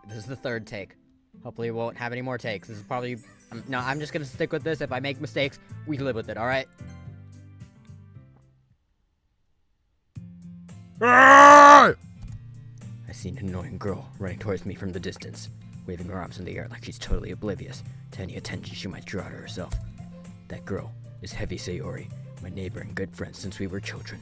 This is the third take. Hopefully we won't have any more takes. This is probably... I'm just gonna stick with this. If I make mistakes, we live with it, alright? I seen an annoying girl running towards me from the distance, waving her arms in the air like she's totally oblivious to any attention she might draw to herself. That girl is Heavysayori, my neighbor and good friend since we were children.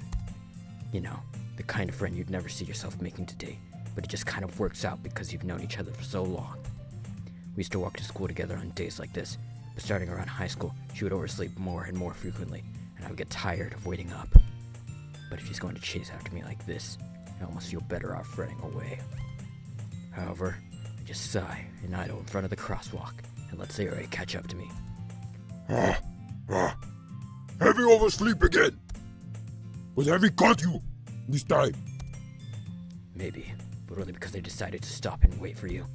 You know, the kind of friend you'd never see yourself making today, but it just kind of works out because you've known each other for so long. We used to walk to school together on days like this, but starting around high school, she would oversleep more and more frequently, and I would get tired of waiting up. But if she's going to chase after me like this, I almost feel better off running away. However, I just sigh and idle in front of the crosswalk and let Sayori catch up to me. Heavy oversleep again. Was Heavy caught you this time? Maybe, but only because I decided to stop and wait for you.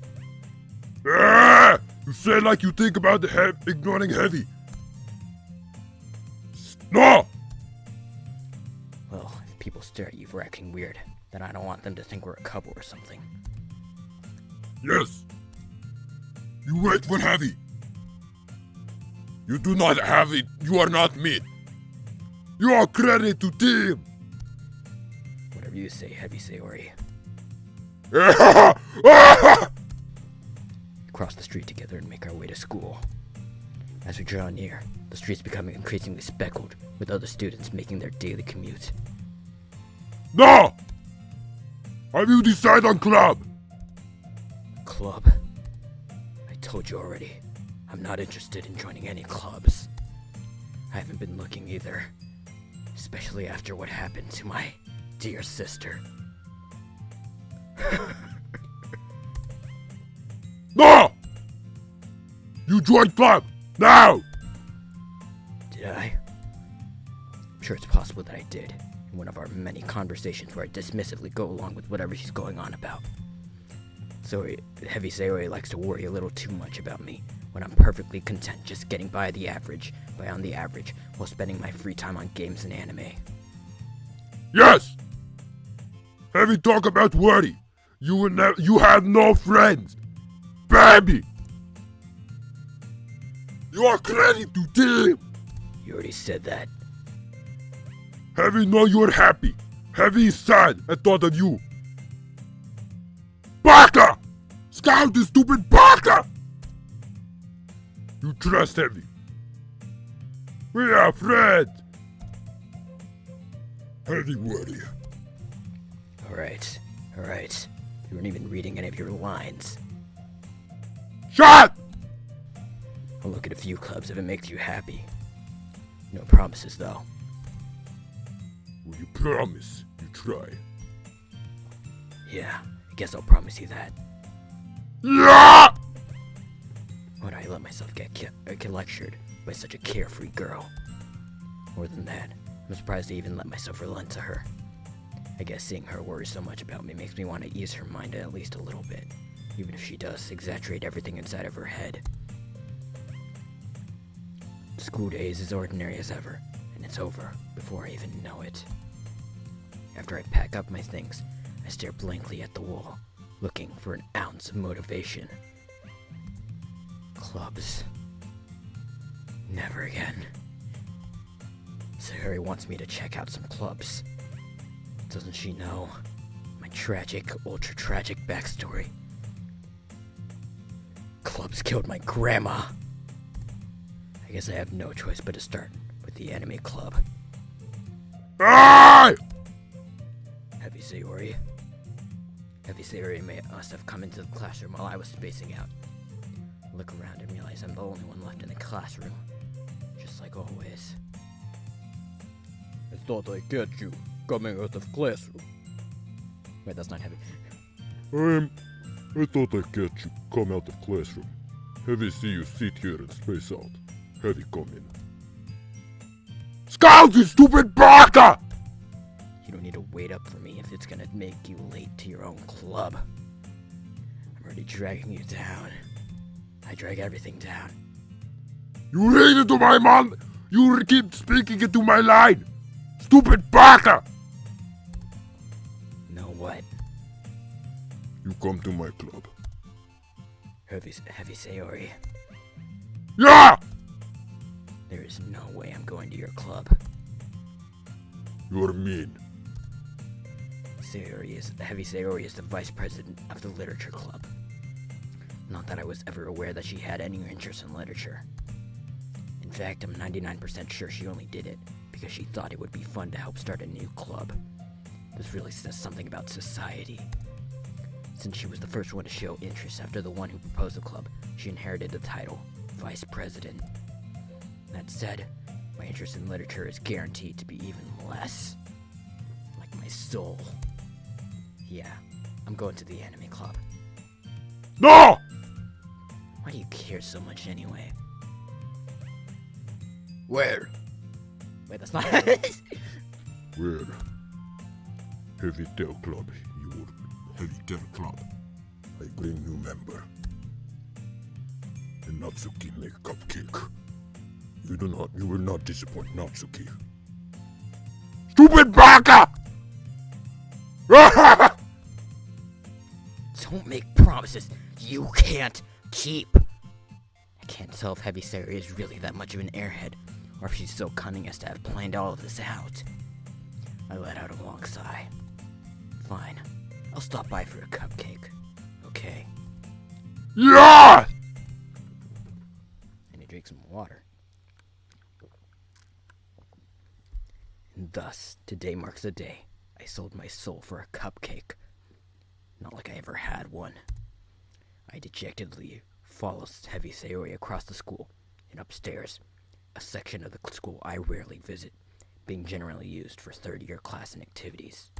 You say like you think about the ignoring Heavy. No! Well, if people stare at you for acting weird, then I don't want them to think we're a couple or something. Yes. You wait for Heavy. You do not have it. You are not me. You are credit to team. Whatever you say, Heavysayori. Cross the street together and make our way to school. As we draw near, the streets becoming increasingly speckled, with other students making their daily commute. No! Have you decided on club? Club? I told you already. I'm not interested in joining any clubs. I haven't been looking either. Especially after what happened to my dear sister. No! You join club! Now! Did I? I'm sure it's possible that I did, in one of our many conversations where I dismissively go along with whatever she's going on about. So, Heavysayori likes to worry a little too much about me, when I'm perfectly content just getting by on the average, while spending my free time on games and anime. Yes! Heavy talk about worry. You had no friends. Baby! You are credit to team. You already said that. Heavy know you're happy. Heavy is sad and thought of you. Baka! Scout is stupid Baka! You trust Heavy. We are friends. Heavy worry. Alright. You weren't even reading any of your lines. Shut! I'll look at a few clubs if it makes you happy. No promises, though. Will you promise you try? Yeah, I guess I'll promise you that. Yeah! When I let myself get lectured by such a carefree girl. More than that, I'm surprised I even let myself relent to her. I guess seeing her worry so much about me makes me want to ease her mind at least a little bit, even if she does exaggerate everything inside of her head. School day is as ordinary as ever, and it's over before I even know it. After I pack up my things, I stare blankly at the wall, looking for an ounce of motivation. Clubs. Never again. Sayori wants me to check out some clubs. Doesn't she know my tragic, ultra-tragic backstory? Clubs killed my grandma. I guess I have no choice but to start with the anime club. Aye! Heavysayori must have come into the classroom while I was spacing out. I look around and realize I'm the only one left in the classroom. Just like always. I thought I'd get you coming out of classroom. Wait, that's not Heavy. I thought I'd get you come out of classroom. Heavy see you sit here and space out. Heavy come in. Scout, you stupid baka! You don't need to wait up for me if it's gonna make you late to your own club. I'm already dragging you down. I drag everything down. You read it to my mom! You keep speaking into my line! Stupid baka! Know what? You come to my club. Heavysayori, Yeah! there is no way I'm going to your club. You're mean. Heavysayori is the vice president of the literature club. Not that I was ever aware that she had any interest in literature. In fact, I'm 99% sure she only did it because she thought it would be fun to help start a new club. This really says something about society. Since she was the first one to show interest after the one who proposed the club, she inherited the title, Vice President. That said, my interest in literature is guaranteed to be even less. Like my soul. Yeah, I'm going to the anime club. No! Why do you care so much anyway? Where? Wait, that's not Where? Heavy Tail Club. Your Heavy Tail Club. I bring new member. And Natsuki make cupcake. You will not disappoint Natsuki. Stupid baka! Don't make promises you can't keep. I can't tell if Heavysayori is really that much of an airhead, or if she's so cunning as to have planned all of this out. I let out a long sigh. Fine, I'll stop by for a cupcake. Okay. Yeah! And he drinks some water. And thus, today marks the day I sold my soul for a cupcake. Not like I ever had one. I dejectedly follow Heavysayori across the school and upstairs, a section of the school I rarely visit, being generally used for third-year class and activities.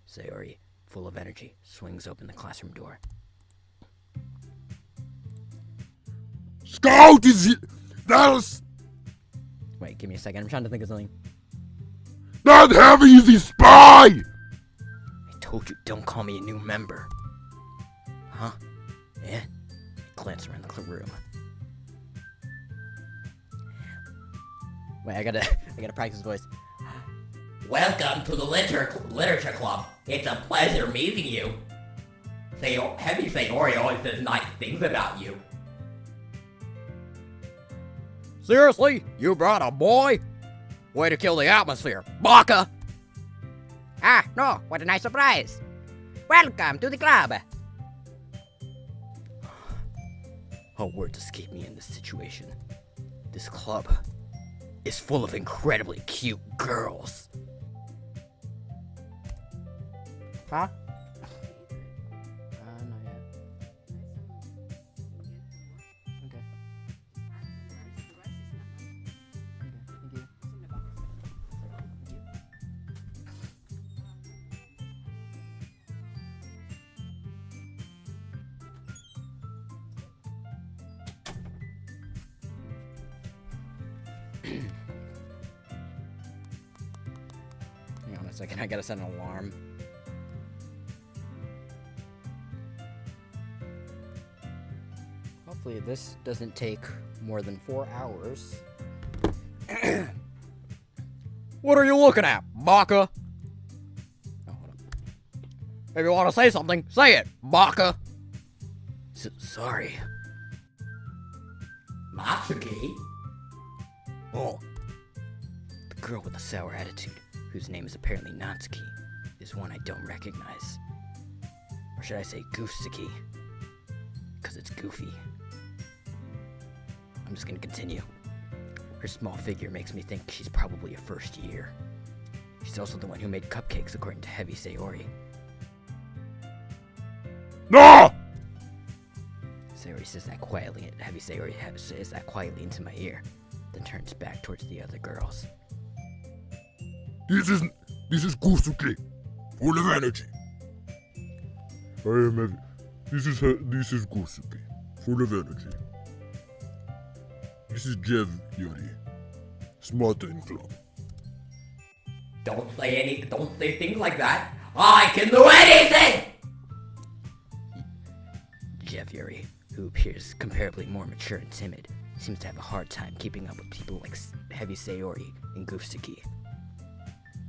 Sayori, full of energy, swings open the classroom door. Scout is... That's... Wait, give me a second. I'm trying to think of something. That Heavy is the spy! I told you, don't call me a new member. Huh? Yeah? Glance around the room. Wait, I gotta practice voice. Welcome to the literature club. It's a pleasure meeting you. Heavysayori always says nice things about you. Seriously? You brought a boy? Way to kill the atmosphere, baka! Ah, no, what a nice surprise. Welcome to the club. Oh, words escape me in this situation. This club is full of incredibly cute girls. Huh? Not yet. Okay. Thank you. Hang on a second, I gotta set an alarm. Hopefully this doesn't take more than 4 hours. What are you looking at, baka? Oh, hold on. If you want to say something, say it, baka! Sorry. Natsuki? Oh. The girl with the sour attitude, whose name is apparently Natsuki, is one I don't recognize. Or should I say Goofsuki? Because it's goofy. I'm just gonna continue. Her small figure makes me think she's probably a first year. She's also the one who made cupcakes, according to Heavysayori. No! Sayori says that quietly, and Heavysayori says that quietly into my ear, then turns back towards the other girls. This is Goofsuki, full of energy. This is Goofsuki, full of energy. This is Jevyuri, smart in club. Don't say things like that. I can do anything! Jevyuri, who appears comparably more mature and timid, seems to have a hard time keeping up with people like Heavysayori and Goofsuki.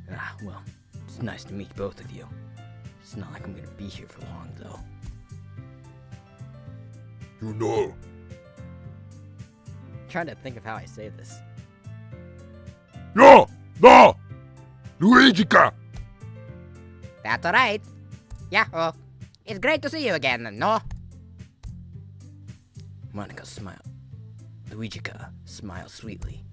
Ah, well, it's nice to meet both of you. It's not like I'm gonna be here for long, though. You know. I'm trying to think of how I say this. No! No! Luigiika! That's alright. Yahoo! It's great to see you again, no? Monica smiled. Luigiika smiled sweetly.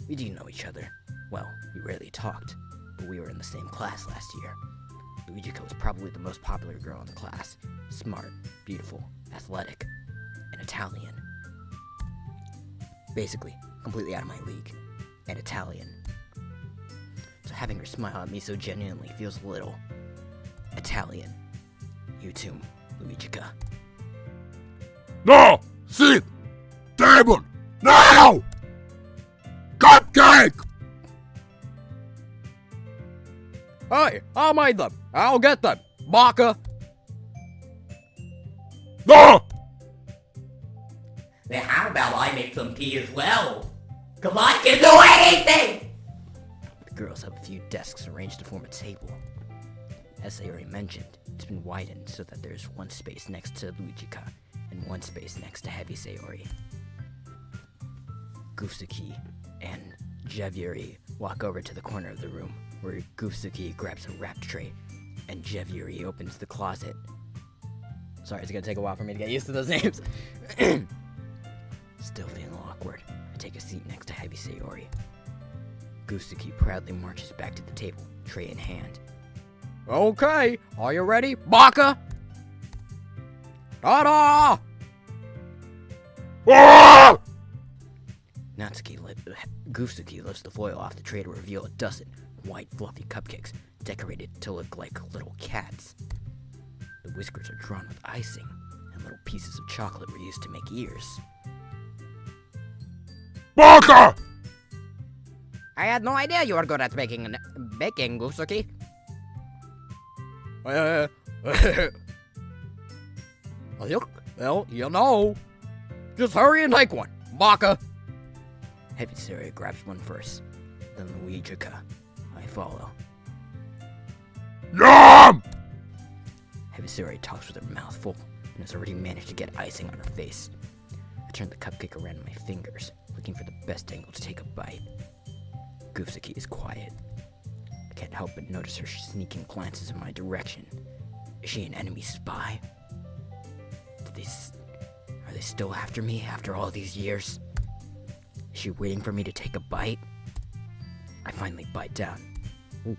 We didn't know each other. Well, we rarely talked, but we were in the same class last year. Luigiika was probably the most popular girl in the class. Smart, beautiful, athletic, and Italian. Basically, completely out of my league. And Italian. So having her smile at me so genuinely feels a little Italian. You too, Luigiika. No! Sit! Table! Now! Cupcake! Hey, I made them. I'll get them. Baka. No! Then how about I make some tea as well? Cause I can do anything! The girls have a few desks arranged to form a table. As I already mentioned, it's been widened so that there's one space next to Luigiika and one space next to Heavysayori. Goofsuki and Jevyuri walk over to the corner of the room, where Goofsuki grabs a wrapped tray and Jevyuri opens the closet. Sorry, it's gonna take a while for me to get used to those names. Still feeling awkward, I take a seat next to Heavysayori. Goofsuki proudly marches back to the table, tray in hand. Okay, are you ready? Baka. Ta-da! Ah! Goofsuki lifts the foil off the tray to reveal a dozen white, fluffy cupcakes decorated to look like little cats. The whiskers are drawn with icing, and little pieces of chocolate were used to make ears. Baka! I had no idea you were good at baking, Goofsuki. Well, you know. Just hurry and take one. Baka. Heavysayori grabs one first, then Luigiika. I follow. Yum! Heavysayori talks with her mouth full and has already managed to get icing on her face. I turn the cupcake around in my fingers, looking for the best angle to take a bite. Goofsuki is quiet. I can't help but notice her sneaking glances in my direction. Is she an enemy spy? Are they still after me after all these years? Is she waiting for me to take a bite? I finally bite down. Ooh.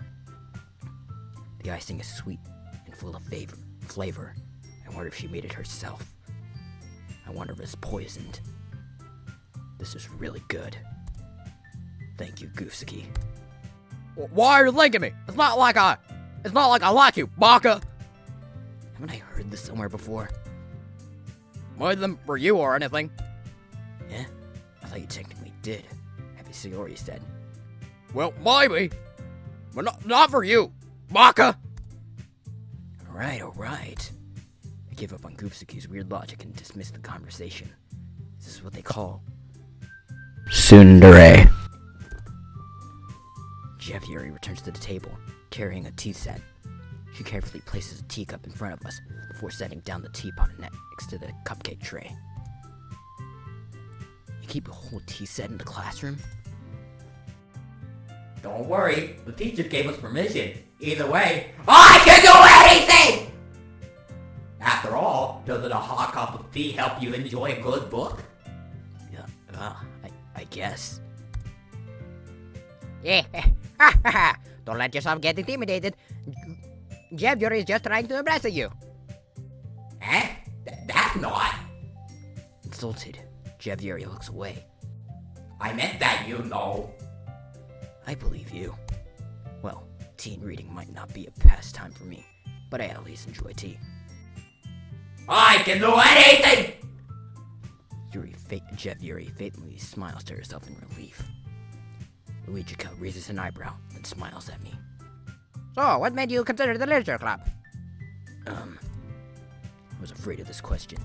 The icing is sweet and full of flavor. I wonder if she made it herself. I wonder if it's poisoned. This is really good. Thank you, Goofsuki. Why are you linking me? It's not like I like you, Baka. Haven't I heard this somewhere before? Made them for you or anything. Yeah? I thought you technically did. Heavysayori said. Well, maybe. But not for you, Baka. Alright. I give up on Goofsuki's weird logic and dismiss the conversation. This is what they call tsundere. Jevyuri returns to the table, carrying a tea set. She carefully places a teacup in front of us before setting down the teapot next to the cupcake tray. You keep a whole tea set in the classroom? Don't worry, the teacher gave us permission. Either way, I can do anything! After all, doesn't a hot cup of tea help you enjoy a good book? Yeah, I guess. Yeah, don't let yourself get intimidated. Jevyuri is just trying to impress you. Eh? That's not. Insulted, Jevyuri looks away. I meant that, you know. I believe you. Well, tea and reading might not be a pastime for me, but I at least enjoy tea. I can do anything! Jevyuri faintly smiles to herself in relief. Luigiika raises an eyebrow and smiles at me. So, what made you consider the literature club? I was afraid of this question.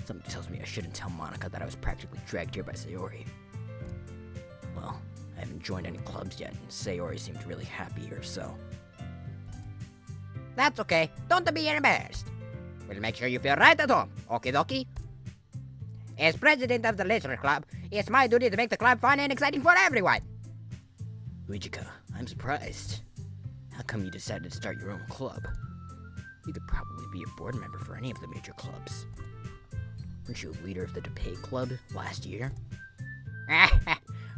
Something tells me I shouldn't tell Monica that I was practically dragged here by Sayori. Well, I haven't joined any clubs yet, and Sayori seemed really happy here, so... That's okay. Don't be embarrassed. We'll make sure you feel right at home. Okie dokie? As president of the Literature Club, it's my duty to make the club fun and exciting for everyone. Luigiika, I'm surprised. How come you decided to start your own club? You could probably be a board member for any of the major clubs. Weren't you a leader of the DePay Club last year?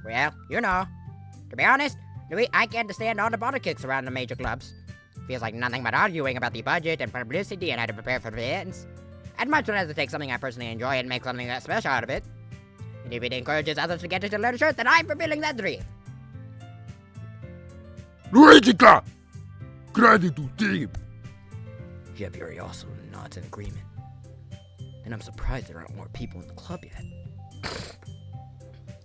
Well, you know. To be honest, Louis, I can't stand all the politics around the major clubs. Feels like nothing but arguing about the budget and publicity and how to prepare for the events. I'd much rather take something I personally enjoy and make something that's special out of it. And if it encourages others to get into literature, then I'm fulfilling that dream. Luigiika! Credit to team! Jevyuri also nods in agreement. And I'm surprised there aren't more people in the club yet.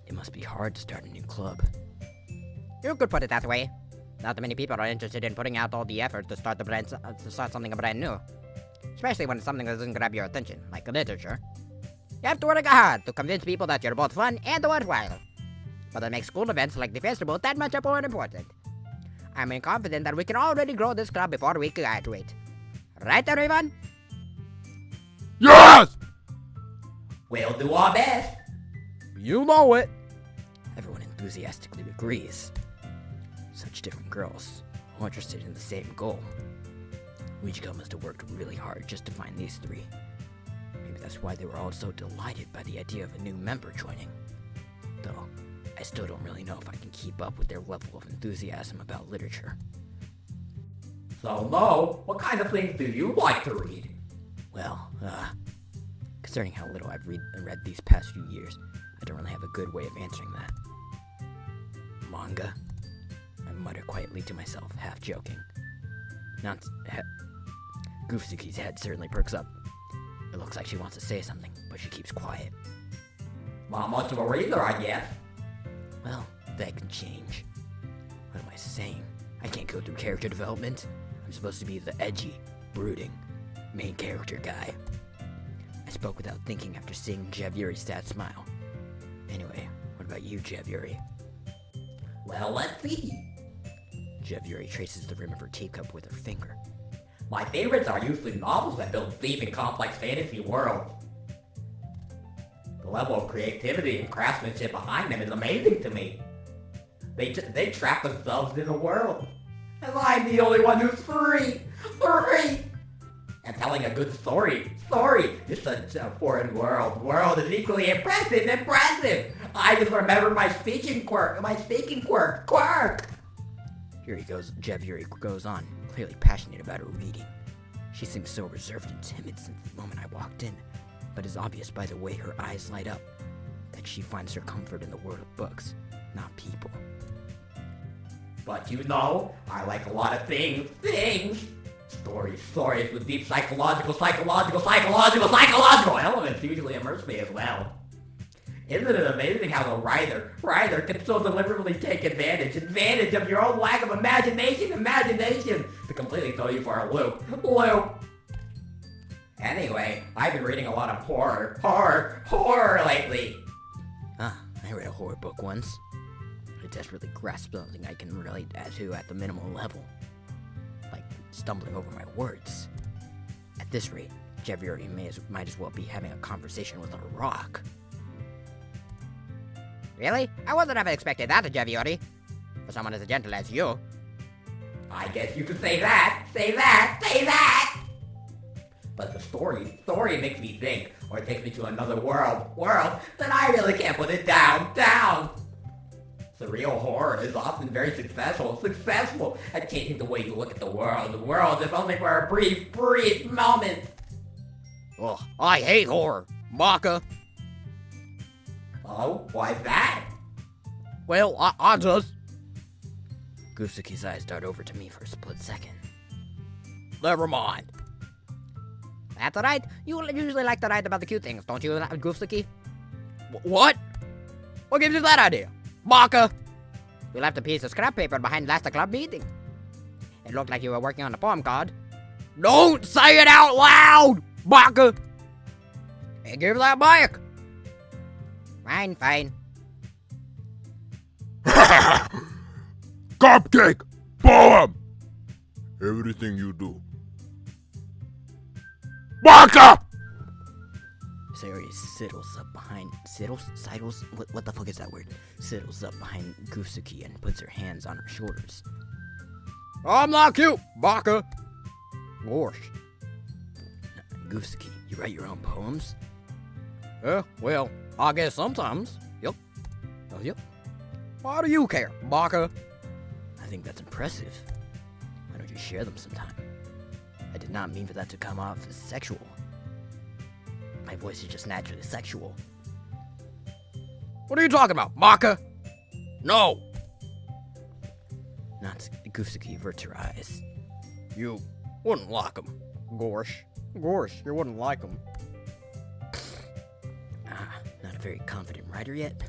It must be hard to start a new club. You could put it that way. Not many people are interested in putting out all the effort to start something brand new. Especially when it's something that doesn't grab your attention, like literature. You have to work hard to convince people that you're both fun and worthwhile. But it makes school events like the festival that much more important. I'm confident that we can already grow this club before we graduate. Right, everyone? Yes! We'll do our best. You know it. Everyone enthusiastically agrees. Such different girls, all interested in the same goal. Luigiika must have worked really hard just to find these three. Maybe that's why they were all so delighted by the idea of a new member joining. Though, I still don't really know if I can keep up with their level of enthusiasm about literature. So, Lo, what kind of things do you like to read? Well, concerning how little I've read these past few years, I don't really have a good way of answering that. Manga? I mutter quietly to myself, half joking. Goofsuki's head certainly perks up. It looks like she wants to say something, but she keeps quiet. Not much of a reader, I guess. Well, that can change. What am I saying? I can't go through character development. I'm supposed to be the edgy, brooding, main character guy. I spoke without thinking after seeing Jevyuri's sad smile. Anyway, what about you, Jevyuri? Well, let's see. Jevyuri traces the rim of her teacup with her finger. My favorites are usually novels that build deep and complex fantasy worlds. The level of creativity and craftsmanship behind them is amazing to me. They trap themselves in a world. And I'm the only one who's free! Free! And telling a good story. It's such a foreign world. World is equally impressive. I just remember my speaking quirk. Jevyuri goes on, clearly passionate about her reading. She seems so reserved and timid since the moment I walked in, but it's obvious by the way her eyes light up that she finds her comfort in the world of books, not people. But you know, I like a lot of things. Stories with deep psychological elements usually immerse me as well. Isn't it amazing how the writer can so deliberately take advantage of your own lack of imagination to completely throw you for a loop. Anyway, I've been reading a lot of horror lately. I read a horror book once. I desperately grasped something I can relate to at the minimal level. Like stumbling over my words. At this rate, Jevyuri might as well be having a conversation with a rock. Really? I wasn't ever expected that of Jevyuri. For someone as gentle as you. I guess you could say that. But the story makes me think, or it takes me to another world, that I really can't put it down. Surreal horror is often very successful at changing the way you look at the world. The world, if only for a brief moment. Ugh, I hate horror. Baka. Oh, why's that? Well, I just... Goofsuki's eyes dart over to me for a split second. Never mind. That's alright. You usually like to write about the cute things, don't you, Goofsuki? What? What gives you that idea? Baka! You left a piece of scrap paper behind last club meeting. It looked like you were working on a poem card. Don't say it out loud! Baka! Hey, give that back! Fine. Cupcake! Poem! Everything you do. Baka! Sayori sidles up behind... Sidles? What the fuck is that word? Sidles up behind Goofsuki and puts her hands on her shoulders. I'm not cute, Baka. Gosh. Goofsuki, you write your own poems? Well, I guess sometimes. Yep. Oh, yep. Why do you care, Baka? I think that's impressive. Why don't you share them sometime? I did not mean for that to come off as sexual. My voice is just naturally sexual. What are you talking about, Baka? No. Goofsuki averts her eyes. You wouldn't like him. Gorsh, you wouldn't like him. Not a very confident writer yet.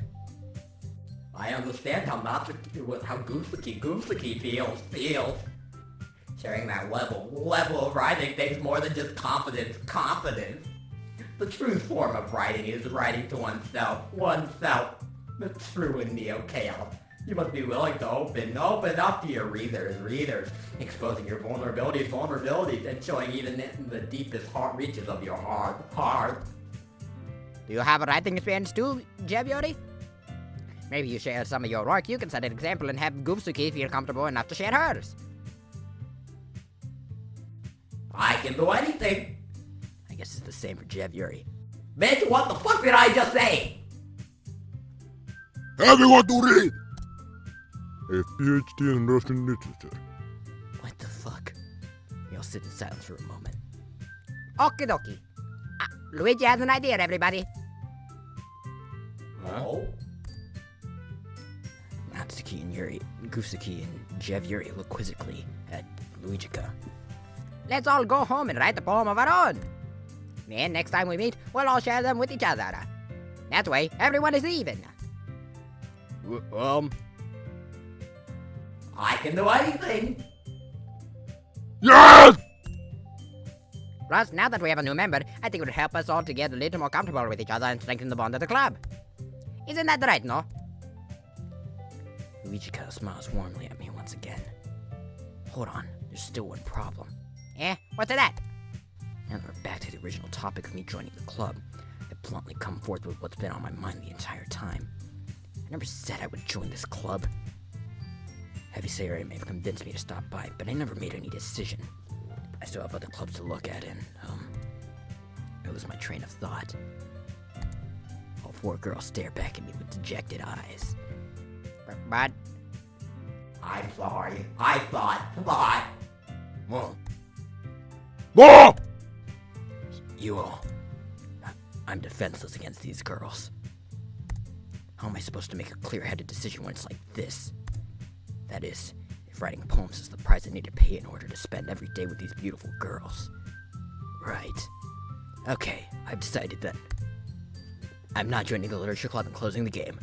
I understand how Goofsuki feels. Sharing that level of writing takes more than just confidence. The true form of writing is writing to oneself. The true and neo chaos. You must be willing to open up to your readers, exposing your vulnerabilities, and showing even the deepest reaches of your heart. Do you have a writing experience too, Jevyuri? Maybe you share some of your work. You can set an example and have Goofsuki feel comfortable enough to share hers. I can do anything. I guess it's the same for Jevyuri. Bitch, what the fuck did I just say? Everyone to read! A PhD in Russian literature. What the fuck? We all sit in silence for a moment. Okie dokie. Luigi has an idea, everybody. Oh? Goofsuki and Jevyuri look quizzically at Luigiika. Let's all go home and write a poem of our own. Then next time we meet, we'll all share them with each other. That way, everyone is even. I can do anything. Yes! Plus, now that we have a new member, I think it would help us all to get a little more comfortable with each other and strengthen the bond of the club. Isn't that right, no? Luigiika smiles warmly at me once again. Hold on, there's still one problem. What's that? Now that we're back to the original topic of me joining the club, I bluntly come forth with what's been on my mind the entire time. I never said I would join this club. Heavysayori may have convinced me to stop by, but I never made any decision. I still have other clubs to look at, and, I lose my train of thought. All four girls stare back at me with dejected eyes. But... I'm sorry. I thought. More! You all. I'm defenseless against these girls. How am I supposed to make a clear-headed decision when it's like this? That is, if writing poems is the price I need to pay in order to spend every day with these beautiful girls. Right. Okay, I've decided then. I'm not joining the literature club and closing the game.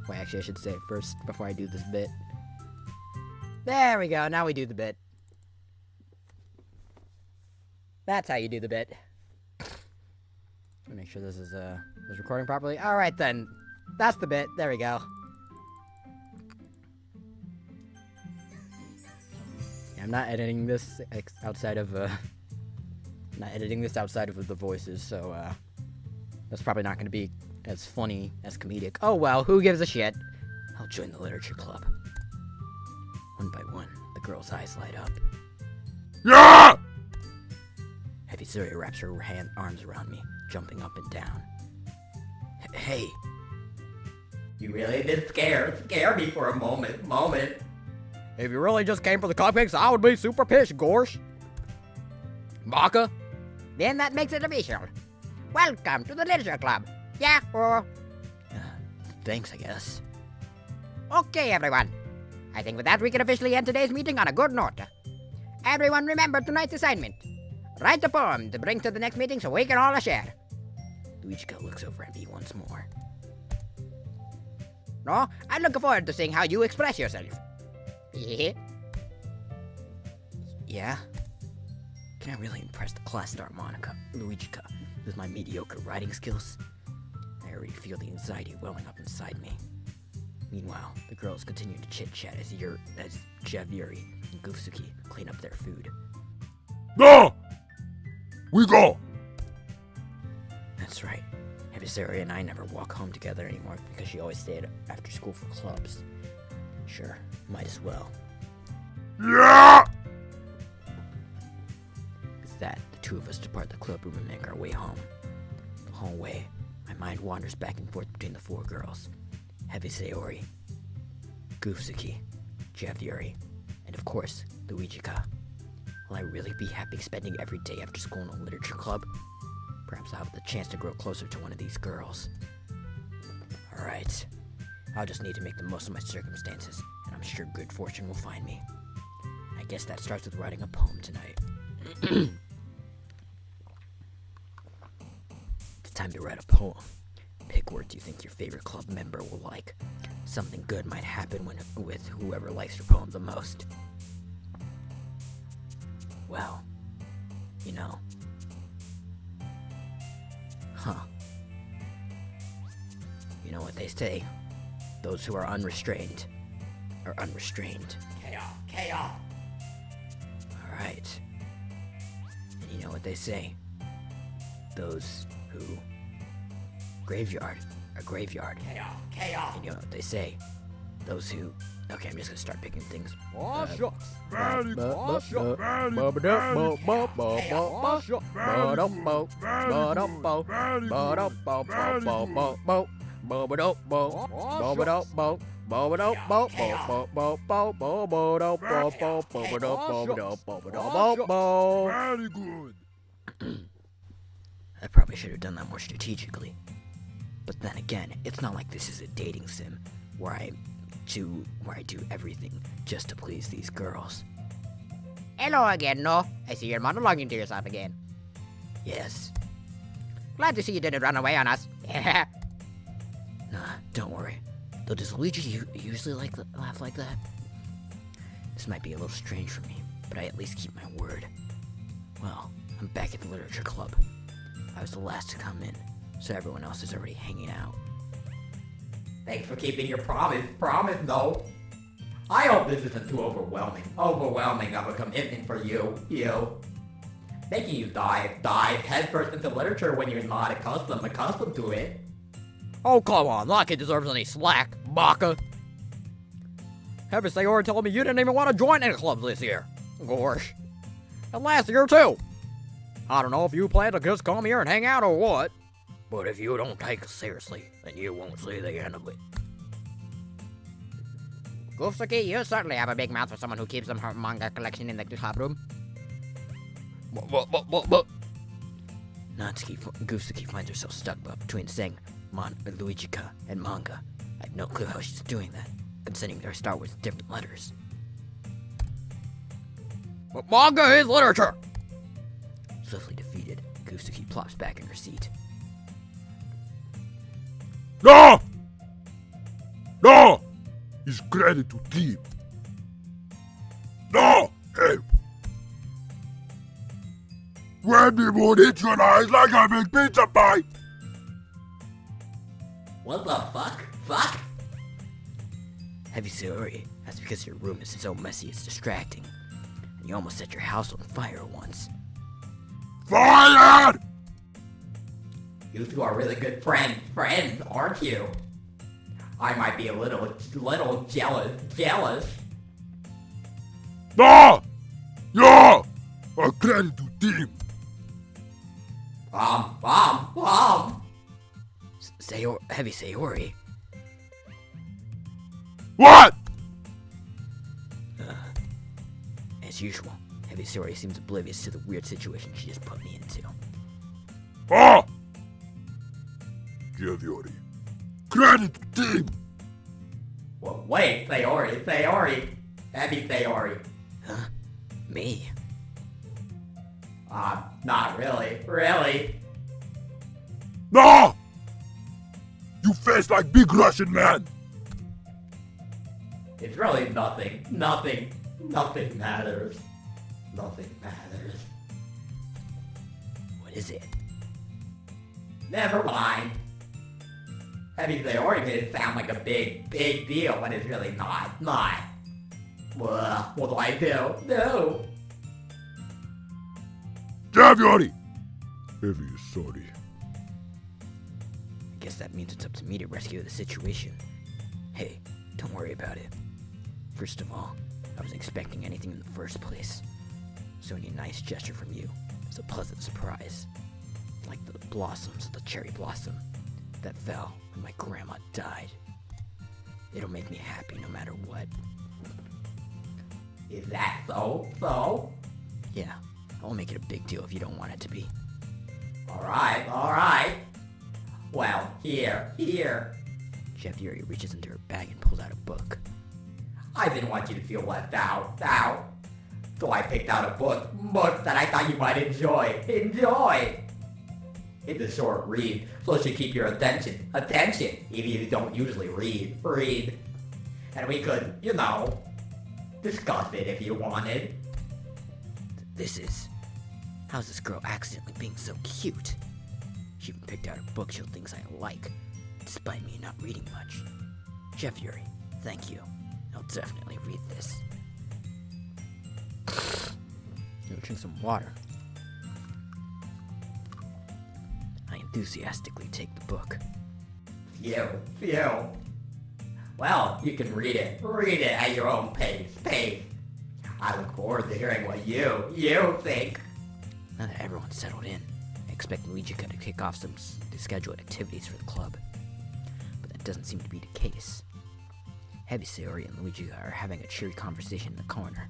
Wait, actually I should say it first before I do this bit. There we go, now we do the bit. That's how you do the bit. Make sure this is recording properly. Alright then. That's the bit. There we go. Yeah, I'm not editing this outside of the voices, so that's probably not gonna be as funny as comedic. Oh well, who gives a shit? I'll join the literature club. One by one, the girl's eyes light up. Yeah! Heavysayori wraps her arms around me, jumping up and down. Hey! You really did scare me for a moment. If you really just came for the cupcakes, I would be super pissed, Gorsh. Baka? Then that makes it official. Welcome to the literature club. Yahoo! Thanks, I guess. Okay, everyone. I think with that, we can officially end today's meeting on a good note. Everyone remember tonight's assignment. Write a poem to bring to the next meeting so we can all share. Luigiika looks over at me once more. No, I'm looking forward to seeing how you express yourself. Yeah? Can I really impress the class star Luigiika with my mediocre writing skills? I already feel the anxiety welling up inside me. Meanwhile, the girls continue to chit-chat as Jevyuri and Goofsuki clean up their food. No! We go! That's right. Heavysayori and I never walk home together anymore because she always stayed after school for clubs. Sure, might as well. Yeah! With that, the two of us depart the club room and make our way home. The whole way, my mind wanders back and forth between the four girls. Heavysayori, Goofsuki, Jevyuri, and of course, Luigiika. Will I really be happy spending every day after school in a literature club? Perhaps I'll have the chance to grow closer to one of these girls. Alright, I'll just need to make the most of my circumstances, and I'm sure good fortune will find me. I guess that starts with writing a poem tonight. It's time to write a poem. Pick words you think your favorite club member will like. Something good might happen with whoever likes your poem the most. Well, you know. You know what they say. Those who are unrestrained are unrestrained. Chaos. Alright. And you know what they say. Those who graveyard are graveyard. Chaos. And you know what they say. Those who... Okay, I'm just gonna start picking things. Oh, shucks. Very good. Oh, shucks. Very Bubba good. dup, bo, bo, bo, Very bo, bo, shucks. Bo, dup, bo, bo, dup, bo, bo, dup, bo, bo, bo, bo, bo. Bo, ba, dup, bo, bo, ba, dup, bo, bo, ba, dup, bo, bo, bo, bo, bo, bo, dup, bo, bo, bo, ba, dup, bo, ba, dup, bo, ba, dup, bo, bo. Very good. I probably should have done that more strategically. But then again, it's not like this is a dating sim where I do everything just to please these girls. Hello again, no? I see you're monologuing to yourself again. Yes. Glad to see you didn't run away on us. Nah, don't worry. Though does Luigi usually laugh like that? This might be a little strange for me, but I at least keep my word. Well, I'm back at the literature club. I was the last to come in, so everyone else is already hanging out. Thanks for keeping your promise, though. I hope this isn't too overwhelming of a commitment for you. Making you dive headfirst into literature when you're not accustomed to it. Oh, come on, that kid deserves any slack, baka. Heavysayori told me you didn't even want to join any clubs this year. Gosh. And last year, too. I don't know if you plan to just come here and hang out or what, but if you don't take us seriously, then you won't see the end of it. Goofsuki, you certainly have a big mouth for someone who keeps her manga collection in the club room. But. Goofsuki finds herself stuck between saying Luigiika and manga. I have no clue how she's doing that, considering they start with different letters. But manga is literature! Swiftly defeated, Goofsuki plops back in her seat. No! No! He's credit to team. No! Help! When the moon hits your eyes like a big pizza pie! What the fuck? Heavysayori, that's because your room is so messy it's distracting. And you almost set your house on fire once. Fire! You two are really good friends, aren't you? I might be a little jealous. No! Yeah! A credit to team. Heavysayori. What? As usual, Heavysayori seems oblivious to the weird situation she just put me into. Ah! Jevyuri. Credit to team. Well, wait, Sayori. Heavysayori. Huh? Me? Not really. No! You face like big Russian man. It's really nothing. Nothing matters. What is it? Never mind. Heavysayori made it sound like a big deal when it's really not. What do I do? No. Jevyuri. Heavysayori. guess that means it's up to me to rescue the situation. Hey, don't worry about it. First of all, I wasn't expecting anything in the first place. So any nice gesture from you is a pleasant surprise. Like the blossoms of the cherry blossom that fell when my grandma died. It'll make me happy no matter what. Is that so? Yeah, I'll make it a big deal if you don't want it to be. Alright. Well, here. Jevyuri reaches into her bag and pulls out a book. I didn't want you to feel left out. So I picked out a book that I thought you might enjoy. It's a short read, so it should keep your attention, even if you don't usually read. And we could, discuss it if you wanted. How's this girl accidentally being so cute? She even picked out a book she'll thinks I like, despite me not reading much. Jevyuri, thank you. I'll definitely read this. I'll drink some water. I enthusiastically take the book. Phew. Well, you can read it at your own pace. I look forward to hearing what you think. Now that everyone's settled in, I expect Luigiika to kick off some scheduled activities for the club. But that doesn't seem to be the case. Heavysayori and Luigiika are having a cheery conversation in the corner.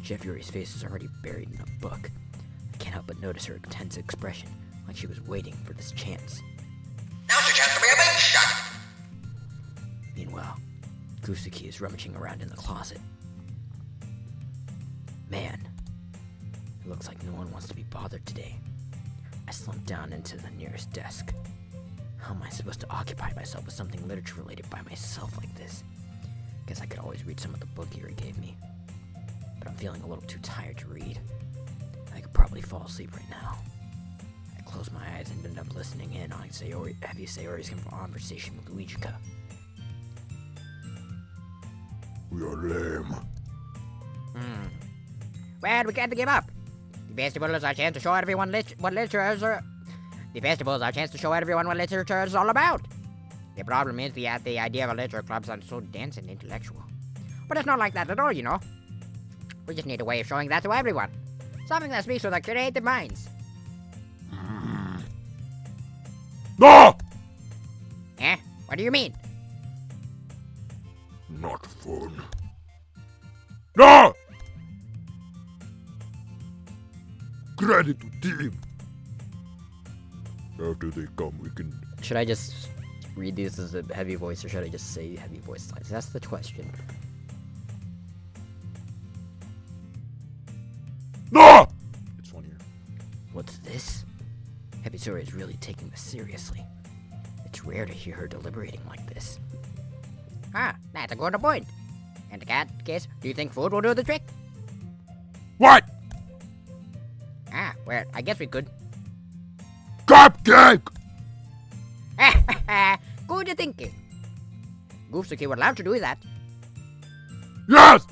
Jevyuri's face is already buried in a book. I can't help but notice her tense expression, like she was waiting for this chance. Now's your chance to be a big shot. Meanwhile, Goofsuki is rummaging around in the closet. Man, it looks like no one wants to be bothered today. I slump down into the nearest desk. How am I supposed to occupy myself with something literature-related by myself like this? Guess I could always read some of the book Yuri gave me. But I'm feeling a little too tired to read. I could probably fall asleep right now. I close my eyes and end up listening in on Heavysayori's conversation with Luigiika. We are lame. Well, we can't give up. The festival is our chance to show everyone what literature is. The festival is our chance to show everyone what literature is all about. The problem is the idea of a literature club sounds so dense and intellectual. But it's not like that at all, you know. We just need a way of showing that to everyone. Something that speaks to their creative minds. No! Eh? What do you mean? Not fun. No! Credit to team. After they come, we can... Should I just read these as a heavy voice, or should I just say heavy voice lines? That's the question. No! It's funnier. What's this? Heavysayori is really taking this seriously. It's rare to hear her deliberating like this. Ah, that's a good point. In that case, do you think food will do the trick? What? Ah, well, I guess we could. Cupcake! Good thinking. Goofsuki would love to do that. Yes!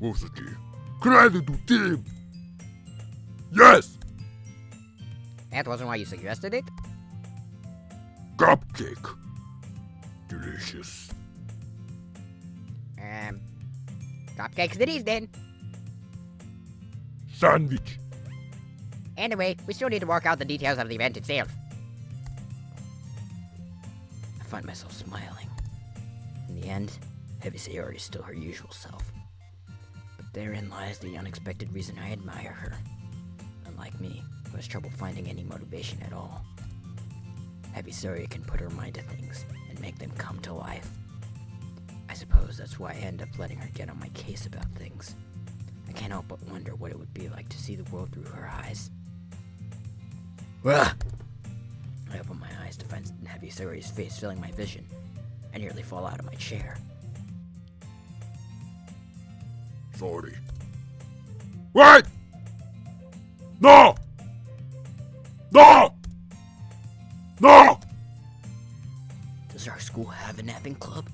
Goofsuki, credit to team. Yes! That wasn't why you suggested it? Cupcake. Delicious. Cupcakes it is then. Sandwich. Anyway, we still need to work out the details of the event itself. I find myself smiling. In the end, Heavysayori is still her usual self. But therein lies the unexpected reason I admire her. Unlike me, who has trouble finding any motivation at all. Heavysayori can put her mind to things and make them come to life. I suppose that's why I end up letting her get on my case about things. I can't help but wonder what it would be like to see the world through her eyes. Ugh! I open my eyes to find Heavysayori's face filling my vision. I nearly fall out of my chair. Sorry. Wait! No! No! No! Does our school have a napping club?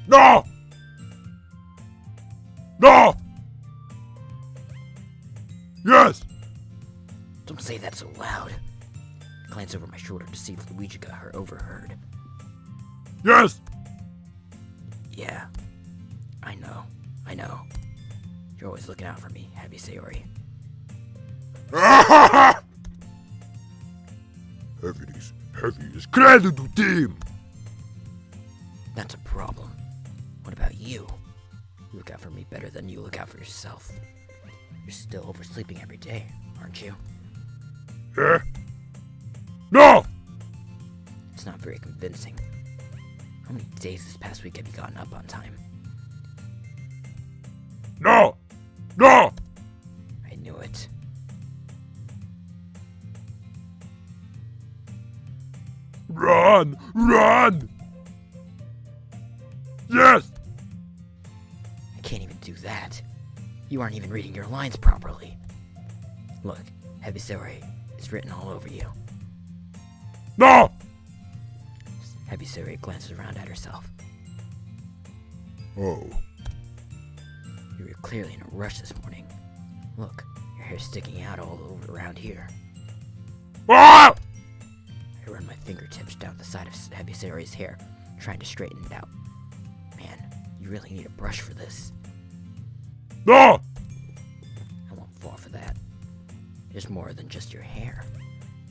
No! No! Yes! Don't say that so loud. glance over my shoulder to see if Luigiika overheard. Yes! Yeah, I know. You're always looking out for me, Heavysayori. Heavy is credit to team! That's a problem. What about you? You look out for me better than you look out for yourself. You're still oversleeping every day, aren't you? Yeah? No! It's not very convincing. How many days this past week have you gotten up on time? No! No! I knew it. Run! Run! Yes! I can't even do that. You aren't even reading your lines properly. Look, Heavysayori, it's written all over you. No! Heavysayori glances around at herself. Oh. You were clearly in a rush this morning. Look, your hair's sticking out all over around here. Ah! I run my fingertips down the side of Heavysayori's hair, trying to straighten it out. Man, you really need a brush for this. No! I won't fall for that. There's more than just your hair.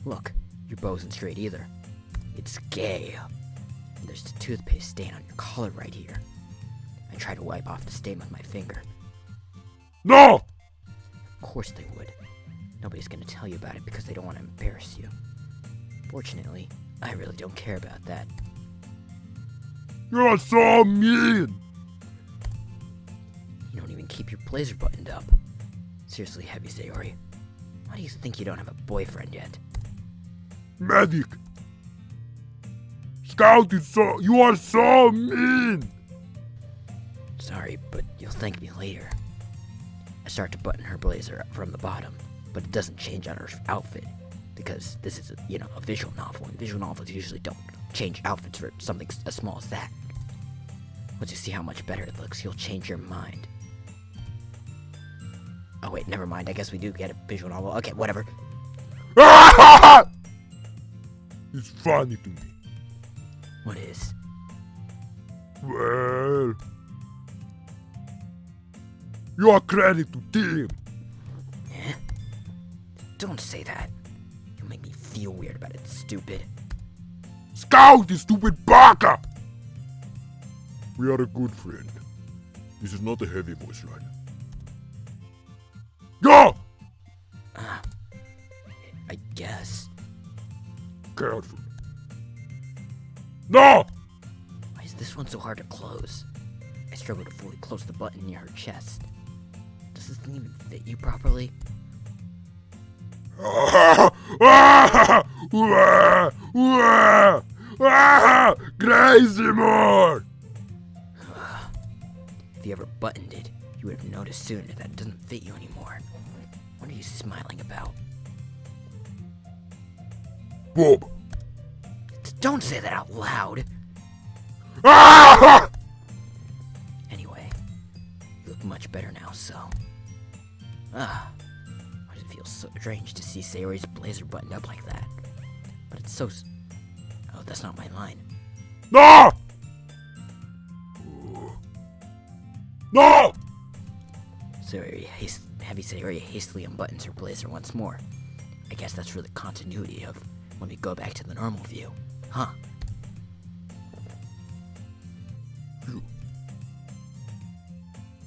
Look, your bow isn't straight either. It's gay. And there's a toothpaste stain on your collar right here. I try to wipe off the stain with my finger. No! Of course they would. Nobody's gonna tell you about it because they don't want to embarrass you. Fortunately, I really don't care about that. You're so mean! You don't even keep your blazer buttoned up. Seriously, Heavysayori, why do you think you don't have a boyfriend yet? Medic! Scout is so... You are so mean! Sorry, but you'll thank me later. I start to button her blazer up from the bottom, but it doesn't change on her outfit, because this is a visual novel, and visual novels usually don't change outfits for something as small as that. Once you see how much better it looks, you'll change your mind. Oh wait, never mind, I guess we do get a visual novel. Okay, whatever. It's funny to me. What is? Well... You are credit to team. Eh? Don't say that. You'll make me feel weird about it, stupid. Scout is stupid baka! We are a good friend. This is not a heavy voice line. Go! Ah. I guess. Careful. No! Why is this one so hard to close? I struggle to fully close the button near her chest. Does this thing even fit you properly? Crazy more! If you ever buttoned it, you would have noticed soon that it doesn't fit you anymore. What are you smiling about? Bob! Don't say that out loud! Anyway, you look much better now, so... why does it feel so strange to see Sayori's blazer buttoned up like that? But it's so... Oh, that's not my line. No! No! Heavysayori hastily unbuttons her blazer once more. I guess that's for the continuity of when we go back to the normal view. Huh? You.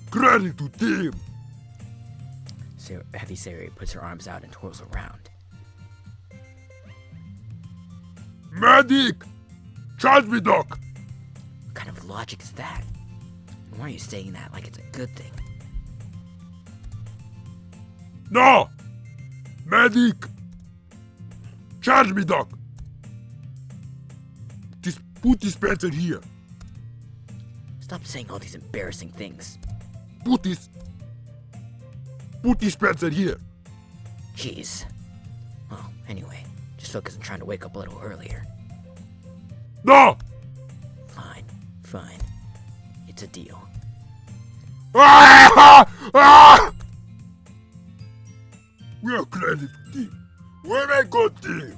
Credit to team! Heavysayori puts her arms out and twirls around. Medic! Charge me, Doc! What kind of logic is that? And why are you saying that like it's a good thing? No! Medic! Charge me, Doc! Just put this pencil here. Stop saying all these embarrassing things. Put this pencil here. Jeez. Well, anyway, just focus on trying to wake up a little earlier. No! Fine. It's a deal. We are credit to team. We're a good team.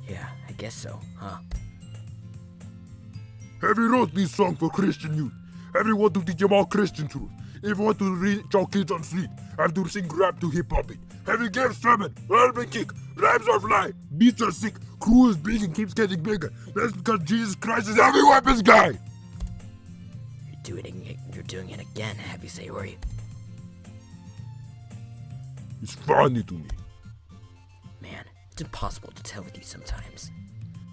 Yeah, I guess so, huh? Heavy wrote this song for Christian youth. Heavy want to teach them all Christian truth. If you want to reach our kids on street, have to sing rap to hip hop it. Heavy gives sermon, urban kick, rhymes are fly, beats are sick, crew is big and keeps getting bigger. That's because Jesus Christ is every weapons guy. You're doing it again, Heavysayori. It's funny to me. Man, it's impossible to tell with you sometimes.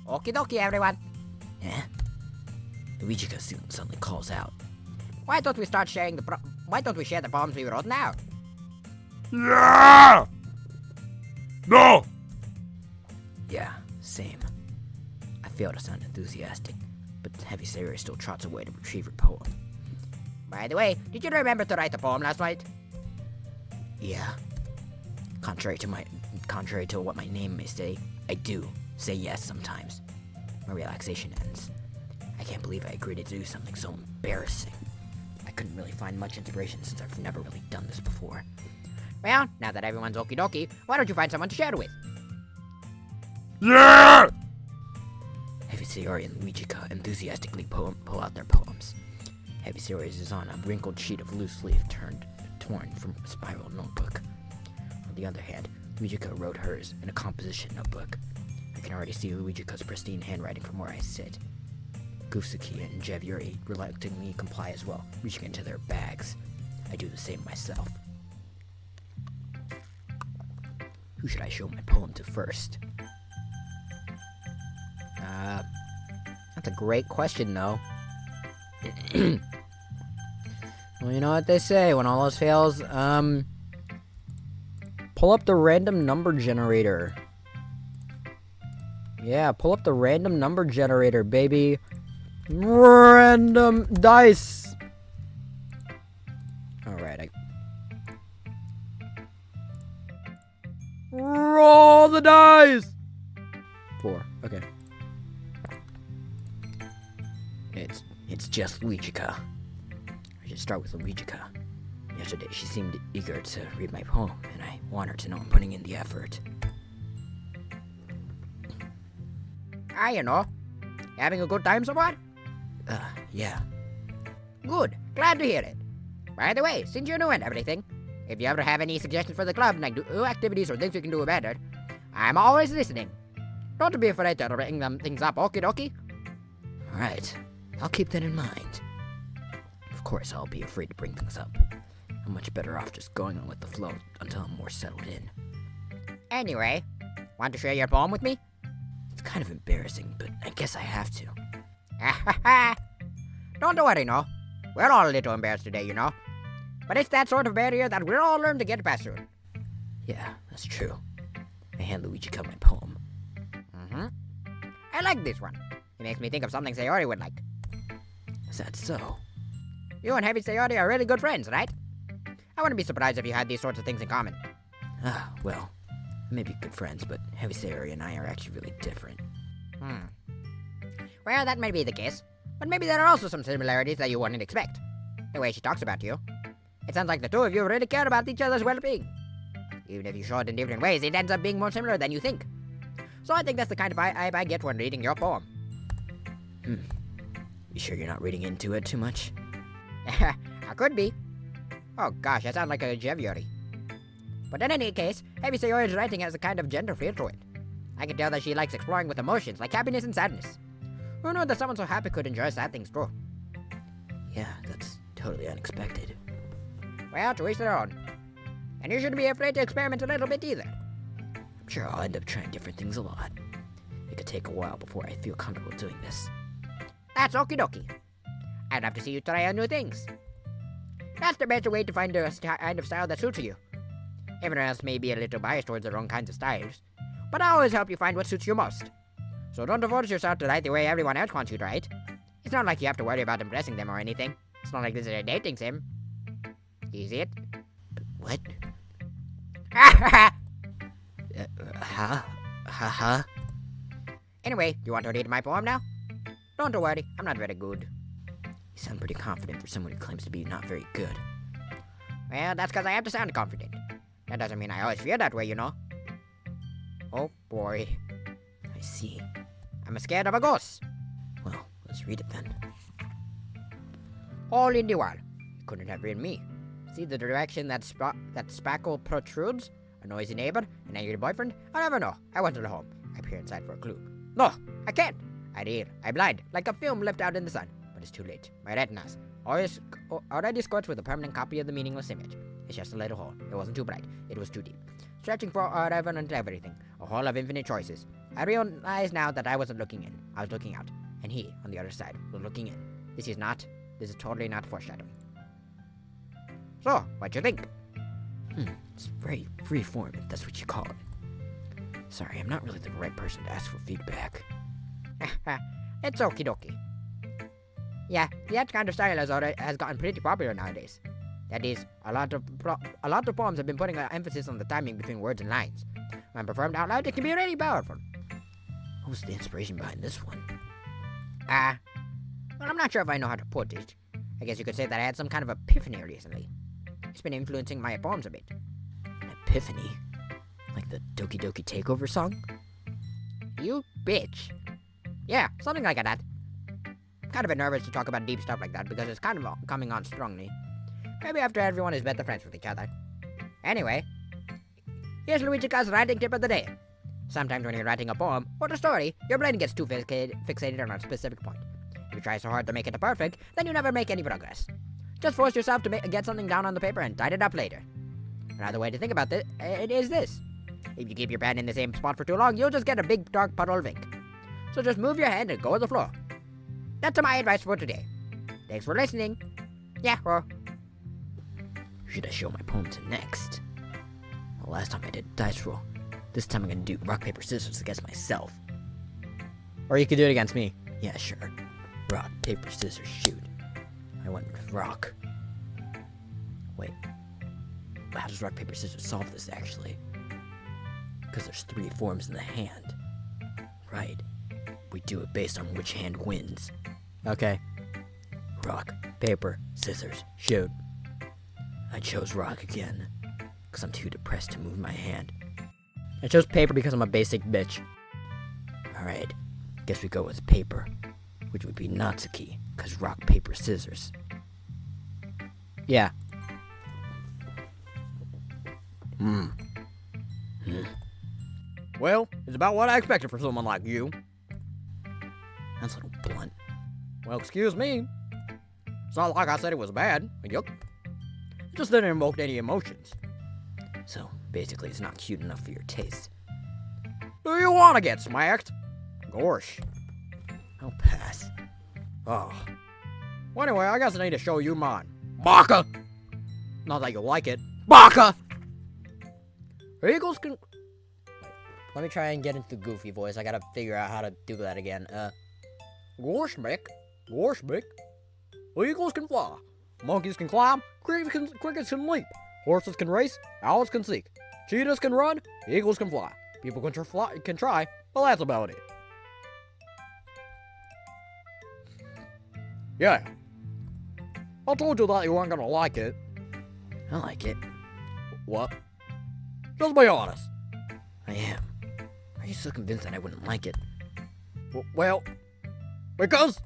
Okie dokie, everyone. Eh? Luigiika suddenly calls out. Why don't we start sharing Why don't we share the poems we wrote now? Yeah! No! Yeah, same. I fail to sound enthusiastic, but Heavysayori still trots away to retrieve her poem. By the way, did you remember to write a poem last night? Yeah. Contrary to what my name may say, I do say yes sometimes. My relaxation ends. I can't believe I agreed to do something so embarrassing. I couldn't really find much inspiration since I've never really done this before. Well, now that everyone's okie dokie, why don't you find someone to share it with? Yeah! Heavysayori and Luigiika enthusiastically pull out their poems. Heavysayori's is on a wrinkled sheet of loose leaf torn from a spiral notebook. On the other hand, Luigiika wrote hers in a composition notebook. I can already see Luigiika's pristine handwriting from where I sit. Goofsuki and Jevyuri reluctantly comply as well, reaching into their bags. I do the same myself. Who should I show my poem to first? That's a great question, though. Well, you know what they say, when all else fails, pull up the random number generator. Yeah, pull up the random number generator, baby. Random dice. Alright, roll the dice! 4, okay. It's just Luigiika. I should start with Luigiika. Yesterday she seemed eager to read my poem, and I want her to know I'm putting in the effort. You know. Having a good time so far? Yeah. Good. Glad to hear it. By the way, since you're new and everything, if you ever have any suggestions for the club, like new activities or things we can do better, I'm always listening. Don't be afraid to bring them things up, okie dokie? Alright. I'll keep that in mind. Of course, I'll be afraid to bring things up. I'm much better off just going on with the flow until I'm more settled in. Anyway, want to share your poem with me? It's kind of embarrassing, but I guess I have to. Don't worry, no. We're all a little embarrassed today, you know. But it's that sort of barrier that we'll all learn to get past soon. Yeah, that's true. I hand Luigiika my poem. I like this one. It makes me think of something Sayori would like. Is that so? You and Heavysayori are really good friends, right? I wouldn't be surprised if you had these sorts of things in common. Well, maybe good friends, but Heavysayori and I are actually really different. Well, that may be the case, but maybe there are also some similarities that you wouldn't expect. The way she talks about you. It sounds like the two of you really care about each other's well-being. Even if you show it in different ways, it ends up being more similar than you think. So I think that's the kind of vibe I get when reading your poem. You sure you're not reading into it too much? I could be. Oh gosh, I sound like a Jevyuri. But in any case, Heavysayori's writing has a kind of gender feel to it. I can tell that she likes exploring with emotions like happiness and sadness. Who knew that someone so happy could enjoy sad things too? Yeah, that's totally unexpected. Well, to each their own. And you shouldn't be afraid to experiment a little bit either. I'm sure I'll end up trying different things a lot. It could take a while before I feel comfortable doing this. That's okie dokie. I'd love to see you try out new things. That's the better way to find a kind of style that suits you. Everyone else may be a little biased towards their own kinds of styles, but I always help you find what suits you most. So don't force yourself to write the way everyone else wants you to write. It's not like you have to worry about impressing them or anything. It's not like this is a dating sim. Is it? What? Anyway, you want to read my poem now? Don't worry, I'm not very good. You sound pretty confident for someone who claims to be not very good. Well, that's because I have to sound confident. That doesn't mean I always feel that way, you know. Oh boy. I see. see. I'm scared of a ghost. Well, let's read it then. All in the world. You couldn't have been me. See the direction that spackle protrudes? A noisy neighbor? An angry boyfriend? I never know. I wasn't home. I peer inside for a clue. No, I can't. I'm blind, like a film left out in the sun. But it's too late. My retinas already scorched with a permanent copy of the meaningless image. It's just a little hole. It wasn't too bright. It was too deep. Stretching for whatever and everything. A hole of infinite choices. I realize now that I wasn't looking in. I was looking out. And he, on the other side, was looking in. This is totally not foreshadowing. So, what you think? It's very free form, if that's what you call it. Sorry, I'm not really the right person to ask for feedback. It's okie dokie. Yeah, that kind of style has gotten pretty popular nowadays. That is, a lot of poems have been putting an emphasis on the timing between words and lines. When performed out loud, it can be really powerful. What was the inspiration behind this one? Well, I'm not sure if I know how to put it. I guess you could say that I had some kind of epiphany recently. It's been influencing my poems a bit. An epiphany? Like the Doki Doki Takeover song? You bitch. Yeah, something like that. I'm kind of a bit nervous to talk about deep stuff like that because it's kind of coming on strongly. Maybe after everyone is better friends with each other. Anyway, here's Luigiika's writing tip of the day. Sometimes when you're writing a poem or a story, your brain gets too fixated on a specific point. If you try so hard to make it perfect, then you never make any progress. Just force yourself to get something down on the paper and tidy it up later. Another way to think about it is this. If you keep your pen in the same spot for too long, you'll just get a big dark puddle of ink. So just move your hand and go with the flow. That's my advice for today. Thanks for listening. Yeah, Who should I show my poem to next? Well, last time I did dice roll. This time I'm gonna do rock, paper, scissors against myself. Or you could do it against me. Yeah, sure. Rock, paper, scissors, shoot. I went with rock. Wait. How does rock, paper, scissors solve this, actually? Because there's 3 forms in the hand. Right. We do it based on which hand wins. Okay. Rock, paper, scissors, shoot. I chose rock again, because I'm too depressed to move my hand. I chose paper because I'm a basic bitch. Alright, guess we go with paper, which would be Natsuki, because rock, paper, scissors. Yeah. Well, it's about what I expected for someone like you. That's a little blunt. Well, excuse me. It's not like I said it was bad. Yuck. It just didn't invoke any emotions. So, basically, it's not cute enough for your taste. Do you want to get smacked? Gosh. I'll pass. Oh. Well, anyway, I guess I need to show you mine. Baka! Not that you like it. Baka! Eagles can... Let me try and get into the goofy voice. I gotta figure out how to do that again. Gosh, Mick. Gosh, Mick. Eagles can fly. Monkeys can climb. Crickets can leap. Horses can race. Owls can seek. Cheetahs can run. Eagles can fly. People can try, but that's about it. Yeah. I told you that you weren't gonna like it. I like it. What? Just be honest. I am. Are you so convinced that I wouldn't like it? Well, because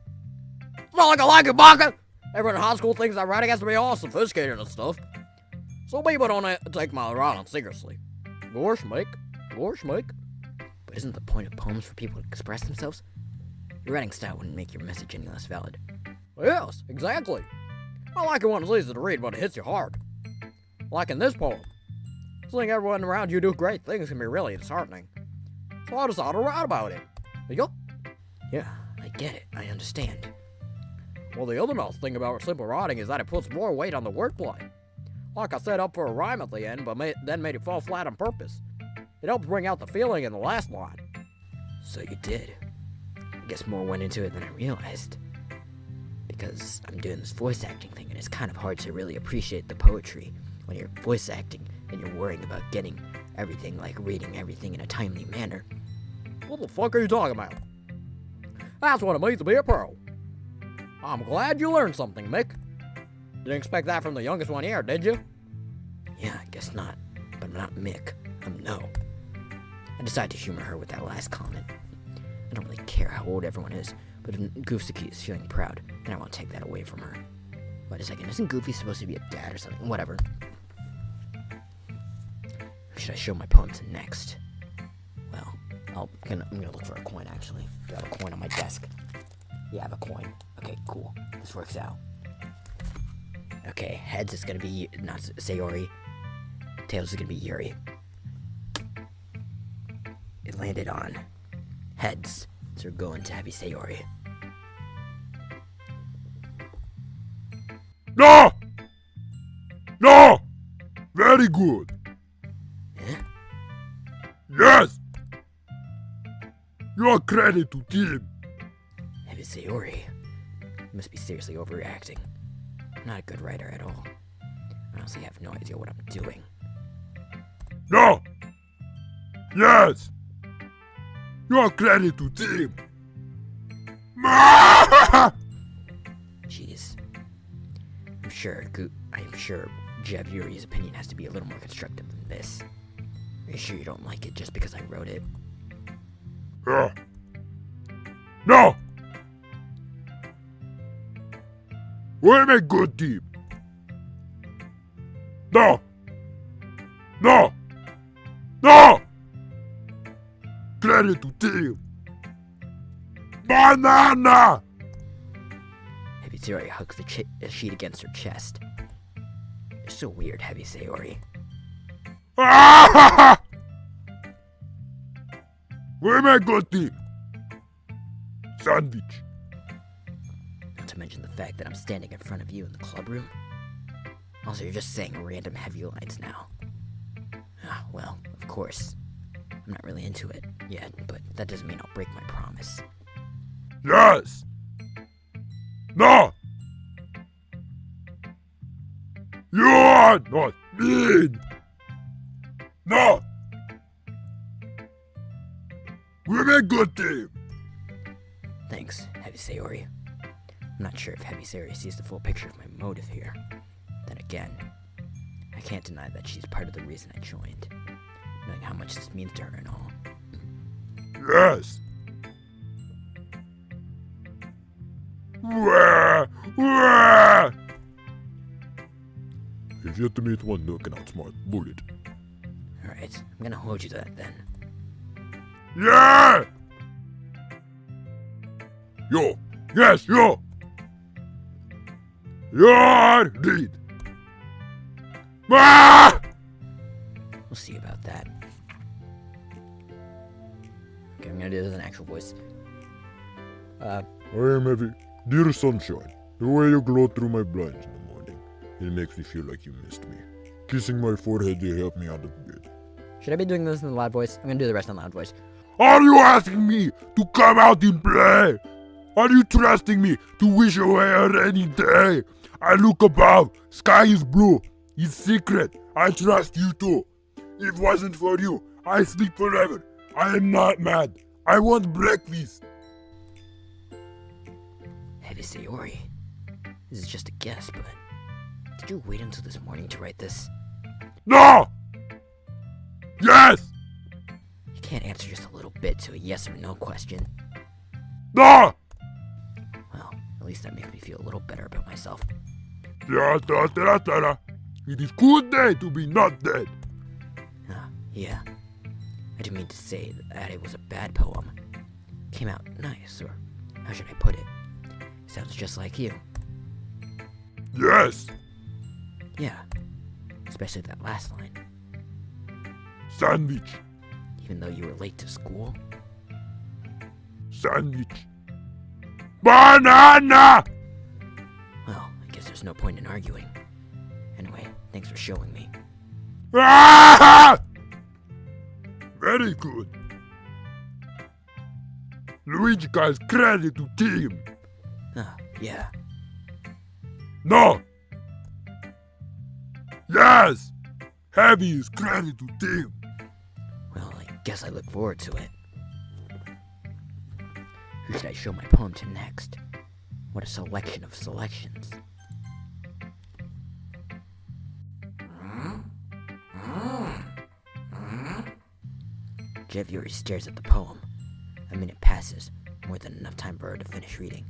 it's not like I like it, Baka. Everyone in high school thinks that writing has to be all sophisticated and stuff. So people don't take my writing seriously. Gosh, Mick. Gosh, Mick. But isn't the point of poems for people to express themselves? Your writing style wouldn't make your message any less valid. Yes, exactly. I like it when it's easy to read, but it hits you hard. Like in this poem. Seeing everyone around you do great things can be really disheartening. So I decided to write about it. Yup. Yeah, I get it. I understand. Well, the other nice thing about simple writing is that it puts more weight on the wordplay. Like I set up for a rhyme at the end, but then made it fall flat on purpose. It helps bring out the feeling in the last line. So you did. I guess more went into it than I realized. Because I'm doing this voice acting thing, and it's kind of hard to really appreciate the poetry when you're voice acting and you're worrying about getting everything, like reading everything in a timely manner. What the fuck are you talking about? That's what it means to be a pro. I'm glad you learned something, Mick. Didn't expect that from the youngest one here, did you? Yeah, I guess not. But I'm not Mick. I'm No. I decided to humor her with that last comment. I don't really care how old everyone is, but if Goofsuki is feeling proud, then I won't take that away from her. Wait a second, isn't Goofy supposed to be a dad or something? Whatever. Who should I show my poem to next? Well, I'm gonna look for a coin, actually. I have a coin on my desk. Yeah, I have a coin. Okay, cool. This works out. Okay, heads is gonna be not Sayori. Tails is gonna be Yuri. It landed on heads, so we're going to Heavysayori. No! No! Very good. Eh? Yes! Your credit to team. Heavysayori. You must be seriously overreacting. I'm not a good writer at all. I honestly have no idea what I'm doing. No! Yes! Your credit to team. Jeez. I'm sure Jevyuri's opinion has to be a little more constructive than this. Are you sure you don't like it just because I wrote it? No! We're a good team. No! No! No! Credit to team. Banana! Heavysayori hugs the sheet against her chest. You're so weird, Heavysayori. Ah! We're a good team. Sandwich. Not to mention the fact that I'm standing in front of you in the club room. Also, you're just saying random heavy lines now. Ah, well, of course. I'm not really into it yet, but that doesn't mean I'll break my promise. Yes! No! You are not mean! No! We're a good team! Thanks, Heavysayori. I'm not sure if Heavysayori sees the full picture of my motive here. Then again, I can't deny that she's part of the reason I joined, knowing how much this means to her and all. Yes! Wah! Wah! If you have to meet one nook and outsmart bullet. Alright, I'm gonna hold you to that then. Yeah! Yo! Yes, yo! You're read! Ah! We'll see about that. Okay, I'm gonna do this in actual voice. I am heavy. Dear sunshine, the way you glow through my blinds in the morning, it makes me feel like you missed me. Kissing my forehead, you help me out of bed. Should I be doing this in the loud voice? I'm gonna do the rest in loud voice. Are you asking me to come out and play? Are you trusting me to wish away a rainy day? I look above, sky is blue, it's secret, I trust you too. If it wasn't for you, I sleep forever. I am not mad, I want breakfast. Heavysayori. This is just a guess, but did you wait until this morning to write this? No! Yes! You can't answer just a little bit to a yes or no question. No! Well, at least that makes me feel a little better about myself. It is good day to be not dead. Yeah. I didn't mean to say that it was a bad poem. Came out nice, or how should I put it? Sounds just like you. Yes! Yeah. Especially that last line. Sandwich. Even though you were late to school? Sandwich. Banana! Well, I guess there's no point in arguing. Anyway, thanks for showing me. Ah! Very good. Luigiika is credit to team. Yeah. No! Yes! Heavy is credit to team. Well, I guess I look forward to it. Who should I show my poem to next? What a selection of selections. Jevyuri stares at the poem. A minute passes, more than enough time for her to finish reading.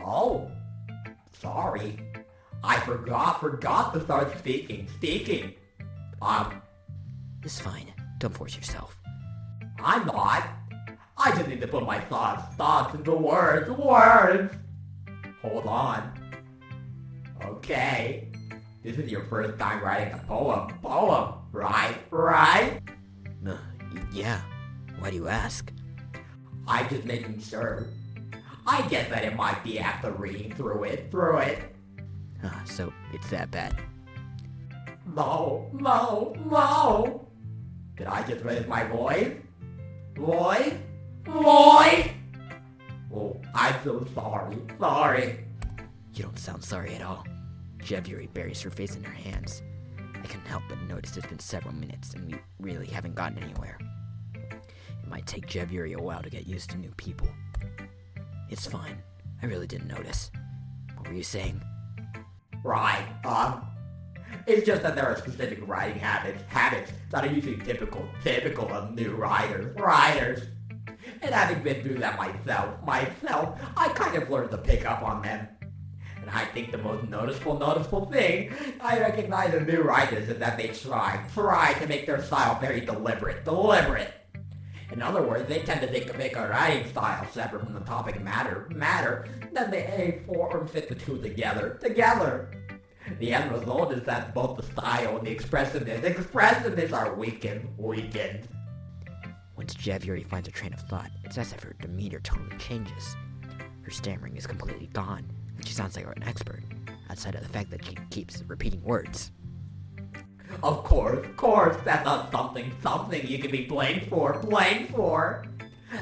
Oh, sorry. I forgot to start speaking. It's fine. Don't force yourself. I'm not. I just need to put my thoughts into words. Hold on. Okay. This is your first time writing a poem, right? Yeah. Why do you ask? I'm just making sure. I guess that it might be after reading through it. So it's that bad. No. Did I just raise my voice? Oh, I'm so sorry. You don't sound sorry at all. Jevyuri buries her face in her hands. I couldn't help but notice it's been several minutes and we really haven't gotten anywhere. It might take Jevyuri a while to get used to new people. It's fine. I really didn't notice. What were you saying? Right, it's just that there are specific writing habits that are usually typical of new writers. And having been through that myself, I kind of learned to pick up on them. And I think the most noticeable thing I recognize in new writers is that they try to make their style very deliberate. In other words, they tend to make a writing style separate from the topic matter, then they aim for and fit the two together. The end result is that both the style and the expressiveness are weakened. Once Jevyuri finds her train of thought, it's as if her demeanor totally changes. Her stammering is completely gone, and she sounds like an expert, outside of the fact that she keeps repeating words. Of course, that's not something you can be blamed for.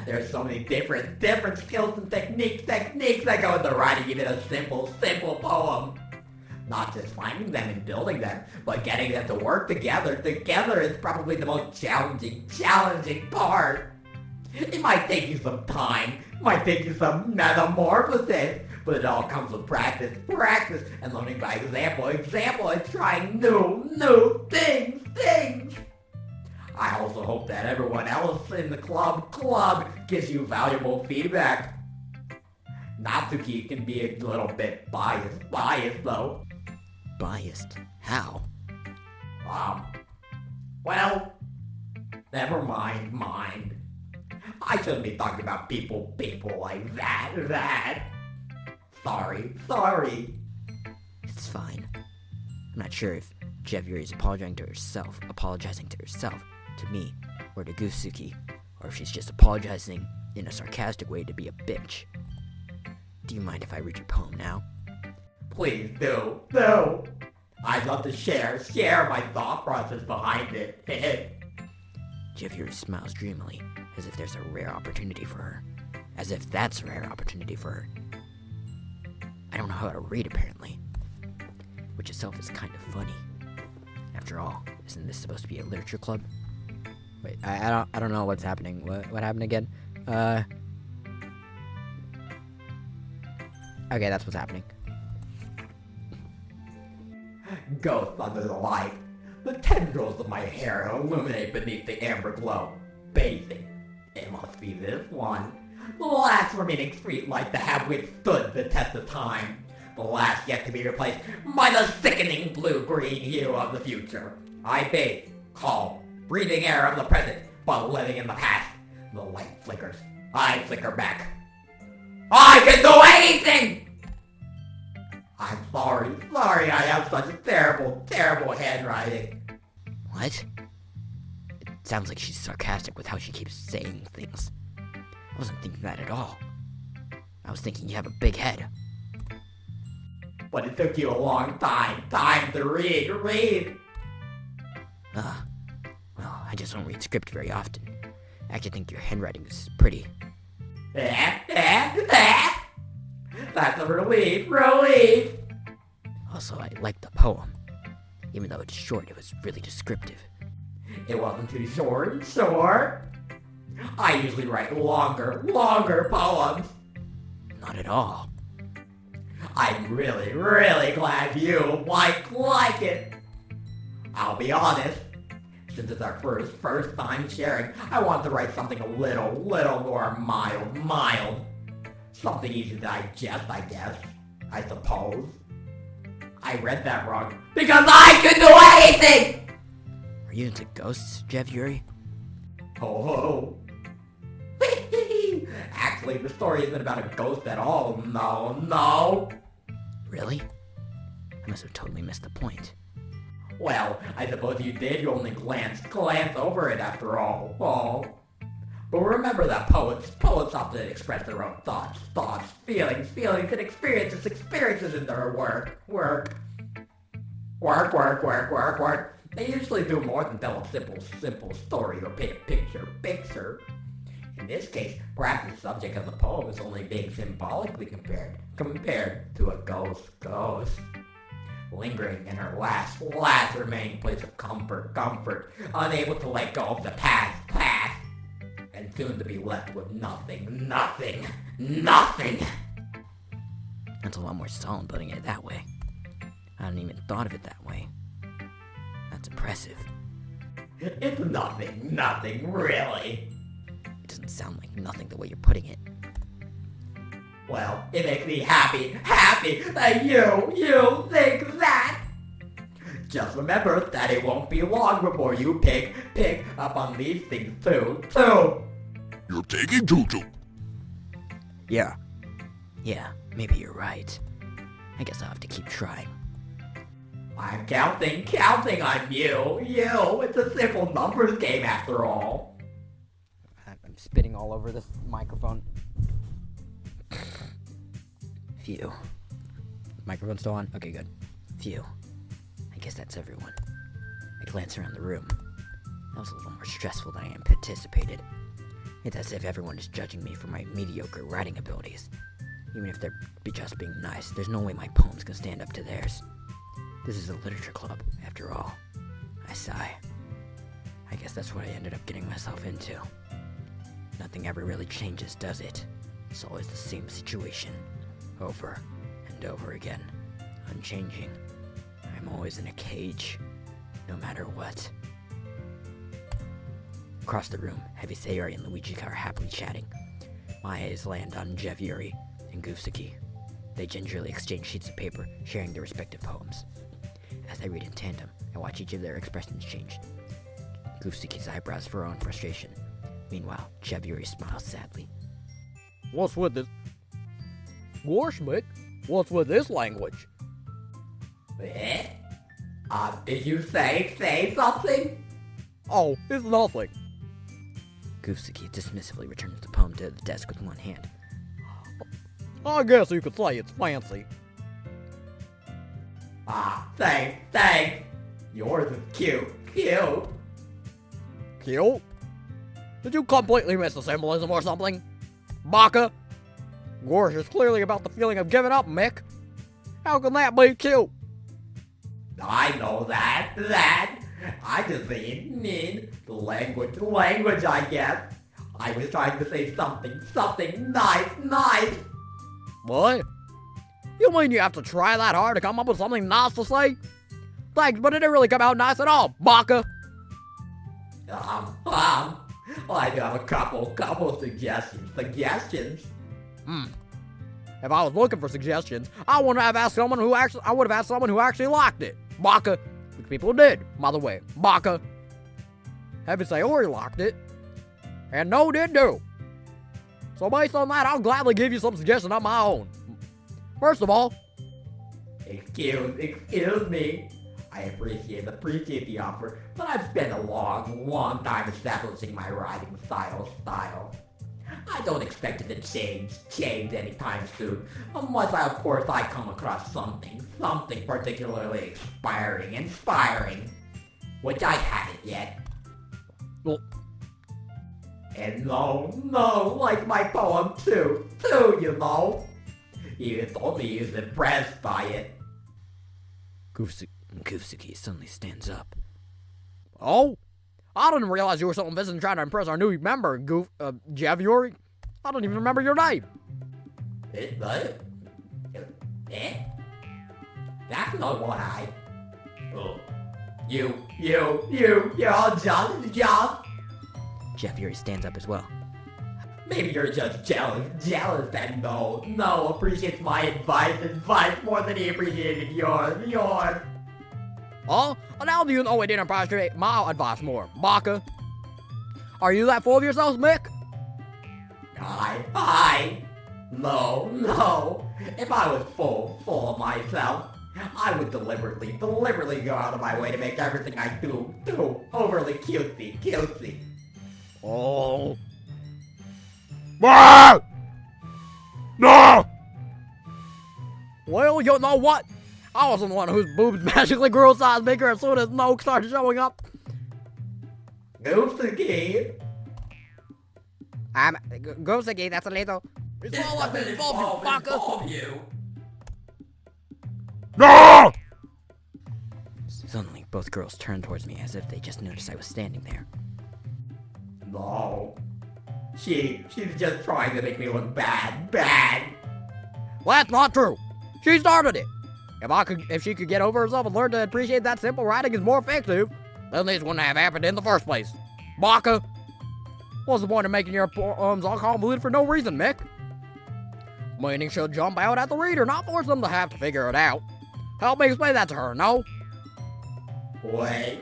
There's so many different skills and techniques that go into writing even a simple poem. Not just finding them and building them, but getting them to work together. Together is probably the most challenging part. It might take you some time, might take you some metamorphosis, but it all comes with practice, and learning by example, and trying new things. I also hope that everyone else in the club gives you valuable feedback. Natsuki can be a little bit biased though. Biased? How? Well, never mind. I shouldn't be talking about people like that. Sorry. It's fine. I'm not sure if Jevyuri is apologizing to herself, to me, or to Goofsuki, or if she's just apologizing in a sarcastic way to be a bitch. Do you mind if I read your poem now? Please do. I'd love to share my thought process behind it. Jevyuri smiles dreamily, as if there's a rare opportunity for her. As if that's a rare opportunity for her. I don't know how to read, apparently. Which itself is kind of funny. After all, isn't this supposed to be a literature club? Wait, I don't know what's happening. What happened again? Okay, that's what's happening. Ghosts under the light. The tendrils of my hair illuminate beneath the amber glow. Bathing. It must be this one. The last remaining street light that have withstood the test of time. The last yet to be replaced by the sickening blue-green hue of the future. I bathe, calm, breathing air of the present, but living in the past. The light flickers. I flicker back. I can do anything! I'm sorry, I have such a terrible handwriting. What? It sounds like she's sarcastic with how she keeps saying things. I wasn't thinking that at all. I was thinking you have a big head. But it took you a long time to read. Well, I just don't read script very often. I actually think your handwriting is pretty. That's a relief. Also, I like the poem. Even though it's short, it was really descriptive. It wasn't too short. I usually write longer poems. Not at all. I'm really glad you like it. I'll be honest. since it's our first time sharing, I want to write something a little more mild. Something easy to digest, I guess. I suppose. I read that wrong. Because I could do anything! Are you into ghosts, Jevyuri? Ho ho. Actually, the story isn't about a ghost at all. No. Really? I must have totally missed the point. Well, I suppose you did. You only glance over it after all. Oh. But remember that poets often express their own thoughts, feelings, and experiences in their work. They usually do more than tell a simple story or paint a picture. In this case, perhaps the subject of the poem is only being symbolically compared to a ghost. Lingering in her last remaining place of comfort, unable to let go of the past, and soon to be left with nothing. That's a lot more solemn putting it that way. I hadn't even thought of it that way. That's impressive. It's nothing, really. It doesn't sound like nothing the way you're putting it. Well, it makes me happy that you think that. Just remember that it won't be long before you pick up on these things too. You're taking choo-choo. Yeah, maybe you're right. I guess I'll have to keep trying. I'm counting on you. It's a simple numbers game after all. I'm spitting all over this microphone. Phew. Microphone still on? Okay, good. Phew. I guess that's everyone. I glance around the room. That was a little more stressful than I anticipated. It's as if everyone is judging me for my mediocre writing abilities. Even if they're just being nice, there's no way my poems can stand up to theirs. This is a literature club, after all. I sigh. I guess that's what I ended up getting myself into. Nothing ever really changes, does it? It's always the same situation. Over and over again. Unchanging. I'm always in a cage. No matter what. Across the room, Heavysayori and Luigiika are happily chatting. My eyes land on Jevyuri and Goofsuki. They gingerly exchange sheets of paper, sharing their respective poems. As they read in tandem, I watch each of their expressions change. Goofsuki's eyebrows furrow in frustration. Meanwhile, Jevyuri smiles sadly. What's with this? Gosh, Mick, what's with this language? Did you say something? Oh, it's nothing. Goofsuki dismissively returns the poem to the desk with one hand. I guess you could say it's fancy. Thanks. Yours is cute. Cute? Did you completely miss the symbolism or something? Baka? Gosh, it's clearly about the feeling of giving up, Mick. How can that be cute? I know that. I just mean the language, I guess. I was trying to say something nice. What? You mean you have to try that hard to come up with something nice to say? Thanks, but it didn't really come out nice at all, Baka. Well, I do have a couple suggestions. If I was looking for suggestions, I would have asked someone who actually liked it. Baka. Which people did, by the way. Baka. Heavysayori liked it. And no did do. So based on that, I'll gladly give you some suggestions of my own. First of all, excuse me. I appreciate the offer, but I've spent a long time establishing my writing style. I don't expect it to change anytime soon, unless of course I come across something particularly inspiring, which I haven't yet. well, And no, like my poem too, you know. He told me he was impressed by it. Goofsuki suddenly stands up. oh? I didn't realize you were so invested in trying to impress our new member, Jevyuri. I don't even remember your name. That's not what You're just. Jevyuri stands up as well. Maybe you're just jealous that no appreciates my advice more than he appreciated yours. Oh, now do you know we didn't appreciate my advice more, Baka? Are you that full of yourself, Mick? No. If I was full of myself, I would deliberately go out of my way to make everything I do overly cutesy. Oh. Ah! No! Well, you know what? I wasn't the one whose boobs magically grew a size bigger as soon as Noke started showing up. Goofsuki. Goofsuki, that's a little... It's all I've been involved in, Baka. No! Suddenly, both girls turned towards me as if they just noticed I was standing there. No. She's just trying to make me look bad. Well, that's not true. She started it. If she could get over herself and learn to appreciate that simple writing is more effective, then this wouldn't have happened in the first place. Baka, what's the point of making your poems all convoluted for no reason, Mick? Meaning should jump out at the reader, not force them to have to figure it out. Help me explain that to her, no? Wait.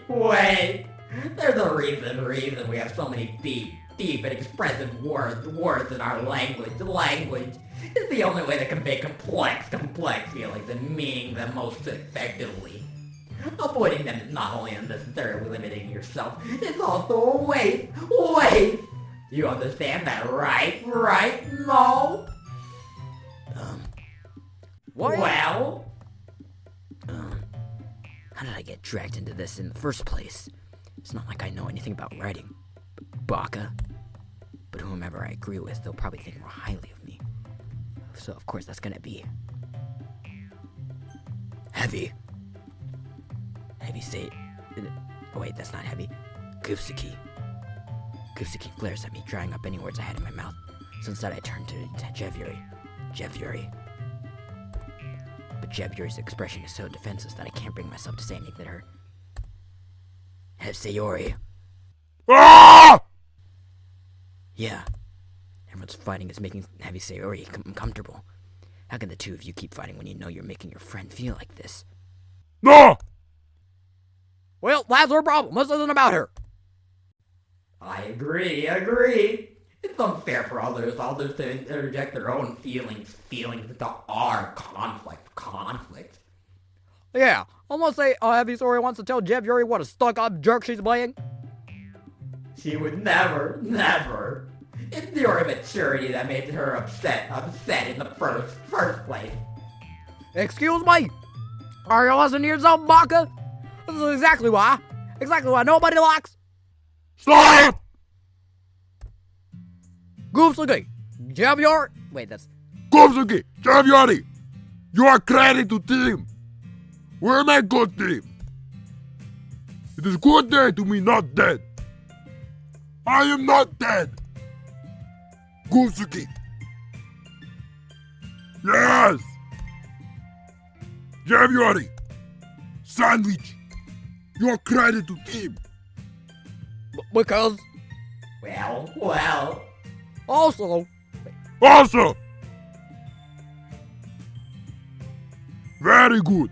There's a reason we have so many deep and expressive words in our language. Language is the only way to convey complex feelings and meaning them most effectively. Avoiding them is not only unnecessarily limiting yourself, it's also a waste. You understand that, right? No? What? Well? How did I get dragged into this in the first place? It's not like I know anything about writing. Baka. But whomever I agree with, they'll probably think more highly of me. So of course that's gonna be... Heavy. Heavy say... Oh wait, that's not Heavy. Goofsuki. Goofsuki glares at me, drying up any words I had in my mouth. So instead I turned to Jevyuri. But Jevyuri's expression is so defenseless that I can't bring myself to say anything to her. Heavysayori. Ah! Yeah. Everyone's fighting is making Heavysayori uncomfortable. How can the two of you keep fighting when you know you're making your friend feel like this? No! Well, that's her problem. This isn't about her. I agree. It's unfair for others to interject their own feelings into our conflict. Yeah, unless Heavysayori wants to tell Jevyuri what a stuck-up jerk she's playing. She would never. It's your immaturity that made her upset in the first place. Excuse me? Are you listening to yourself, Baka? This is exactly why nobody likes Stop! Goofsuki, Jevyuri. Wait, that's... Goofsuki, Jevyuri, you are credit to team. We're my good team. It is good day to me not dead. I am not dead. Goofsuki. Yes. Jevyuri. Sandwich. You are credit to team. Because... Well. Also... Very good.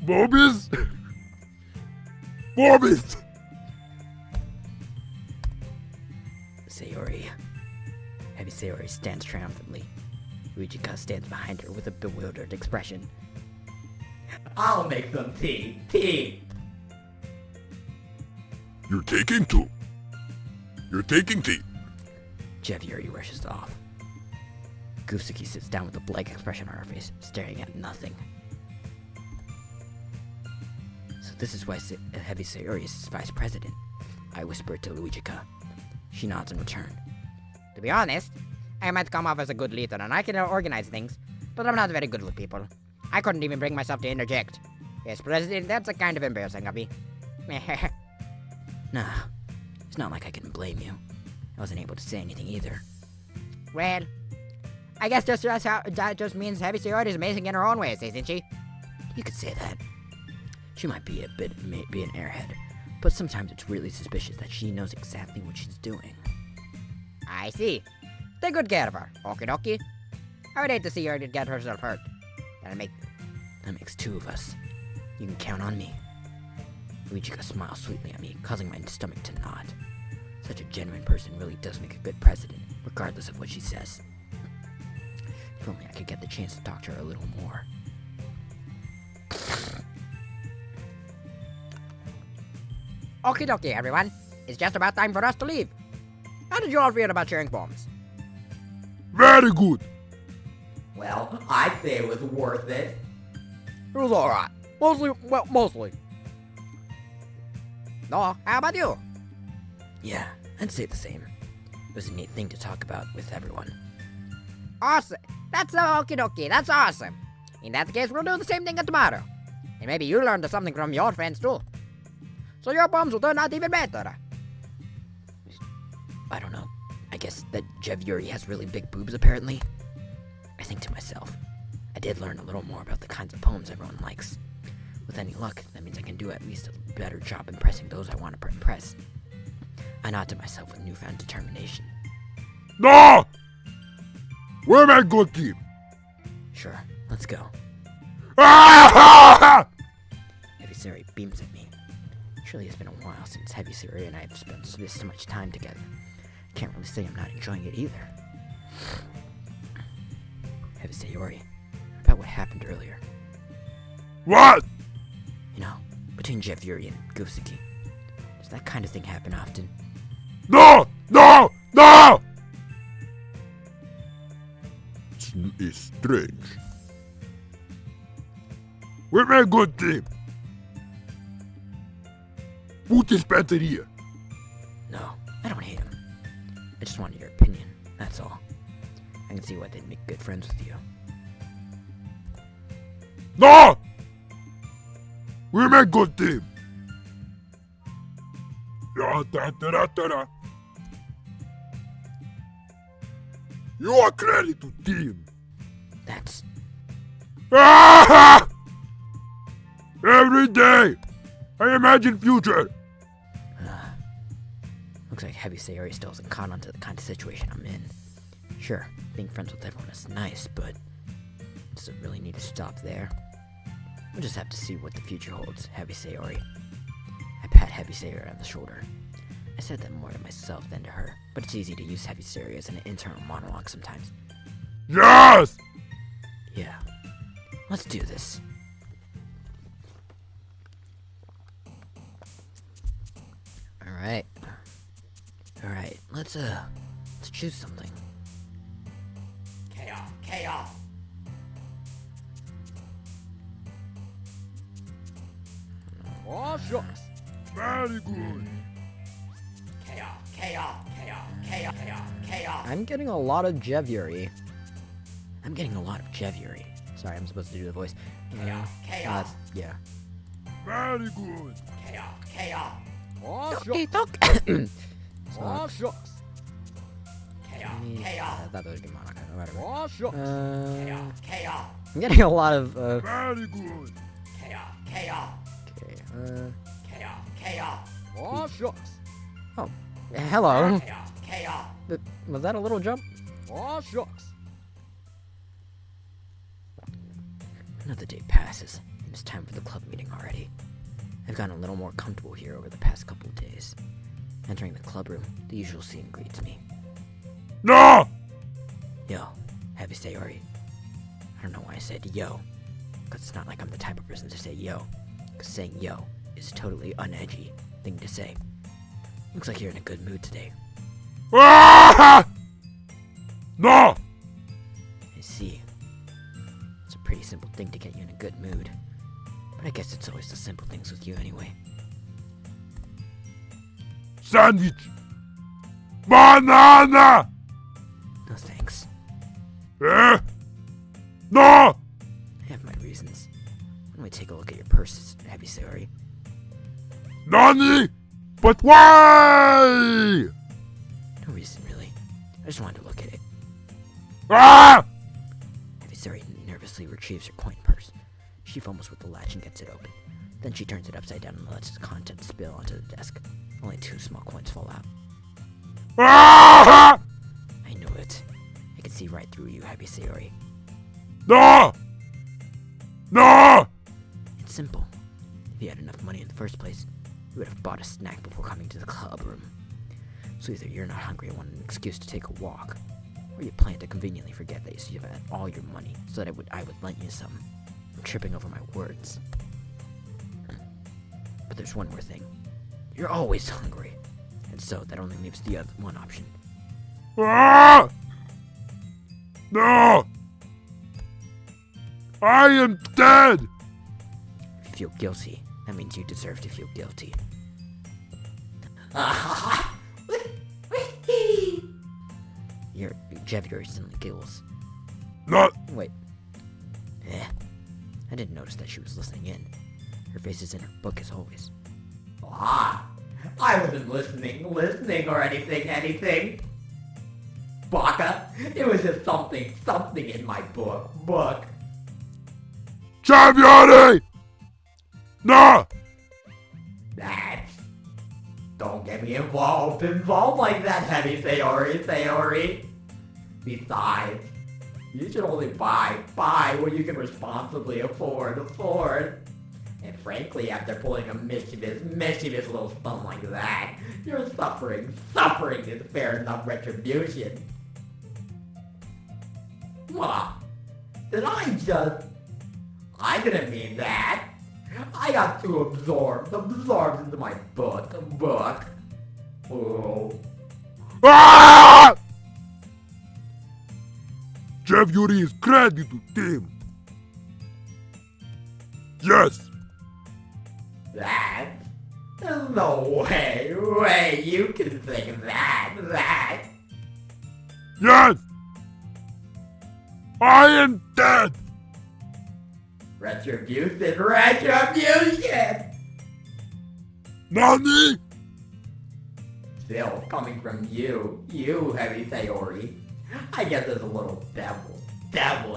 Bobbies? Heavysayori stands triumphantly. Luigiika stands behind her with a bewildered expression. I'll make some tea. You're taking two. You're taking tea. Jevyuri rushes off. Goofsuki sits down with a blank expression on her face, staring at nothing. So this is why Heavysayori is vice president. I whispered to Luigiika. She nods in return. To be honest, I might come off as a good leader and I can organize things, but I'm not very good with people. I couldn't even bring myself to interject. Yes, President, that's a kind of embarrassing of me. Nah, it's not like I can blame you. I wasn't able to say anything either. Well, I guess that just means Heavysayori is amazing in her own ways, isn't she? You could say that. She might be maybe an airhead, but sometimes it's really suspicious that she knows exactly what she's doing. I see. Take good care of her, Okie dokie. I would hate to see her get herself hurt. That makes two of us. You can count on me. Luigiika smiles sweetly at me, causing my stomach to knot. Such a genuine person really does make a good president, regardless of what she says. If only I could get the chance to talk to her a little more. Okie dokie, everyone. It's just about time for us to leave. How did you all feel about sharing bombs? Very good. Well, I'd say it was worth it. It was alright. Mostly. Noah, how about you? Yeah, I'd say the same. It was a neat thing to talk about with everyone. Awesome. That's okie dokie. That's awesome. In that case, we'll do the same thing tomorrow. And maybe you learned something from your friends too. So your bombs will turn out even better. I don't know. I guess that Jevyuri has really big boobs, apparently. I think to myself, I did learn a little more about the kinds of poems everyone likes. With any luck, that means I can do at least a better job impressing those I want to impress. I nod to myself with newfound determination. No! Where my good team? Sure, let's go. Ah! Heavysayori beams at me. Surely it's been a while since Heavysayori and I have spent so much time together. I can't really say I'm not enjoying it either. Heavysayori, about what happened earlier. What? You know, between Jevyuri and Goofsuki. Does that kind of thing happen often? No! No! No! It's strange. We're my good team. Put his better here. No, I don't hate him. I just wanted your opinion, that's all. I can see why they'd make good friends with you. No! We're my good team. Da-da-da-da-da. You are credit to team. That's... Ah! Every day, I imagine future. Looks like Heavysayori still hasn't caught on to the kind of situation I'm in. Sure, being friends with everyone is nice, but does it really need to stop there? We'll just have to see what the future holds, Heavysayori. I pat Heavysayori on the shoulder. I said that more to myself than to her, but it's easy to use Heavysayori as an internal monologue sometimes. Yes! Yeah, let's do this. Alright, let's choose something. Chaos. Oh, shucks. Very good. Chaos. I'm getting a lot of Jevyuri. I'm getting a lot of Jevyuri. Sorry, I'm supposed to do the voice. Chaos. Yeah. Very good. Chaos. Oh, Doki shucks. Doki! Oh, shucks. Chaos. I thought that was good Monica. Whatever. Oh, shucks. Chaos. I'm getting a lot of, Very good. Chaos. okay, Chaos. oh, shucks. Hello. Chaos. Was that a little jump? Oh, shucks. Another day passes, and it's time for the club meeting already. I've gotten a little more comfortable here over the past couple of days. Entering the club room, the usual scene greets me. No! Yo, Heavysayori. I don't know why I said yo, because it's not like I'm the type of person to say yo, because saying yo is a totally unedgy thing to say. Looks like you're in a good mood today. Ah! No! I see. It's a pretty simple thing to get you in a good mood, but I guess it's always the simple things with you anyway. Sandwich. Banana! No thanks. Eh? No! I have my reasons. Why don't we take a look at your purse, Heavysayori? Nani? But why? No reason, really. I just wanted to look at it. Ah! Heavysayori nervously retrieves her coin purse. She fumbles with the latch and gets it open. Then she turns it upside down and lets its contents spill onto the desk. Only 2 small coins fall out. Ah! I knew it. I could see right through you, Heavysayori. No! No! It's simple. If you had enough money in the first place, you would have bought a snack before coming to the club room. So either you're not hungry and want an excuse to take a walk, or you plan to conveniently forget that you spent all your money so that I would lend you some. I'm tripping over my words. But there's one more thing. You're always hungry. And so that only leaves the other one option. Ah! No! I am dead! If you feel guilty, that means you deserve to feel guilty. Your Jevyuri suddenly giggles. Not. Wait. I didn't notice that she was listening in. Her face is in her book as always. Ah, I wasn't listening or anything. Baka, it was just something in my book. Jevyuri! No! That. Don't get me involved like that, Heavysayori. Besides, you should only buy what you can responsibly afford. And frankly, after pulling a mischievous little stunt like that, you're suffering is fair enough retribution. What? I didn't mean that. I got too absorbed into my book. Oh. Ah! Jevyuri is credit to team. Yes. That? There's no way you can think that. Yes. I am dead. Retribution! Nani? Still coming from you, Heavysayori. I guess there's a little devil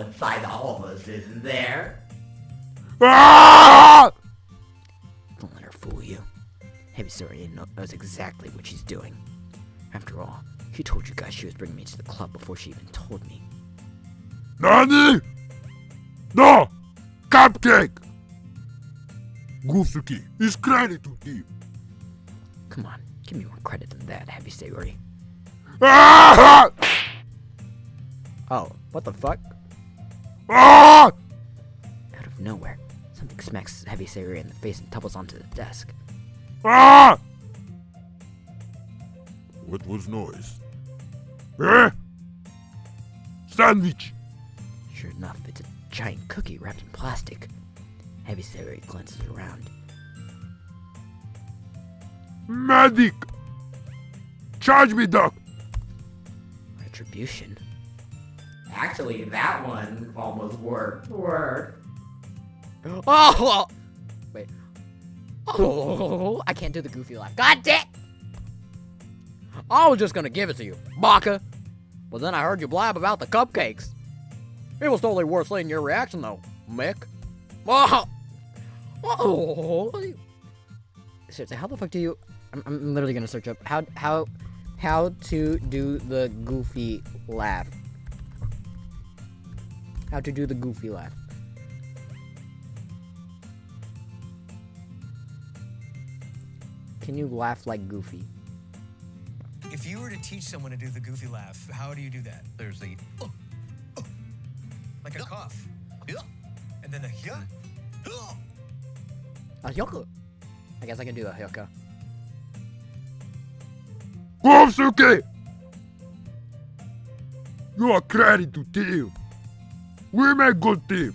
inside all of us, isn't there? Ah! Don't let her fool you. Heavysayori knows exactly what she's doing. After all, she told you guys she was bringing me to the club before she even told me. Nani? No! Cupcake! Goofsuki is credit to team. Come on, give me more credit than that, Heavysayori. Ah! Oh, what the fuck? Ah! Out of nowhere, something smacks Heavysayori in the face and tumbles onto the desk. Ah! What was noise? Eh? Sandwich! Sure enough, it's a giant cookie wrapped in plastic. Heavysayori glances around. Medic! Charge me, Doc! Retribution? Actually, that one almost worked. Oh! Wait. Oh, I can't do the goofy laugh. God damn! I was just gonna give it to you, Baka. But then I heard you blab about the cupcakes. It was totally worth seeing your reaction, though, Mick. Oh! Seriously, how the fuck do you... I'm literally gonna search up how to do the goofy laugh. How to do the goofy laugh. Can you laugh like Goofy? If you were to teach someone to do the goofy laugh, how do you do that? There's the like a cough. And then a A hyoku. I guess I can do the hyoku. Goofsuki! You are credit to team. We make good team.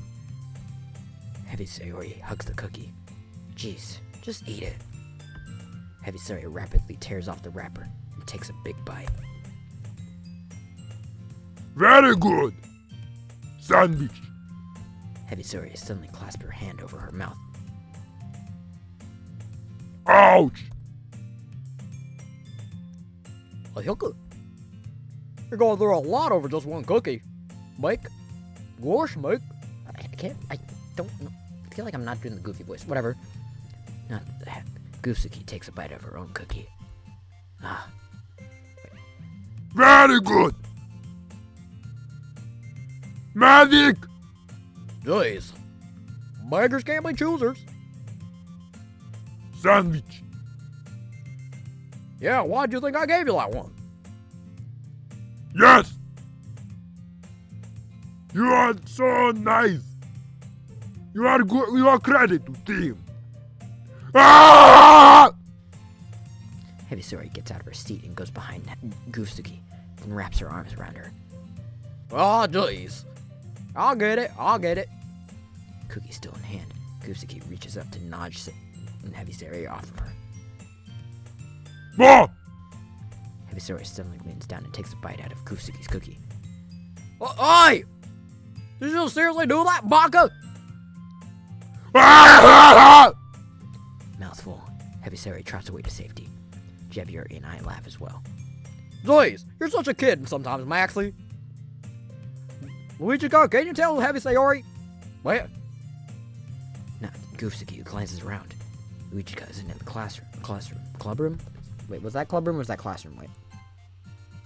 Heavysayori hugs the cookie. Jeez, just eat it. Heavysayori rapidly tears off the wrapper and takes a big bite. Very good. Sandwich. Heavysayori suddenly clasped her hand over her mouth. Ouch. A hyoku. You're going through a lot over just one cookie. Mike? Gosh, Mike. I don't know. I feel like I'm not doing the Goofy voice. Whatever. Not that. Goofsuki takes a bite of her own cookie. Ah, Very good. Magic. Jeez. Beggars can't be choosers. Sandwich. Yeah, why'd you think I gave you that one? Yes. You are so nice. You are good. You are credit to team. Ah! Heavysayori gets out of her seat and goes behind Goofsuki, then wraps her arms around her. Oh, jeez. I'll get it. Cookie still in hand, Goofsuki reaches up to nudge Heavysayori off of her. More. Heavysayori suddenly leans down and takes a bite out of Goofsuki's cookie. Oi! Did you seriously do that, Baka? Ah! Mouthful, Heavysayori trots away to safety. Jevyuri and I laugh as well. Jeez, you're such a kid sometimes, Maxie. Luigiika, can you tell Heavysayori? Wait. Now, Goofsuki glances around. Luigiika isn't in the clubroom? Wait, was that clubroom or was that classroom? Wait.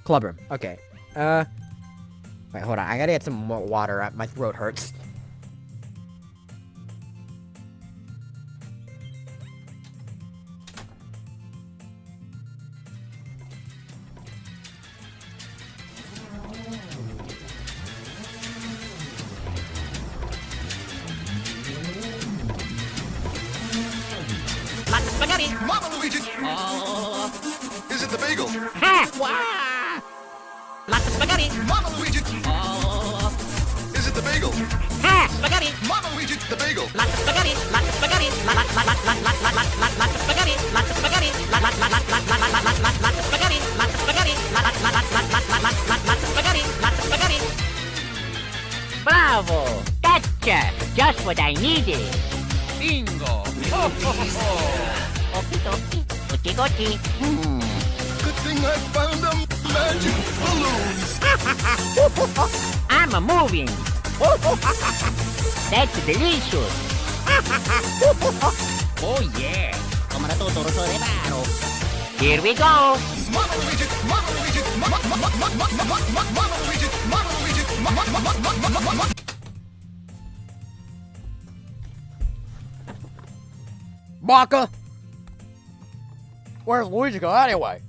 Clubroom, okay. Wait, hold on, I gotta get some more water, my throat hurts. Lots of spaghetti. Mama Luigi! Is it the bagel? Ha! Lots of spaghetti. Mama Luigi! Is it the bagel? Ha! Spaghetti. Mama Luigi! The bagel! Lots of spaghetti. Lots of spaghetti. Lots of spaghetti. Lots of spaghetti. Lots of spaghetti. Lots of spaghetti. Lots of spaghetti. Lots of spaghetti. Bravo! Gotcha! Just what I needed! Bingo! Okie dokie, goody goody. Good thing I found them magic balloons! I'm a moving! That's delicious! Oh yeah! Come na tuturo sa rebaro! Here we go! Mama Luigi! Mama Luigi! Mama Luigi! Mama Luigi! Mama. Baka! Where's Luigiika anyway?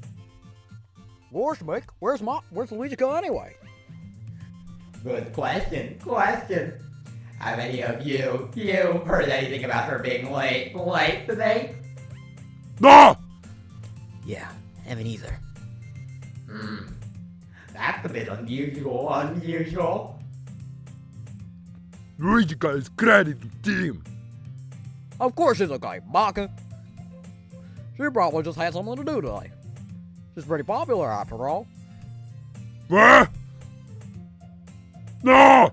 Where's Luigiika anyway? Good question. Have any of you heard anything about her being late today? No. Yeah, haven't either. That's a bit unusual. Luigiika is credit to team. Of course she's okay, Baka. She probably just had something to do today. She's pretty popular after all. What? No!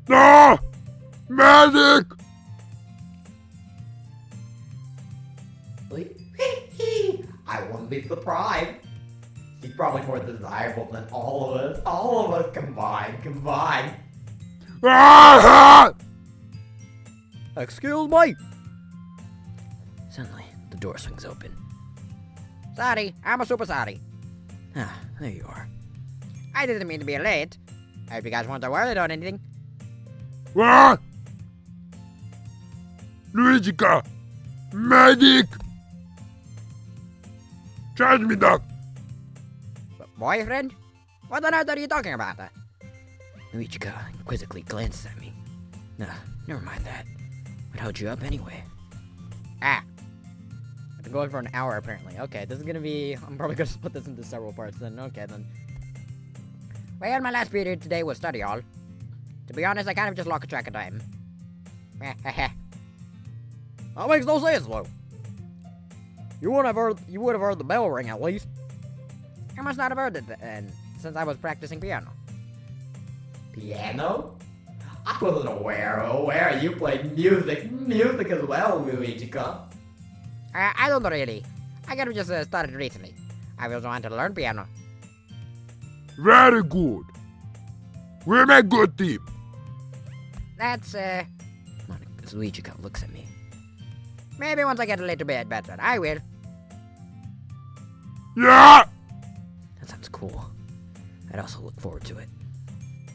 No! Magic! I wouldn't be surprised. She's probably more desirable than all of us combined. Ah! Excuse me? Suddenly, the door swings open. Sorry, I'm a super sorry. Ah, there you are. I didn't mean to be late. I hope you guys weren't worried or anything. What? Luigiika! Magic! Charge me, Doc! Boyfriend? What on earth are you talking about? Luigiika quizzically glances at me. Nah, never mind that. What held you up anyway? I've been going for an hour apparently. Okay, this is gonna be... I'm probably gonna split this into several parts then. Okay, then. Well, my last period today was study hall. To be honest, I kind of just lost track of time. That makes no sense, though. You would have heard the bell ring at least. I must not have heard it then, since I was practicing piano. Piano? I wasn't aware you played music as well, Luigiika. I don't really. I kind of just started recently. I was wanting to learn piano. Very good. We make good team. That's, Luigiika looks at me. Maybe once I get a little bit better, I will. Yeah! That sounds cool. I'd also look forward to it.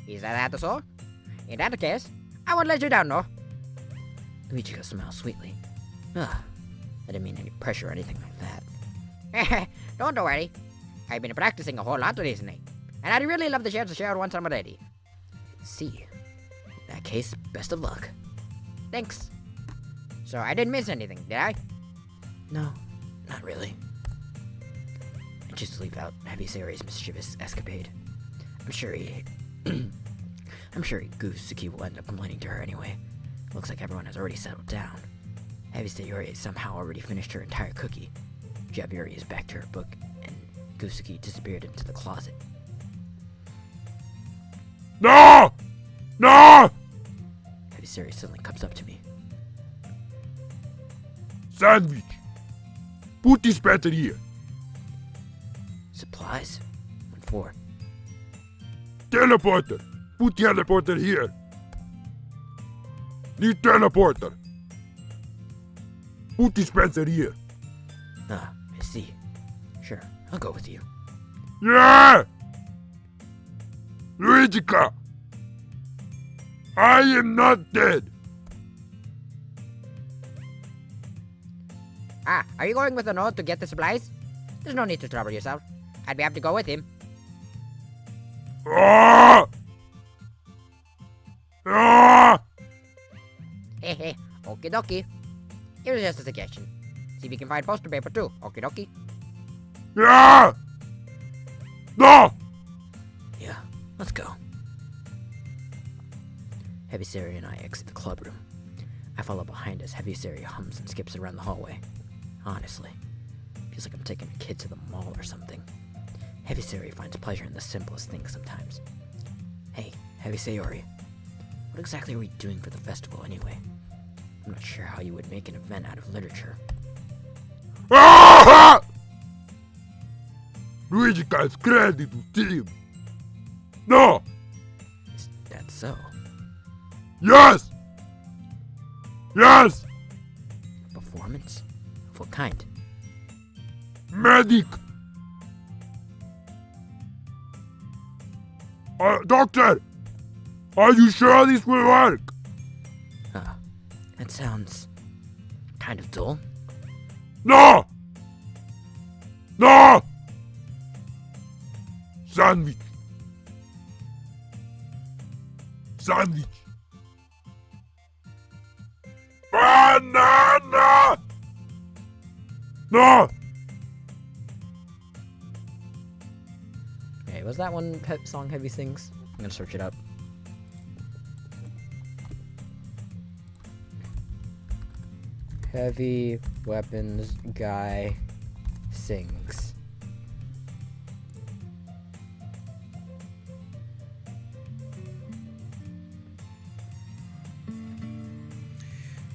Is that so? In that case, I won't let you down, no? Luigiika smiles sweetly. Ah, I didn't mean any pressure or anything like that. Don't worry. I've been practicing a whole lot recently, and I'd really love the chance to share it once I'm ready. See. In that case, best of luck. Thanks. So I didn't miss anything, did I? No, not really. And just to leave out Heavysayori's mischievous escapade, I'm sure Goofsuki will end up complaining to her anyway. Looks like everyone has already settled down. Heavysayori has somehow already finished her entire cookie. Jevyuri is back to her book, and Goofsuki disappeared into the closet. No! No! Heavysayori suddenly comes up to me. Sandwich. Put this better here. Supplies? What for? Teleporter. Put teleporter here. Need teleporter. Put dispenser here. Ah, I see. Sure, I'll go with you. Yeah! Luigiika! I am not dead. Ah, are you going with the note to get the supplies? There's no need to trouble yourself. I'd be happy to go with him. Ah! Ah! Hehe, okie dokie. It was just a suggestion. See if you can find poster paper too, okie dokie. Yeah! No! Yeah, let's go. Heavysayori and I exit the clubroom. I follow behind as Heavysayori hums and skips around the hallway. Honestly, feels like I'm taking a kid to the mall or something. Heavysayori finds pleasure in the simplest things sometimes. Hey, Heavysayori, what exactly are we doing for the festival anyway? I'm not sure how you would make an event out of literature. Ah! Luigiika is crazy to steal. No! Is that so? Yes! Yes! Performance? Of what kind? Medic! Doctor! Are you sure this will work? That sounds kind of dull. No! No! Sandwich! Sandwich! Banana! No! Hey, was that one song Heavy sings? I'm gonna search it up. Heavy weapons guy sings.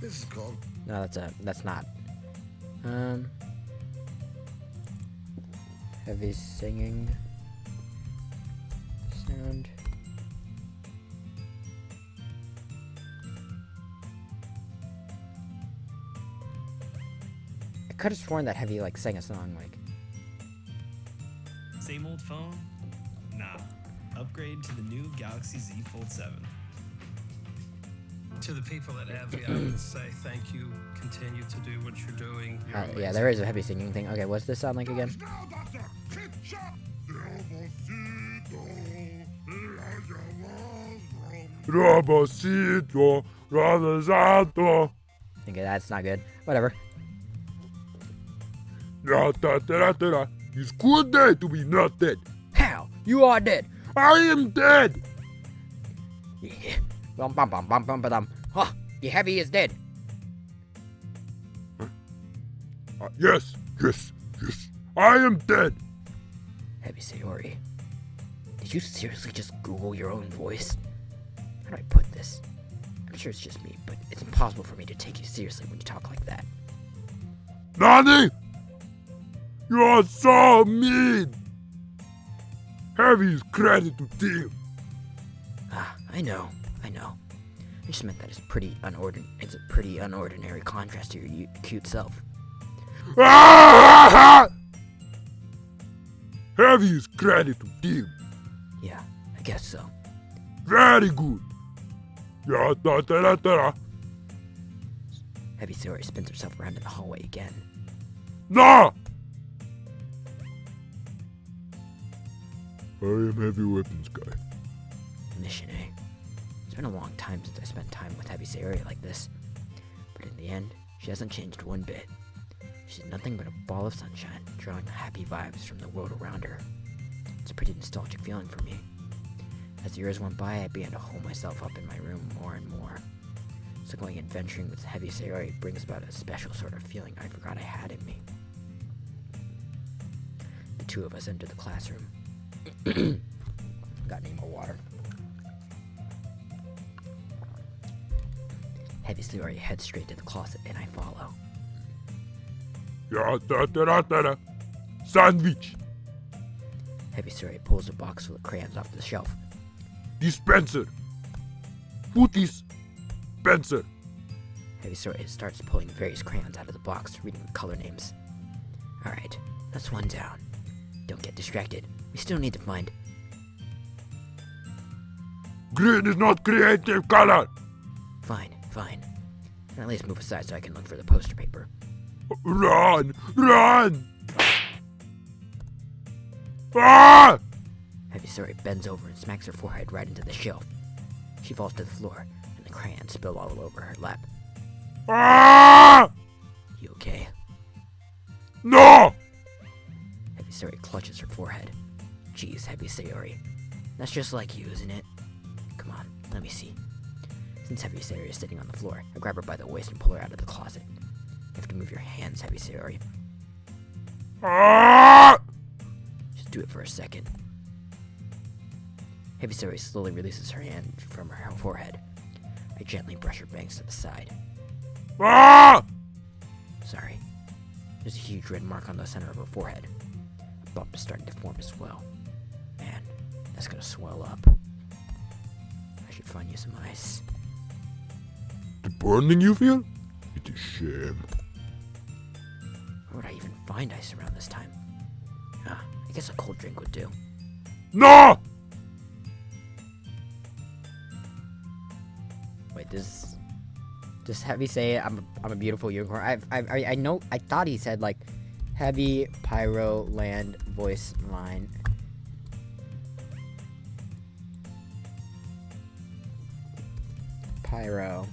This is called. No, that's not. Heavy singing sound. I could have sworn that Heavy like sang a song like. Same old phone? Nah. Upgrade to the new Galaxy Z Fold 7. To the people at Avi, I would say thank you. Continue to do what you're doing. You're Yeah, amazing. there is a Heavy singing thing. Okay, what's this sound like again? Robocito, Robosato. Okay, that's not good. Whatever. It's good day to be not dead. How? You are dead. I am dead. Yeah. Bum bum bum bum bum bum. Huh? The Heavy is dead. Yes. I am dead. Heavysayori, did you seriously just Google your own voice? How do I put this? I'm sure it's just me, but it's impossible for me to take you seriously when you talk like that. Nani? You are so mean. Heavy is credit to team. Ah, I know. I just meant that it's a pretty unordinary contrast to your cute self. Heavy is credit to team. Yeah, I guess so. Very good. Yeah, da. Heavysayori spins herself around in the hallway again. No! I am heavy weapons guy. Mission, eh? It's been a long time since I spent time with Heavysayori like this. But in the end, she hasn't changed one bit. She's nothing but a ball of sunshine, drawing happy vibes from the world around her. It's a pretty nostalgic feeling for me. As the years went by, I began to hole myself up in my room more and more. So going adventuring with Heavysayori brings about a special sort of feeling I forgot I had in me. The two of us enter the classroom. Got any more water? Heavysayori heads straight to the closet and I follow. Yeah, da. Sandwich. Heavysayori pulls a box full of crayons off the shelf. Dispenser. Footies. Spencer. Heavysayori starts pulling various crayons out of the box, reading the color names. Alright, that's one down. Don't get distracted. We still need to find... Green is not creative color. Fine. And at least move aside so I can look for the poster paper. Run! Ah! Heavysayori bends over and smacks her forehead right into the shelf. She falls to the floor, and the crayons spill all over her lap. Ah! You okay? No! Heavysayori clutches her forehead. Jeez, Heavysayori. That's just like you, isn't it? Come on, let me see. Since Heavysayori is sitting on the floor, I grab her by the waist and pull her out of the closet. You have to move your hands, Heavysayori. Ah! Just do it for a second. Heavysayori slowly releases her hand from her forehead. I gently brush her bangs to the side. Ah! Sorry. There's a huge red mark on the center of her forehead. A bump is starting to form as well. Man, that's gonna swell up. I should find you some ice. The burning you feel? It is shame. Where would I even find ice around this time? I guess a cold drink would do. No! Wait, does Heavy say I'm a beautiful unicorn? I know, I thought he said like Heavy Pyro Land voice line. Pyro.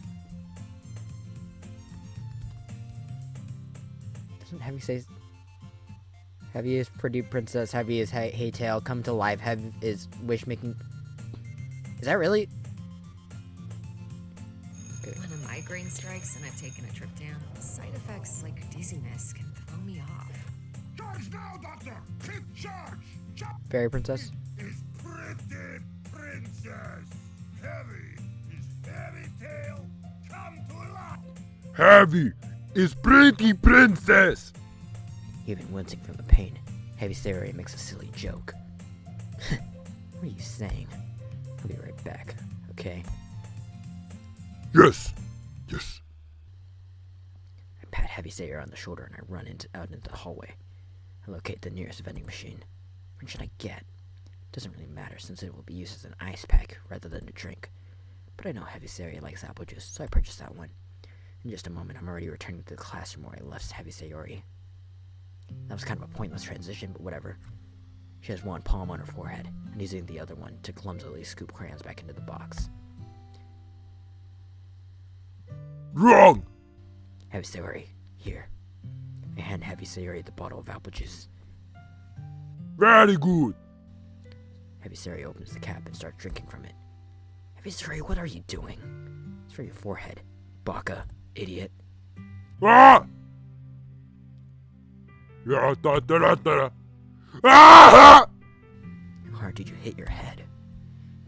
Doesn't Heavy say Heavy is pretty princess, Heavy is hey tail, come to life, Heavy is wish making. Is that really? When a migraine strikes and I've taken a trip down, side effects like dizziness can throw me off. Charge now, Doctor! Keep charge! Fairy princess? Is pretty princess. Heavy is heavy tail. Come to life. Heavy is pretty princess. Even wincing from the pain, Heavysayori makes a silly joke. What are you saying? I'll be right back, okay? Yes. I pat Heavysayori on the shoulder and I run out into the hallway. I locate the nearest vending machine. What should I get? Doesn't really matter since it will be used as an ice pack rather than a drink. But I know Heavysayori likes apple juice, so I purchase that one. In just a moment, I'm already returning to the classroom where I left Heavysayori. That was kind of a pointless transition, but whatever. She has one palm on her forehead, and using the other one to clumsily scoop crayons back into the box. Wrong! Heavysayori, here. I hand Heavysayori the bottle of apple juice. Very good. Heavysayori opens the cap and starts drinking from it. Heavysayori, what are you doing? It's for your forehead. Baka, idiot. Ah! Yeah, da. Ah! How hard did you hit your head?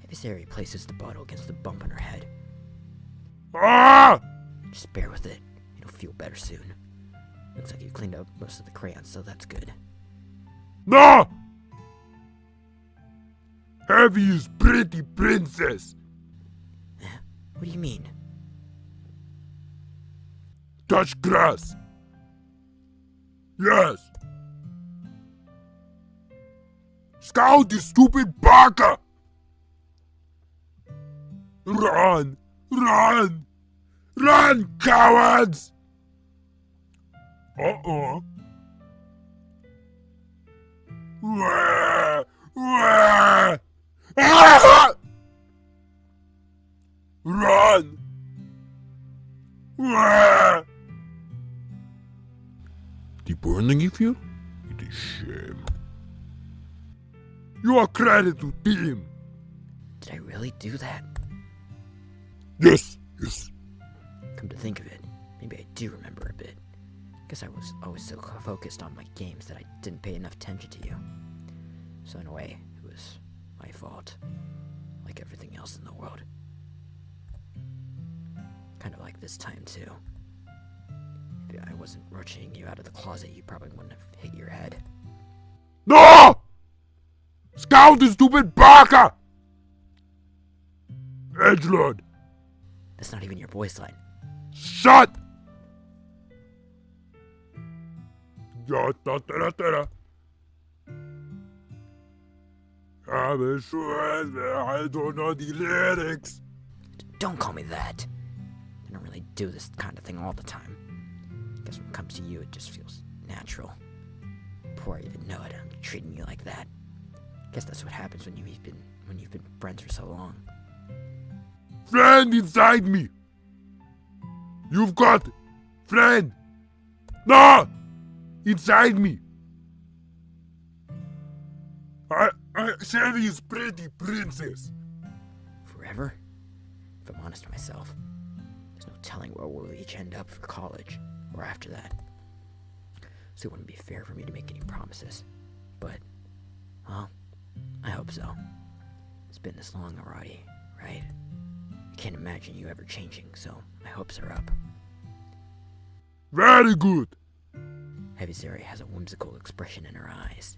Heavysayori places the bottle against the bump on her head. Ah! Just bear with it. It'll feel better soon. Looks like you cleaned up most of the crayons, so that's good. No! Heavy is pretty princess. What What do you mean? Touch grass. Yes. Scout, you stupid baka! Run! Run! Run, cowards! Uh-oh. Wah! Wah! Ah! Run! Wah! The burning you feel? It is shame. You are credit to team. Did I really do that? Yes, yes. Come to think of it, maybe I do remember a bit. Guess I was always so focused on my games that I didn't pay enough attention to you. So in a way, it was my fault. Like everything else in the world. Kind of like this time too. If I wasn't rushing you out of the closet, you probably wouldn't have hit your head. No! Scout, the stupid baka! Edgelord. That's not even your voice line. Shut! I don't know the lyrics. Don't call me that. I don't really do this kind of thing all the time. Guess when it comes to you, it just feels natural. Before I even know it, I'm treating you like that. Guess that's what happens when you've been friends for so long. Friend inside me. You've got friend. No! Inside me. Chevy is pretty princess. Forever? If I'm honest with myself, there's no telling where we'll each end up for college, or after that. So it wouldn't be fair for me to make any promises. But, well, I hope so. It's been this long already, right? I can't imagine you ever changing, so my hopes are up. Very good. Heavysayori has a whimsical expression in her eyes.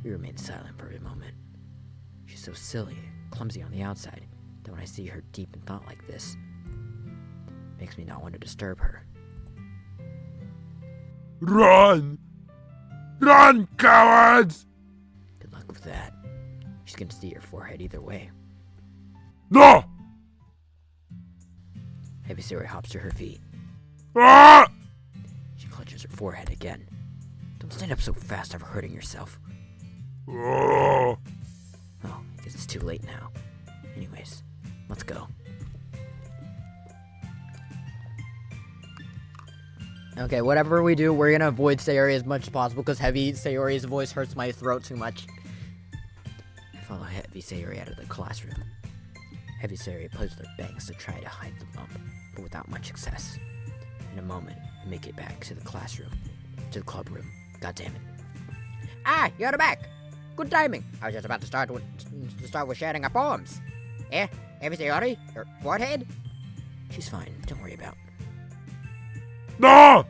We remain silent for a moment. She's so silly, clumsy on the outside, that when I see her deep in thought like this, it makes me not want to disturb her. Run! Run, cowards! Good luck with that. She's gonna see your forehead either way. No! Heavysayori hops to her feet. Ah! She clutches her forehead again. Don't stand up so fast over hurting yourself. Oh! Oh, I guess it's too late now. Anyways, let's go. Okay, whatever we do, we're gonna avoid Sayori as much as possible because Heavysayori's voice hurts my throat too much. I follow Heavysayori out of the classroom. Heavysayori plays with her bangs to try to hide the bump, but without much success. In a moment, I make it back to the classroom, to the club room. God damn it. Ah, you're back. Good timing. I was just about to start with sharing our poems. Eh, Heavysayori, your forehead? She's fine, don't worry about. No!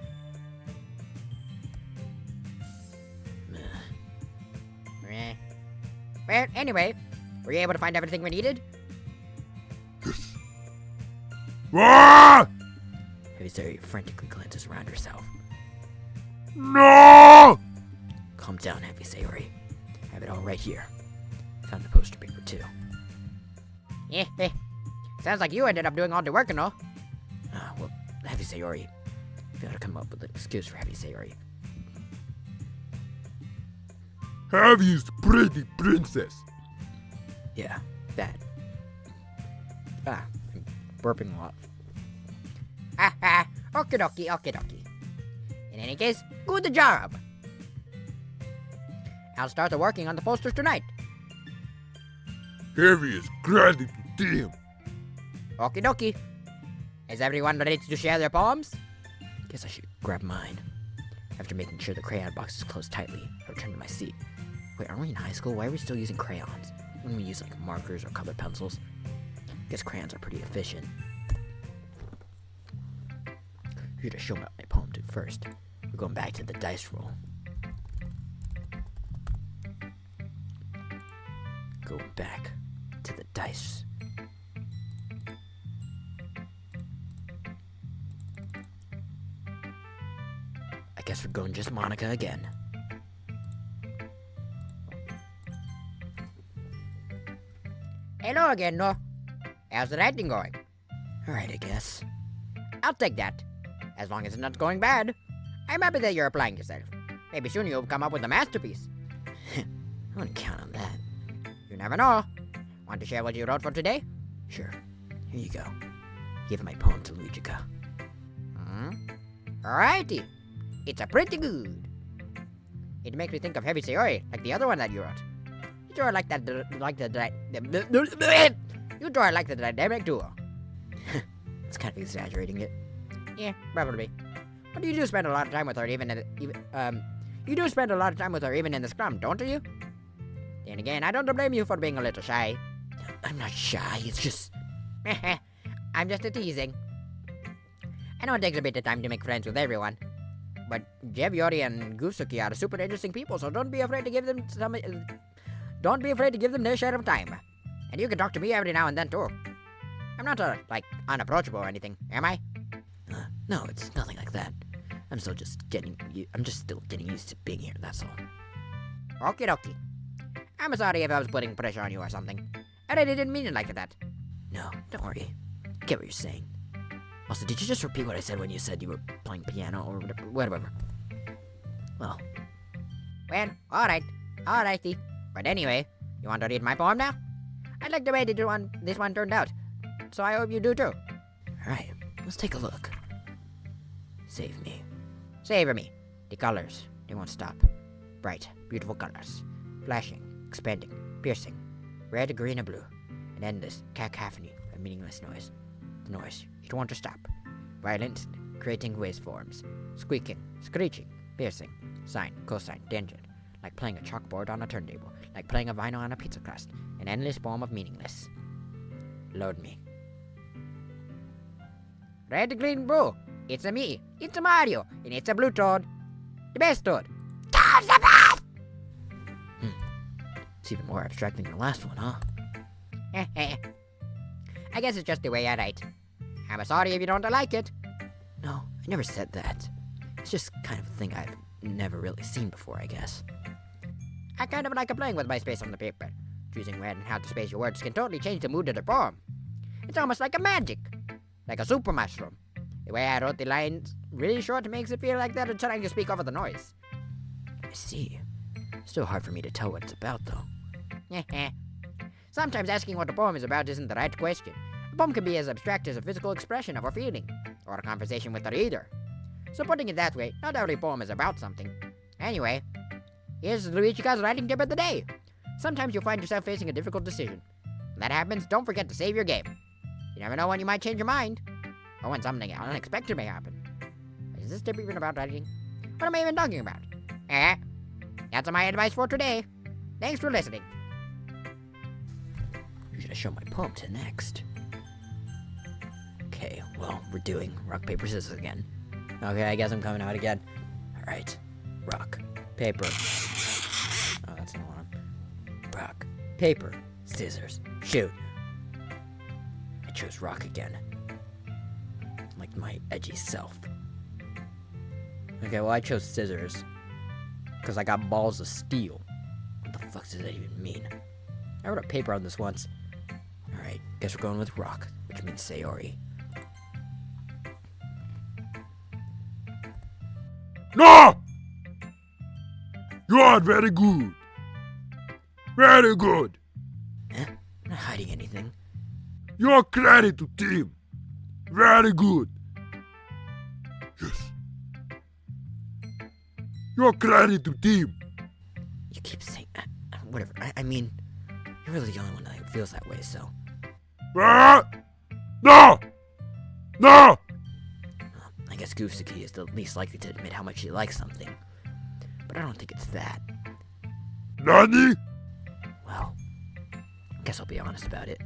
Eh. Well, anyway, were you able to find everything we needed? Yes. Ah! Heavysayori frantically glances around herself. No! Calm down, Heavysayori. I have it all right here. Found the poster paper too. Eh. Sounds like you ended up doing all the work and all. Well, Heavysayori. You gotta come up with an excuse for Heavysayori. Heavy is pretty princess. Yeah, that. I'm burping a lot. Okie dokie. In any case, good job. I'll start working on the posters tonight. Heavy is credit to team. Okie dokie. Is everyone ready to share their poems? Guess I should grab mine. After making sure the crayon box is closed tightly, I return to my seat. Wait, aren't we in high school? Why are we still using crayons? When we use like markers or colored pencils? Guess crayons are pretty efficient. Who to show my poem to first? We're going back to the dice roll. Going back to the dice. Guess we're going just Monica again. Hello again, no. How's the writing going? Alright, I guess. I'll take that. As long as it's not going bad. I'm happy that you're applying yourself. Maybe soon you'll come up with a masterpiece. I wouldn't count on that. You never know. Want to share what you wrote for today? Sure. Here you go. Give my poem to Luigiika. Alrighty. It's a pretty good. It makes me think of Heavysayori, like the other one that you wrote. You draw like that, you draw like the dynamic duo. It's kind of exaggerating it. Yeah, probably. But you do spend a lot of time with her even in the scrum, don't you? Then again, I don't blame you for being a little shy. I'm not shy, it's just... I'm just a teasing. I know it takes a bit of time to make friends with everyone. But Jevyuri and Goofsuki are super interesting people, so don't be afraid to give them their share of time. And you can talk to me every now and then too. I'm not unapproachable or anything, am I? No, it's nothing like that. I'm still just getting used to being here, that's all. Okie dokie. I'm sorry if I was putting pressure on you or something. I really didn't mean it like that. No, don't worry. I get what you're saying. Also, did you just repeat what I said when you said you were playing piano or whatever? Well, alrighty. But anyway, you want to read my poem now? I like the way this one turned out. So I hope you do too. Alright, let's take a look. Save me. Savor me. The colors, they won't stop. Bright, beautiful colors. Flashing, expanding, piercing. Red, green, and blue. An endless cacophony of meaningless noise. The noise, it won't stop. Violent, creating waveforms. Squeaking, screeching, piercing. Sine, cosine, tangent. Like playing a chalkboard on a turntable. Like playing a vinyl on a pizza crust. An endless poem of meaningless. Load me. Red, green, blue. It's a me. It's a Mario. And it's a blue toad. The best toad. Toad's the best! It's even more abstract than your last one, huh? I guess it's just the way I write. I'm sorry if you don't like it. No, I never said that. It's just kind of a thing I've never really seen before, I guess. I kind of like playing with my space on the paper. Choosing when and how to space your words can totally change the mood of the poem. It's almost like a magic. Like a super mushroom. The way I wrote the lines really short makes it feel like they're trying to speak over the noise. I see. Still hard for me to tell what it's about, though. Sometimes asking what a poem is about isn't the right question. A poem can be as abstract as a physical expression of a feeling, or a conversation with the reader. So putting it that way, not every poem is about something. Anyway, here's Luigiika's writing tip of the day. Sometimes you'll find yourself facing a difficult decision. When that happens, don't forget to save your game. You never know when you might change your mind, or when something unexpected may happen. Is this tip even about writing? What am I even talking about? That's my advice for today. Thanks for listening. You're gonna show my poem to next. Okay, well, we're doing rock, paper, scissors again. Okay, I guess I'm coming out again. Alright. Rock, paper. Oh, that's not one. Rock, paper, scissors, shoot. I chose rock again. Like my edgy self. Okay, well, I chose scissors. Because I got balls of steel. What the fuck does that even mean? I wrote a paper on this once. Alright, guess we're going with rock, which means Sayori. No! You are very good. Very good. I'm not hiding anything. Your credit to team. Very good. Yes. Your credit to team. You keep saying... whatever. I mean, you're really the only one that feels that way, so... No! No! I guess Goofsuki is the least likely to admit how much he likes something. But I don't think it's that. Nani? Well, I guess I'll be honest about it.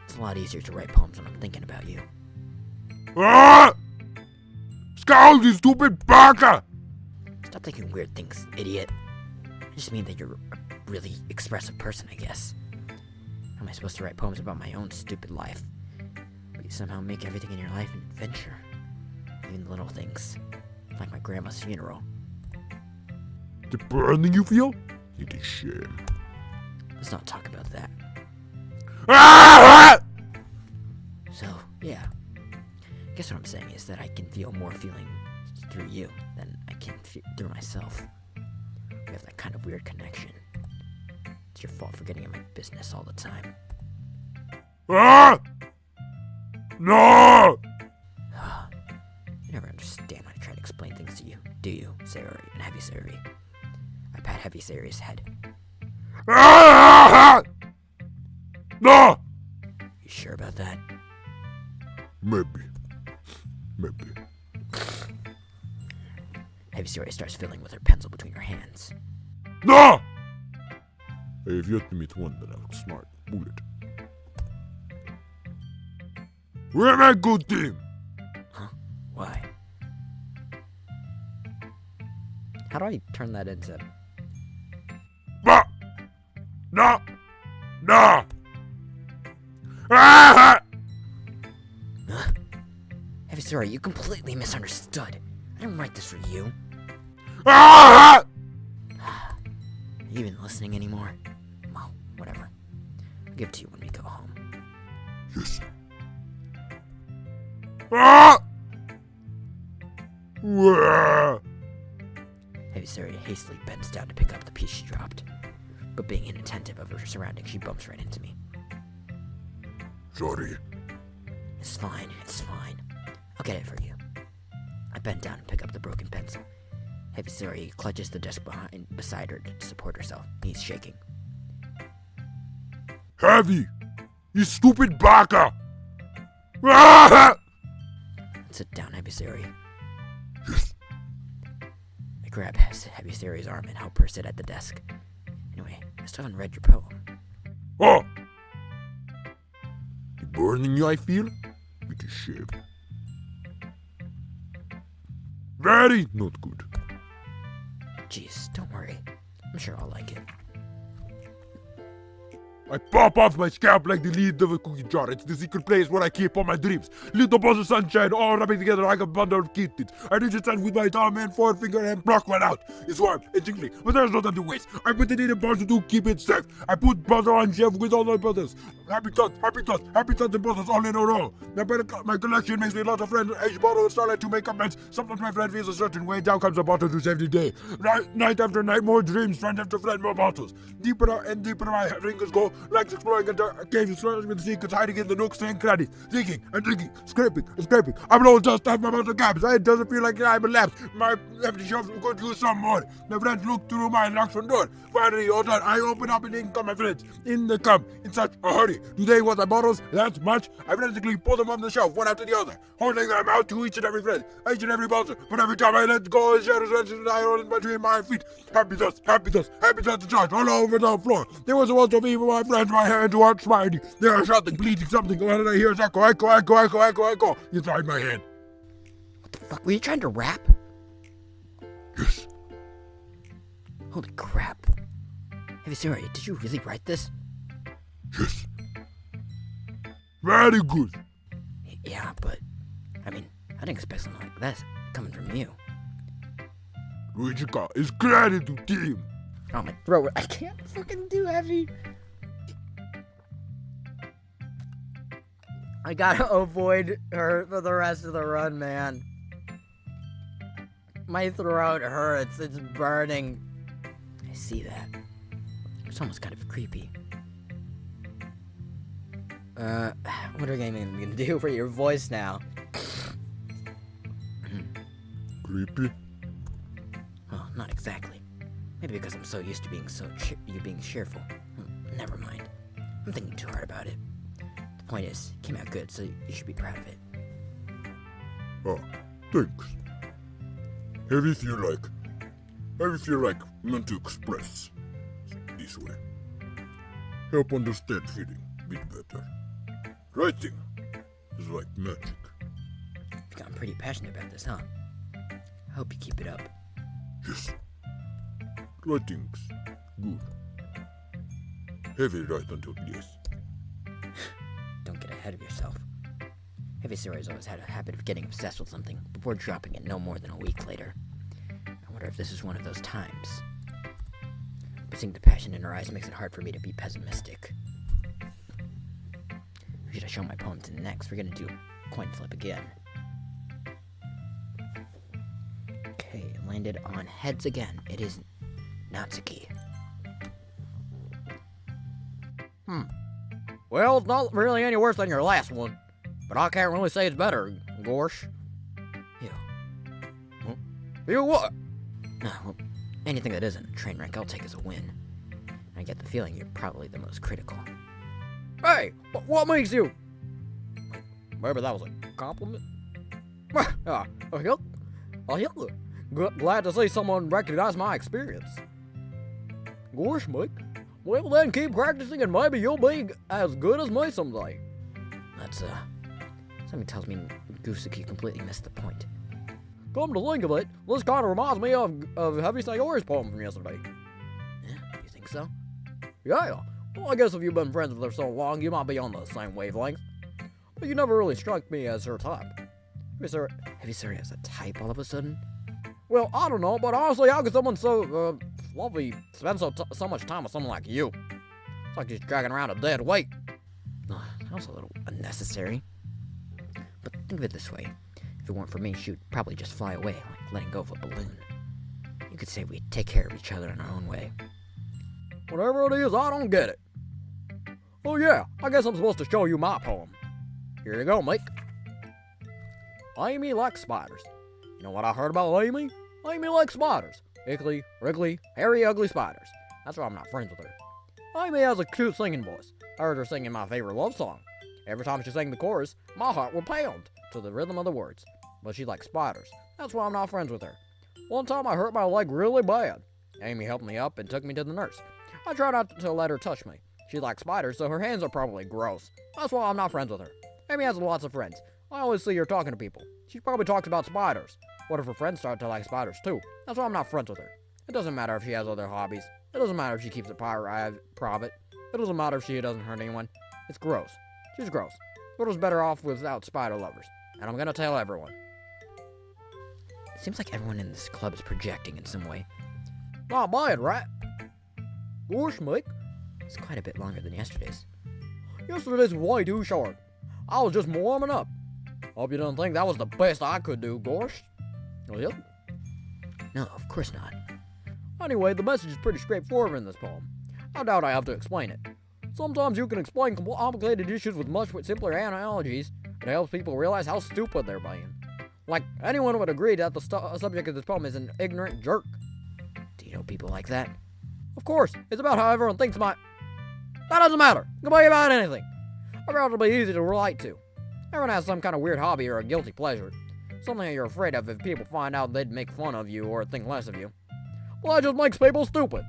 It's a lot easier to write poems when I'm thinking about you. Scout, you stupid baka! Stop thinking weird things, idiot. I just mean that you're a really expressive person, I guess. How am I supposed to write poems about my own stupid life? But you somehow make everything in your life an adventure. Even the little things. Like my grandma's funeral. The burning you feel? It is shame. Let's not talk about that. Ah! So, yeah. I guess what I'm saying is that I can feel more feeling through you than I can through myself. We have that kind of weird connection. It's your fault for getting in my business all the time. Ah! No! You never understand when I try to explain things to you, do you, Sayori and Heavysayori? I pat Heavysayori's head. Ah! No! You sure about that? Maybe. Heavysayori starts fiddling with her pencil between her hands. No! I have yet to meet one that looks smart. Bullet. We're my good team! Huh? Why? How do I turn that into... Bah! No! No! Ah! Heavysayori, you completely misunderstood. I didn't write this for you. Ah! Are you even listening anymore? Well, whatever. I'll give it to you when we go home. Yes. Ah! Heavysayori hastily bends down to pick up the piece she dropped. But being inattentive of her surroundings, she bumps right into me. Sorry. It's fine. I'll get it for you. I bend down and pick up the broken pencil. Heavysayori clutches the desk beside her to support herself, knees shaking. Heavy! You stupid baka! Ah! Sit down, Heavysayori. Yes. I grab Heavysayori's arm and help her sit at the desk. Anyway, I still haven't read your poem. Oh! The burning you I feel? It is shame. Very not good. Jeez, don't worry. I'm sure I'll like it. I pop off my scalp like the lid of a cookie jar. It's the secret place where I keep all my dreams. Little balls of sunshine all rubbing together like a bundle of kittens. I reach inside with my thumb and forefinger and pluck one out. It's warm and tingly, but there's no time to waste. I put it in a bottle to keep it safe. I put butter on shelf with all my brothers. Happy thoughts and brothers all in a row. My collection makes me a lot of friends. Each bottle of starlight to make amends. Sometimes my friend feels a certain way. Down comes a bottle to save the day. Night after night, more dreams. Friend after friend, more bottles. Deeper and deeper my fingers go. Like exploring a cave, exploring with secrets hiding in the nooks and crannies. Digging and digging, scraping and scraping. I'm blowing just off my mouth of gaps. It doesn't feel like I'm elapsed. My empty shelves could use some more. My friends look through my locked front door. Finally, all done. I open up and in come my friends. In they come, in such a hurry. Do they want my bottles? That's much. I frantically pull them on the shelf, one after the other, holding them out to each and every friend, each and every bottle. But every time I let go, the shadows rush and I roll in between my feet. Happy dust to charge all over the floor. There was a want to be for my friends, my hands were smiling. They are shouting, bleating something. When I hear echo inside my head. What the fuck? Were you trying to rap? Yes. Holy crap. Heavysayori, did you really write this? Yes. Very good. Yeah, but, I mean, I didn't expect something like this coming from you. Luigiika is granted to team. Oh, my throat. I can't fucking do heavy. I gotta avoid her for the rest of the run, man. My throat hurts. It's burning. I see that. It's almost kind of creepy. What are we gonna do for your voice now? Creepy? Well, not exactly. Maybe because I'm so used to being being cheerful. Never mind. I'm thinking too hard about it. The point is, it came out good, so you should be proud of it. Oh, thanks. How do you feel like meant to express this way? Help understand feeling a bit better. Writing is like magic. You've gotten pretty passionate about this, huh? I hope you keep it up. Yes. Writing's good. Heavy right until yes. Don't get ahead of yourself. Heavysayori's always had a habit of getting obsessed with something before dropping it no more than a week later. I wonder if this is one of those times. But seeing the passion in her eyes makes it hard for me to be pessimistic. Who should I show my poem to next? We're gonna do coin flip again. Okay, it landed on heads again. It is Natsuki. Well, it's not really any worse than your last one, but I can't really say it's better, Gorsh. Ew. Huh? You what? Well, anything that isn't a train wreck I'll take as a win. I get the feeling you're probably the most critical. Hey, what makes you? Maybe that was a compliment. Glad to see someone recognize my experience. Gosh, Mike. Well, then keep practicing and maybe you'll be as good as me someday. That's, something tells me Goofsuki completely missed the point. Come to think of it, this kind of reminds me of Heavysayori's poem from yesterday. Yeah, you think so? Yeah. Well, I guess if you've been friends with her so long, you might be on the same wavelength. But you never really struck me as her type. Heavysayori has a type all of a sudden? Well, I don't know, but honestly, how could someone so, lovely spend so much time with someone like you? It's like she's dragging around a dead weight. That was a little unnecessary. But think of it this way. If it weren't for me, she would probably just fly away, like letting go of a balloon. You could say we take care of each other in our own way. Whatever it is, I don't get it. Oh yeah, I guess I'm supposed to show you my poem. Here you go, Mike. Amy likes spiders. You know what I heard about Amy? Amy likes spiders. Ickly, wriggly, hairy, ugly spiders. That's why I'm not friends with her. Amy has a cute singing voice. I heard her singing my favorite love song. Every time she sang the chorus, my heart would pound to the rhythm of the words. But she likes spiders. That's why I'm not friends with her. One time I hurt my leg really bad. Amy helped me up and took me to the nurse. I tried not to let her touch me. She likes spiders, so her hands are probably gross. That's why I'm not friends with her. Amy has lots of friends. I always see her talking to people. She probably talks about spiders. What if her friends start to like spiders too? That's why I'm not friends with her. It doesn't matter if she has other hobbies. It doesn't matter if she keeps it private. It doesn't matter if she doesn't hurt anyone. It's gross. She's gross. The world's better off without spider lovers. And I'm gonna tell everyone. It seems like everyone in this club is projecting in some way. Not bad, right? Gosh, Mike. It's quite a bit longer than yesterday's. Yesterday's way too short. I was just warming up. Hope you didn't think that was the best I could do, Gosh. Well, no, of course not. Anyway, the message is pretty straightforward in this poem. I doubt I have to explain it. Sometimes you can explain complicated issues with much simpler analogies. It helps people realize how stupid they're being. Like, anyone would agree that the subject of this poem is an ignorant jerk. Do you know people like that? Of course, it's about how everyone thinks That doesn't matter. It can be about anything. I'd rather be easy to relate to. Everyone has some kind of weird hobby or a guilty pleasure. Something that you're afraid of if people find out they'd make fun of you or think less of you. Well, that just makes people stupid.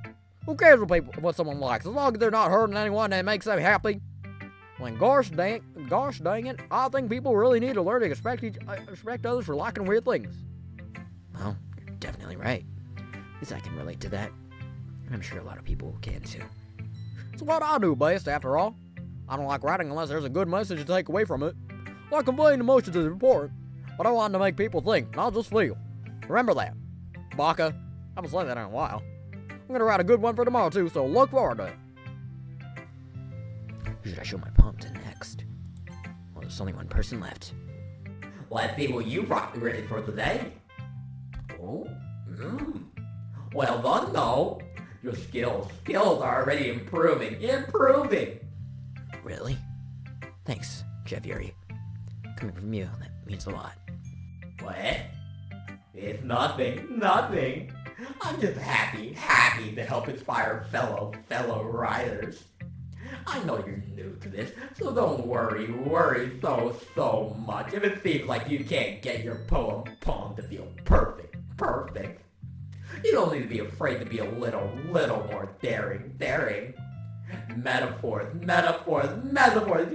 Who cares what someone likes, as long as they're not hurting anyone and it makes them happy? When gosh dang it, I think people really need to learn to respect others for liking weird things. Well, you're definitely right. At least I can relate to that. And I'm sure a lot of people can too. It's what I do best, after all. I don't like writing unless there's a good message to take away from it. Like conveying emotions is important, but I want to make people think, not just feel. Remember that. Baka. I haven't said that in a while. I'm going to write a good one for tomorrow too, so look forward to it. Who should I show my poem to next? Well, there's only one person left. Let's see what you brought ready for today. Oh, well done, though. Your skills are already improving. Really? Thanks, Jevyuri. Coming from you, that means a lot. What? It's nothing. I'm just happy to help inspire fellow writers. I know you're new to this, so don't worry so much if it seems like you can't get your poem to feel perfect. You don't need to be afraid to be a little more daring. Metaphors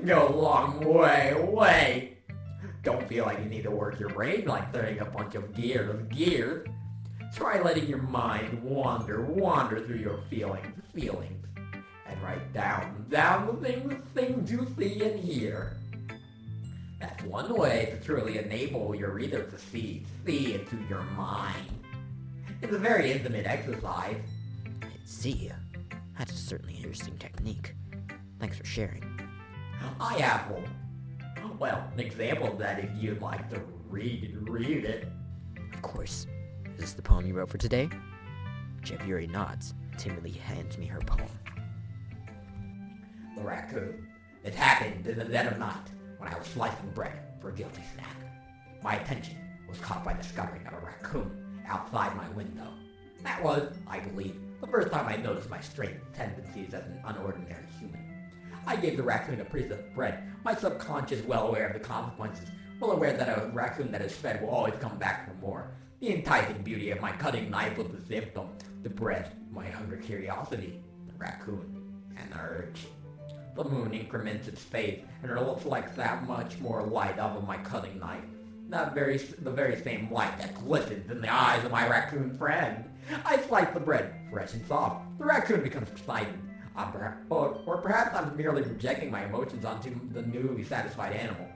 go a long way. Don't feel like you need to work your brain like turning a bunch of gears. Try letting your mind wander through your feelings, and write down the things you see and hear. That's one way to truly enable your reader to see into your mind. It's a very intimate exercise. See, that's certainly an interesting technique. Thanks for sharing. I have, an example of that if you'd like to read it. Of course. Is this the poem you wrote for today? Jevyuri nods, timidly hands me her poem. The raccoon. It happened in the dead of night when I was slicing bread for a guilty snack. My attention was caught by discovering a raccoon outside my window. That was, I believe, the first time I noticed my strange tendencies as an unordinary human. I gave the raccoon a piece of bread, my subconscious well aware of the consequences, well aware that a raccoon that is fed will always come back for more. The enticing beauty of my cutting knife was the symptom, the bread, my hungry curiosity, the raccoon, an urge. The moon increments its face, and it looks like that much more light of my cutting knife. The very same light that glistens in the eyes of my raccoon friend. I slice the bread, fresh and soft. The raccoon becomes excited. Or perhaps I'm merely projecting my emotions onto the newly satisfied animal.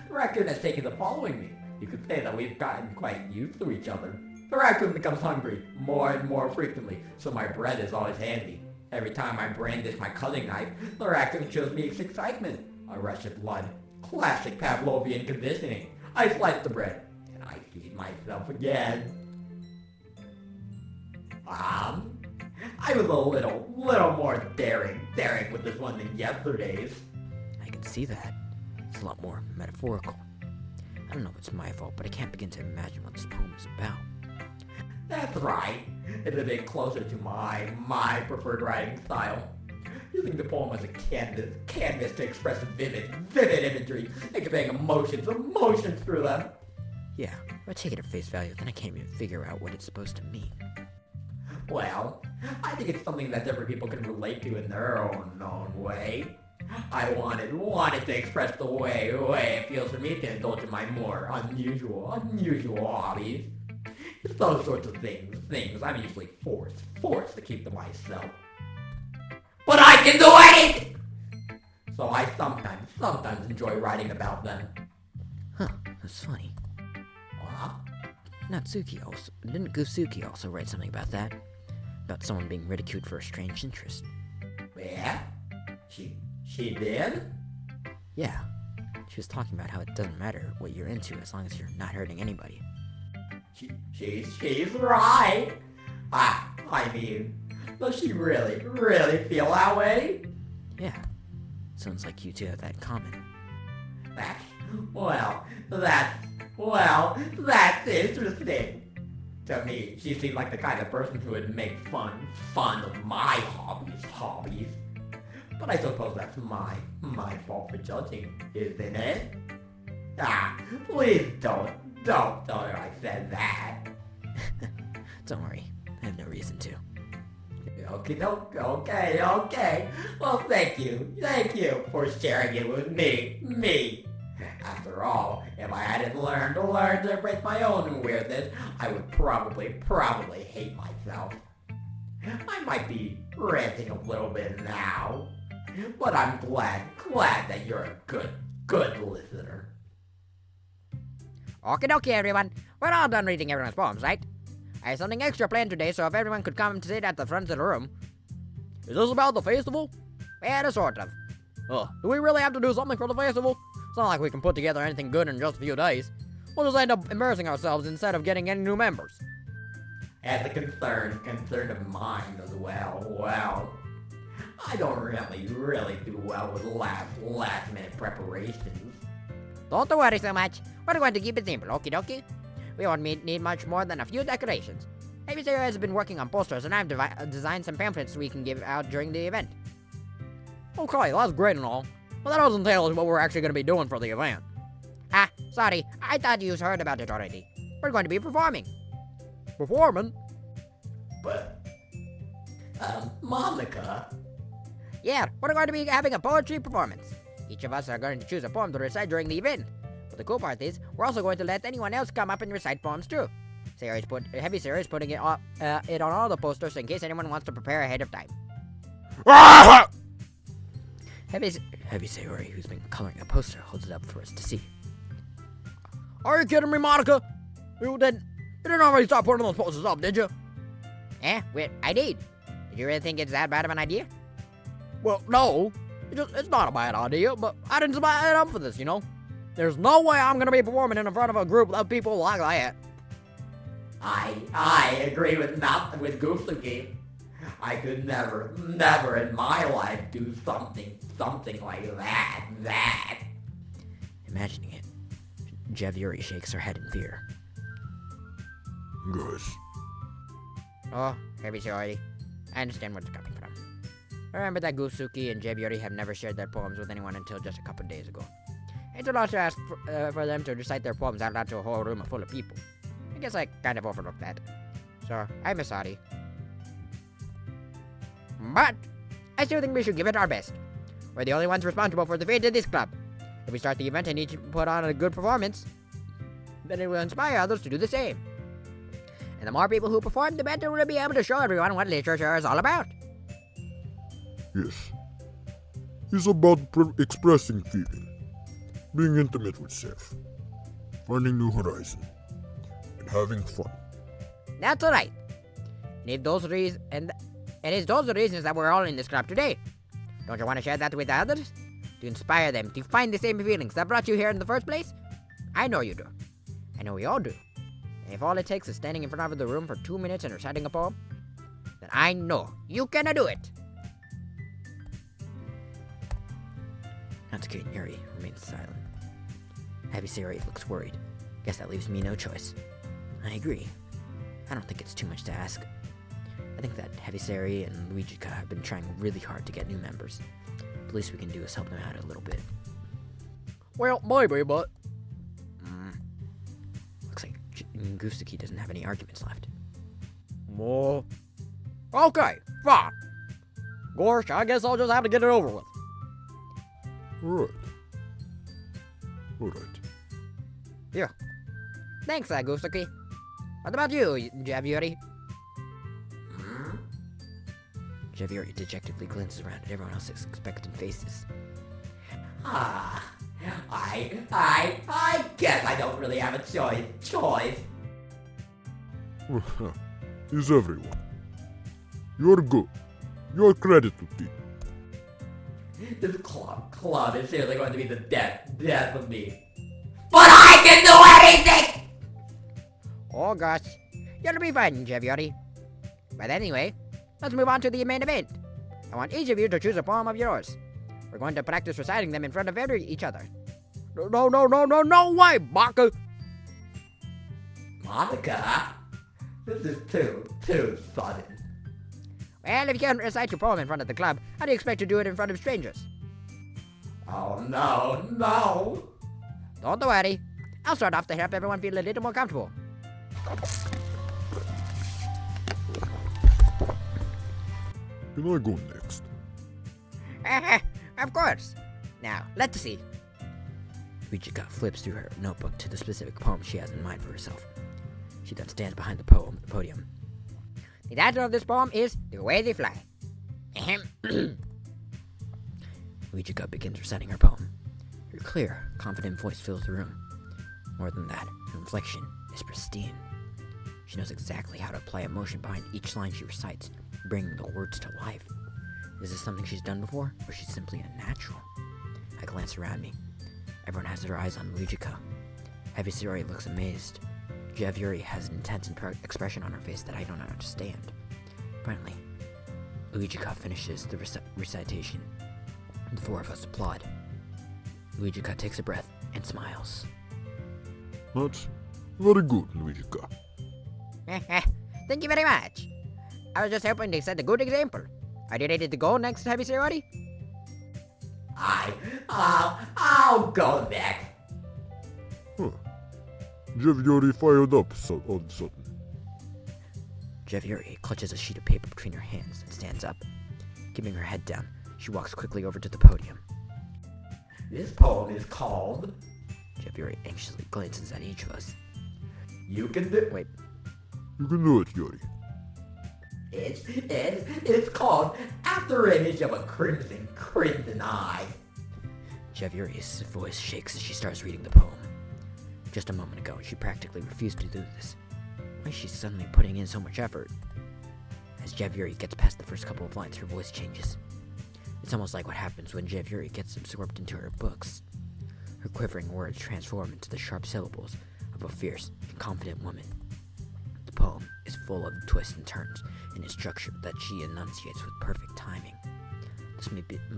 The raccoon has taken to following me. You could say that we've gotten quite used to each other. The raccoon becomes hungry more and more frequently, so my bread is always handy. Every time I brandish my cutting knife, the raccoon shows me its excitement. A rush of blood. Classic Pavlovian conditioning. I slice the bread, and I feed myself again. I was a little more daring with this one than yesterday's. I can see that. It's a lot more metaphorical. I don't know if it's my fault, but I can't begin to imagine what this poem is about. That's right. It's a bit closer to my preferred writing style. Using the poem as a canvas to express vivid imagery and conveying emotions through them. Yeah, if I take it at face value, then I can't even figure out what it's supposed to mean. Well, I think it's something that different people can relate to in their own way. I wanted to express the way it feels for me to indulge in my more unusual hobbies. It's those sorts of things I'm usually forced to keep to myself. But I can do anything! So I sometimes enjoy writing about them. Huh, that's funny. What? Didn't Goofsuki also write something about that? About someone being ridiculed for a strange interest. Yeah? She did? Yeah. She was talking about how it doesn't matter what you're into as long as you're not hurting anybody. She's right. I mean, does she really feel that way? Yeah. Sounds like you two have that in common. That's interesting. To me, she seemed like the kind of person who would make fun of my hobbies. But I suppose that's my fault for judging, isn't it? Please don't tell her I said that. Don't worry, I have no reason to. Okay. Well, thank you for sharing it with me. After all, if I hadn't learned to embrace my own weirdness, I would probably hate myself. I might be ranting a little bit now, but I'm glad that you're a good listener. Okie dokie, everyone. We're all done reading everyone's poems, right? I have something extra planned today, so if everyone could come and sit at the front of the room. Is this about the festival? Yeah, sort of. Do we really have to do something for the festival? It's not like we can put together anything good in just a few days. We'll just end up embarrassing ourselves instead of getting any new members. As a concern of mine as well, I don't really do well with last minute preparations. Don't worry so much. We're going to keep it simple, okie dokie? We won't need much more than a few decorations. Heavysayori has been working on posters, and I've designed some pamphlets we can give out during the event. Okay, that's great and all, but that doesn't tell us what we're actually going to be doing for the event. Sorry, I thought you heard about it already. We're going to be performing. Performing? But, Monica? Yeah, we're going to be having a poetry performance. Each of us are going to choose a poem to recite during the event. But the cool part is, we're also going to let anyone else come up and recite poems too. Heavysayori is putting it on all the posters in case anyone wants to prepare ahead of time. Heavysayori, who's been coloring a poster, holds it up for us to see. Are you kidding me, Monica? You didn't already start putting those posters up, did you? Wait, I did. Did you really think it's that bad of an idea? Well, no. It's not a bad idea, but I didn't sign up for this, you know? There's no way I'm gonna be performing in front of a group of people like that. I agree with Goofsuki. I could never in my life do something like that. Imagining it, Jevyuri shakes her head in fear. Guys, Oh, Heavysayori. I understand where it's coming from. Remember that Goofsuki and Jevyuri have never shared their poems with anyone until just a couple days ago. It's a lot to ask for them to recite their poems out loud to a whole room full of people. I guess I kind of overlooked that. So, I'm sorry. But, I still think we should give it our best. We're the only ones responsible for the fate of this club. If we start the event and each put on a good performance, then it will inspire others to do the same. And the more people who perform, the better we'll be able to show everyone what literature is all about. yes. It's about expressing feeling, being intimate with self, finding new horizon, and having fun. That's alright. And it's those the reasons that we're all in this club today. Don't you want to share that with others? To inspire them to find the same feelings that brought you here in the first place? I know you do. I know we all do. And if all it takes is standing in front of the room for 2 minutes and reciting a poem, then I know you can do it. Natsuki and Yuri remain silent. Heavysayori looks worried. Guess that leaves me no choice. I agree. I don't think it's too much to ask. I think that Heavysayori and Luigiika have been trying really hard to get new members. The least we can do is help them out a little bit. Well, maybe, but... Looks like Goofsuki doesn't have any arguments left. Well... Okay, fine. Gosh, I guess I'll just have to get it over with. Alright. Yeah. Thanks, Goofsuki. What about you, Jevyuri? Jevyuri dejectedly glances around at everyone else's expectant faces. I guess I don't really have a choice. Is everyone. You're good. You're credit to team. This club is seriously going to be the death of me. But I can do anything! Oh gosh, you'll be fine, Jevyuri. But anyway, let's move on to the main event. I want each of you to choose a poem of yours. We're going to practice reciting them in front of each other. No way, Baka! Monica? This is too sudden. Well, if you can't recite your poem in front of the club, how do you expect to do it in front of strangers? Oh no! Don't worry. I'll start off to help everyone feel a little more comfortable. Can I go next? Of course. Now, let's see. Luigiika flips through her notebook to the specific poem she has in mind for herself. She then stands behind the podium. The title of this poem is The Way They Fly. Luigiika begins reciting her poem. Her clear, confident voice fills the room. More than that, her inflection is pristine. She knows exactly how to apply emotion behind each line she recites, bringing the words to life. Is this something she's done before, or is she simply a natural? I glance around me. Everyone has their eyes on Luigiika. Heavysayori looks amazed. Jevyuri has an intense expression on her face that I don't understand. Finally, Luigiika finishes the recitation. The four of us applaud. Luigiika takes a breath and smiles. That's very good, Luigiika. Thank you very much. I was just hoping to set a good example. Are you ready to go next, Heavysayori? I'll go next. Jevyuri fired up all of a sudden. Jevyuri clutches a sheet of paper between her hands and stands up. Keeping her head down, she walks quickly over to the podium. This poem is called... Jevyuri anxiously glances at each of us. You can do... Wait. You can do it, Yuri. It's called After Image of a Crimson Eye. Jevyuri's voice shakes as she starts reading the poem. Just a moment ago, she practically refused to do this. Why is she suddenly putting in so much effort? As Jevyuri gets past the first couple of lines, her voice changes. It's almost like what happens when Jevyuri gets absorbed into her books. Her quivering words transform into the sharp syllables of a fierce and confident woman. The poem is full of twists and turns in its structure that she enunciates with perfect timing.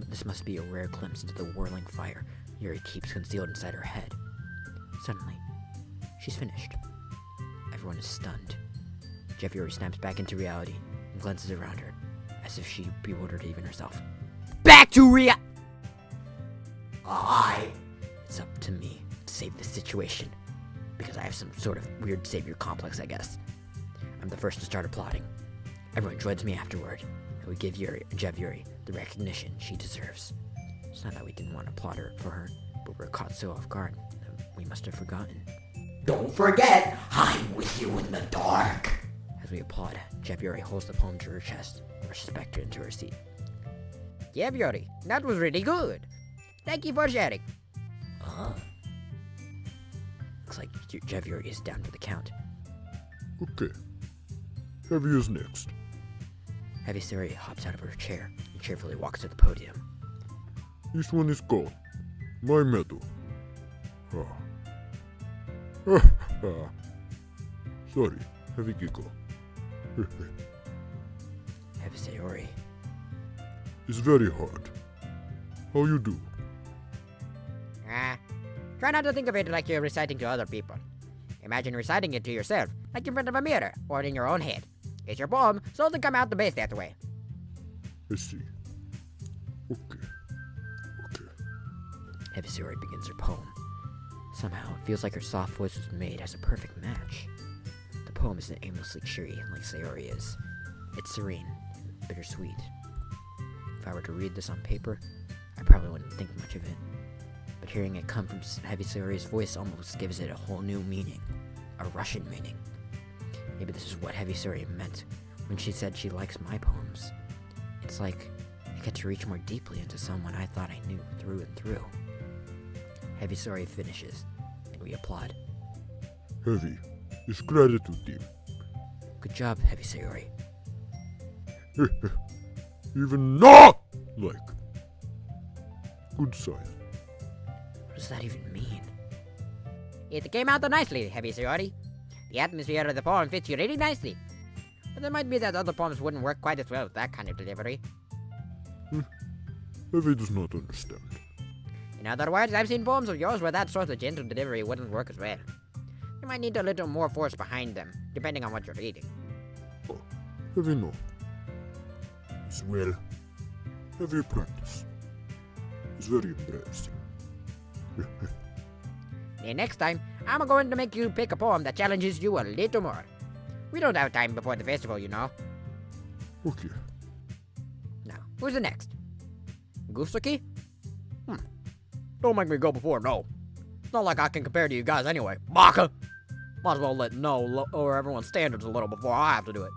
This must be a rare glimpse into the whirling fire Yuri keeps concealed inside her head. Suddenly, she's finished. Everyone is stunned. Jevyuri snaps back into reality and glances around her, as if she bewildered even herself. Back to It's up to me to save this situation, because I have some sort of weird savior complex, I guess. I'm the first to start applauding. Everyone joins me afterward, and we give Jevyuri the recognition she deserves. It's not that we didn't want to applaud her for her, but we were caught so off guard that we must have forgotten. Don't forget, I'm with you in the dark. As we applaud, Jevyuri holds the poem to her chest and rushes back into her seat. Jevyuri, that was really good. Thank you for sharing. Looks like Jevyuri is down for the count. Okay. Heavy is next. Heavysayori hops out of her chair and cheerfully walks to the podium. This one is called My Medal. Sorry, heavy giggle. Heavysayori. It's very hard. How you do? Try not to think of it like you're reciting to other people. Imagine reciting it to yourself, like in front of a mirror, or in your own head. It's your poem, so it'll come out the best that way. I see. Okay. Heavysayori begins her poem. Somehow, it feels like her soft voice was made as a perfect match. The poem isn't aimlessly cheery like Sayori is. It's serene and bittersweet. If I were to read this on paper, I probably wouldn't think much of it. But hearing it come from Heavysayori's voice almost gives it a whole new meaning. A Russian meaning. Maybe this is what Heavysayori meant when she said she likes my poems. It's like I get to reach more deeply into someone I thought I knew through and through. Heavysayori finishes, and we applaud. Heavy is gratitude team. Good job, Heavysayori. Even not like. Good sign. What does that even mean? It came out nicely, Heavysayori. The atmosphere of the poem fits you really nicely. But it might be that other poems wouldn't work quite as well with that kind of delivery. Heavy does not understand. In other words, I've seen poems of yours where that sort of gentle delivery wouldn't work as well. You might need a little more force behind them, depending on what you're reading. Oh, heavy no. As well, heavy practice. It's very embarrassing. And next time, I'm going to make you pick a poem that challenges you a little more. We don't have time before the festival, you know. Okay. Now, who's the next? Goofsuki? Don't make me go before, no. It's not like I can compare to you guys anyway. Baka! Might as well lower everyone's standards a little before I have to do it.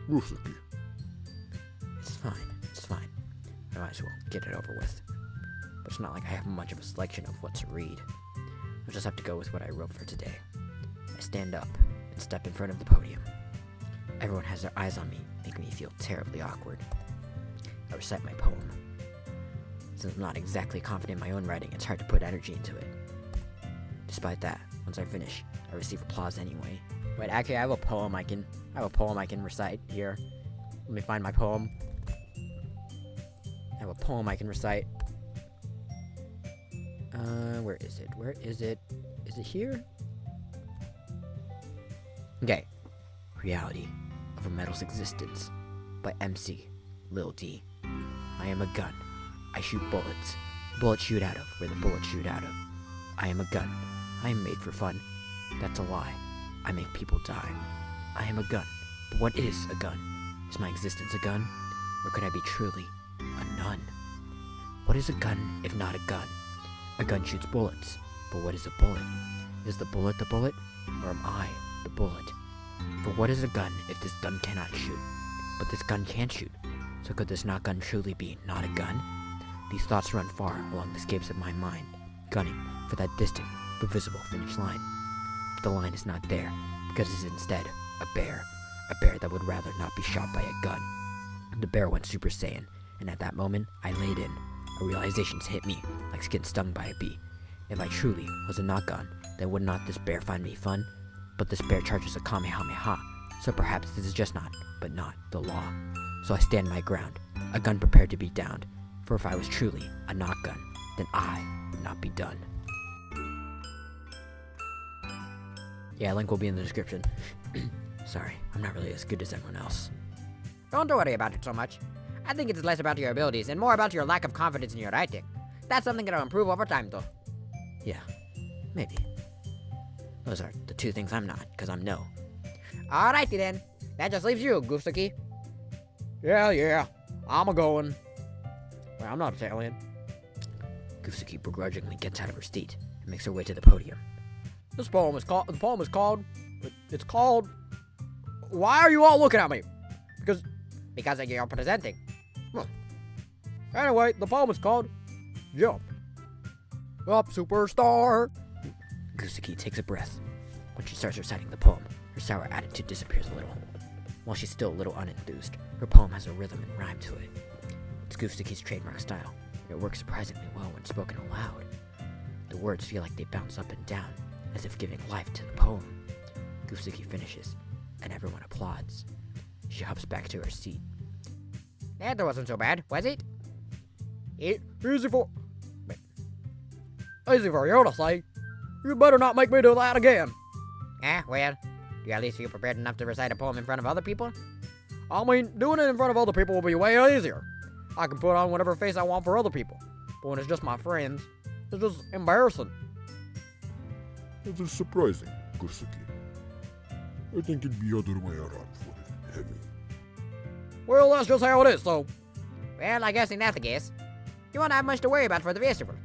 Goofsuki. It's fine. I might as well get it over with. But it's not like I have much of a selection of what to read. I'll just have to go with what I wrote for today. I stand up and step in front of the podium. Everyone has their eyes on me, making me feel terribly awkward. I recite my poem. Since I'm not exactly confident in my own writing, it's hard to put energy into it. Despite that, once I finish, I receive applause anyway. Wait, actually, I have a poem I can recite here. Let me find my poem. I have a poem I can recite. Where is it? Is it here? Okay. Reality of a Metal's Existence by MC Lil D. I am a gun. I shoot bullets. Bullets shoot out of where the bullets shoot out of. I am a gun. I am made for fun. That's a lie. I make people die. I am a gun. But what is a gun? Is my existence a gun? Or could I be truly a nun? What is a gun if not a gun? A gun shoots bullets. But what is a bullet? Is the bullet, or am I the bullet? For what is a gun if this gun cannot shoot? But this gun can shoot. So could this not gun truly be not a gun? These thoughts run far along the scapes of my mind, gunning for that distant, the visible finish line. But the line is not there, because it is instead a bear that would rather not be shot by a gun. The bear went Super Saiyan, and at that moment, I laid in. A realization hit me, like getting stung by a bee. If I truly was a knock-on, then would not this bear find me fun? But this bear charges a Kamehameha, so perhaps this is just not, but not, the law. So I stand my ground, a gun prepared to be downed, for if I was truly a knock gun, then I would not be done. Yeah, link will be in the description. Sorry, I'm not really as good as everyone else. Don't worry about it so much. I think it's less about your abilities and more about your lack of confidence in your writing. That's something that'll improve over time, though. Yeah, maybe. Those are the two things I'm not, because I'm no. Alrighty then. That just leaves you, Goofsuki. Yeah, I'm a-going. Well, I'm not Italian. Goofsuki begrudgingly gets out of her seat and makes her way to the podium. The poem is called, Why are you all looking at me? Because you're presenting. Well, anyway, the poem is called Jump Up Superstar. Goofsuki takes a breath. When she starts reciting the poem, her sour attitude disappears a little. While she's still a little unenthused, her poem has a rhythm and rhyme to it. It's Goofsuki's trademark style, and it works surprisingly well when spoken aloud. The words feel like they bounce up and down, as if giving life to the poem. Goofsuki finishes, and everyone applauds. She hops back to her seat. That wasn't so bad, was it? Easy for you to say. You better not make me do that again. Well, do you at least feel prepared enough to recite a poem in front of other people? I mean, doing it in front of other people will be way easier. I can put on whatever face I want for other people. But when it's just my friends, it's just embarrassing. It is surprising, Goofsuki. I think it'd be other way around for it, Heavy. Well, that's just how it is, so. Well, I guess in that case, you won't have much to worry about for the festival.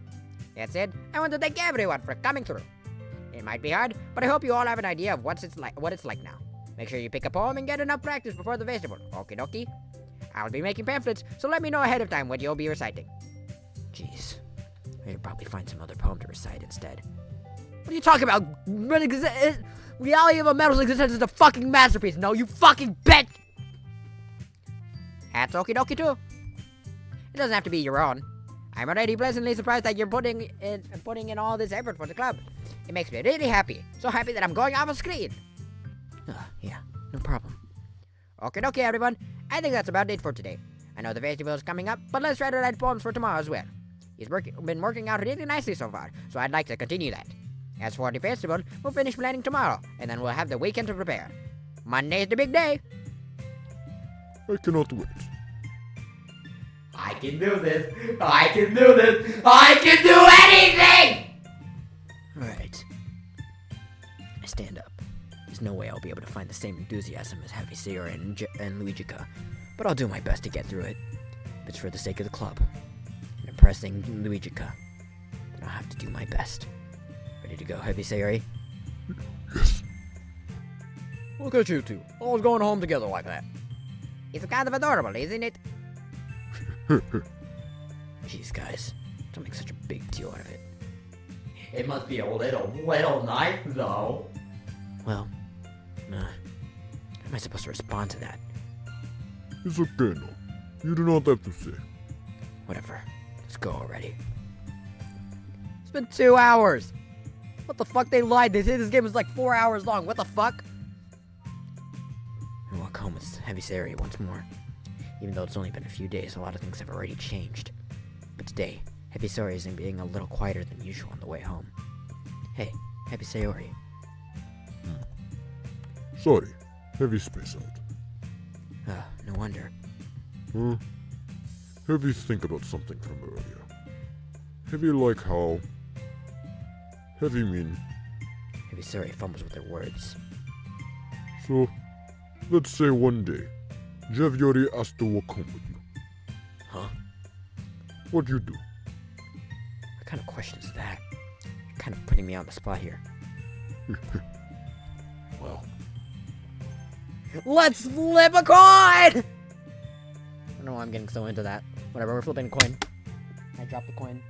That said, I want to thank everyone for coming through. It might be hard, but I hope you all have an idea of what it's like now. Make sure you pick a poem and get enough practice before the festival. Okie dokie. I'll be making pamphlets, so let me know ahead of time what you'll be reciting. Jeez. I should probably find some other poem to recite instead. What are you talking about? Reality of a Metal's existence is a fucking masterpiece. No, you fucking bitch! That's okie dokie too. It doesn't have to be your own. I'm already pleasantly surprised that you're putting in all this effort for the club. It makes me really happy. So happy that I'm going off a screen. Yeah, no problem. Okie dokie, everyone. I think that's about it for today. I know the festival is coming up, but let's try to write poems for tomorrow as well. He's been working out really nicely so far, so I'd like to continue that. As for the festival, we'll finish planning tomorrow, and then we'll have the weekend to prepare. Monday's the big day. I cannot wait. I can do this. I can do this. I can do anything! Alright. I stand up. There's no way I'll be able to find the same enthusiasm as Heavysayori and Luigiika, but I'll do my best to get through it. If it's for the sake of the club, and impressing Luigiika, then I'll have to do my best. Ready to go, Heavysayori? Yes. Look at you two, always going home together like that. It's kind of adorable, isn't it? Jeez, guys. Don't make such a big deal out of it. It must be a little nice, though. Well, how am I supposed to respond to that? It's okay, no. You do not have to say. Whatever. Let's go already. It's been 2 hours. What the fuck? They lied. They say this game is like 4 hours long. What the fuck? I walk home with Heavysayori once more. Even though it's only been a few days, a lot of things have already changed. But today, Heavysayori is being a little quieter than usual on the way home. Hey, Heavysayori. Sorry, Heavy space out. No wonder. Huh? Heavy think about something from earlier. Heavy like how... Heavy mean... Heavysayori fumbles with her words. So, let's say one day, Jevyuri asked to walk home with you. Huh? What'd you do? What kind of question is that? You're kind of putting me on the spot here. Well... Let's flip a coin! I don't know why I'm getting so into that. Whatever, we're flipping a coin. I dropped the coin.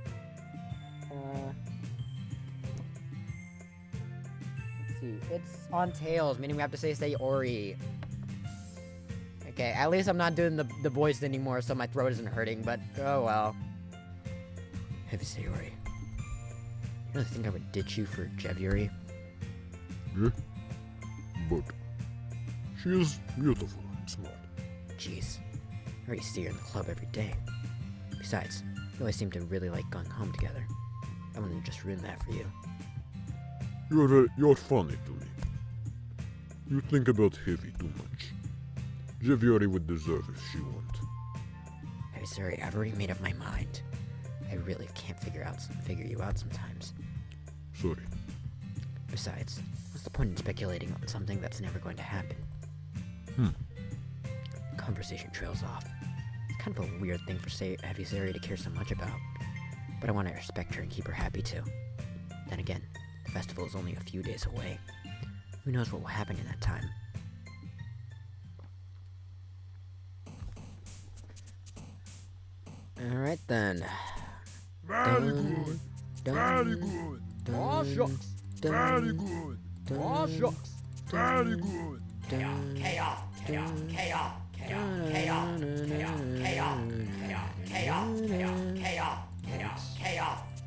see. It's on tails, meaning we have to say Sayori. Okay, at least I'm not doing the voice anymore, so my throat isn't hurting, but oh well. Heavysayori, you really think I would ditch you for Jevyuri? Yeah? But she is beautiful and smart. Jeez, I already see her in the club every day. Besides, you always seem to really like going home together. I wouldn't just ruin that for you. You're funny to me. You think about Heavy too much. Jevyuri would deserve if she won't. Heavysayori, I've already made up my mind. I really can't figure you out sometimes. Sorry. Besides, what's the point in speculating on something that's never going to happen? The conversation trails off. It's kind of a weird thing for Heavysayori to care so much about, but I want to respect her and keep her happy too. Then again, the festival is only a few days away. Who knows what will happen in that time? Alright then. Very good. Very good. Aw, shucks. Very good. Aw, shucks. Very good.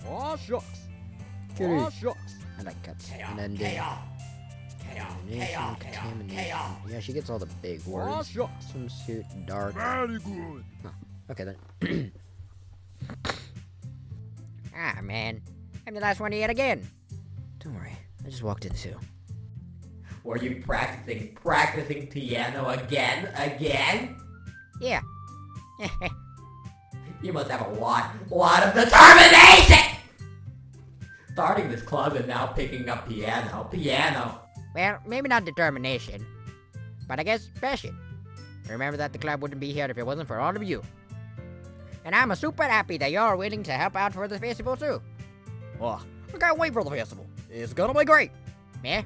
Aw, shucks. Aw, shucks. I like cuts. An ending. Contamination. Yeah, she gets all the big Aw, words. shucks. Swimsuit, dark. Very good. Okay then. Ah, man. I'm the last one yet again. Don't worry. I just walked in too. Were you practicing piano again? Yeah. You must have a lot of determination! Starting this club and now picking up piano. Well, maybe not determination, but I guess passion. Remember that the club wouldn't be here if it wasn't for all of you. And I'm super happy that you're willing to help out for the festival too. Oh, I can't wait for the festival. It's gonna be great. Yeah?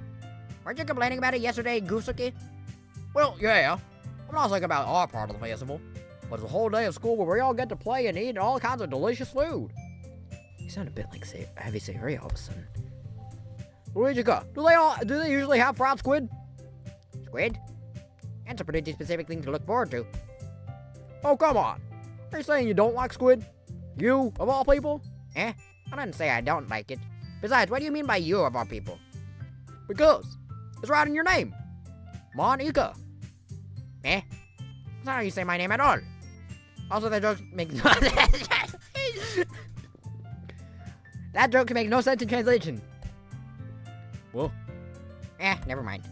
Weren't you complaining about it yesterday, Goofsuki? Well, yeah. I'm not thinking about our part of the festival, but it's a whole day of school where we all get to play and eat all kinds of delicious food. You sound a bit like Heavysayori all of a sudden. Luigiika, do they usually have fried squid? Squid? That's a pretty specific thing to look forward to. Oh, come on. Are you saying you don't like squid? You, of all people? I didn't say I don't like it. Besides, what do you mean by you of all people? Because it's right in your name. Monica. That's not how you say my name at all. Also, that joke makes that joke makes no sense in translation. Well, never mind.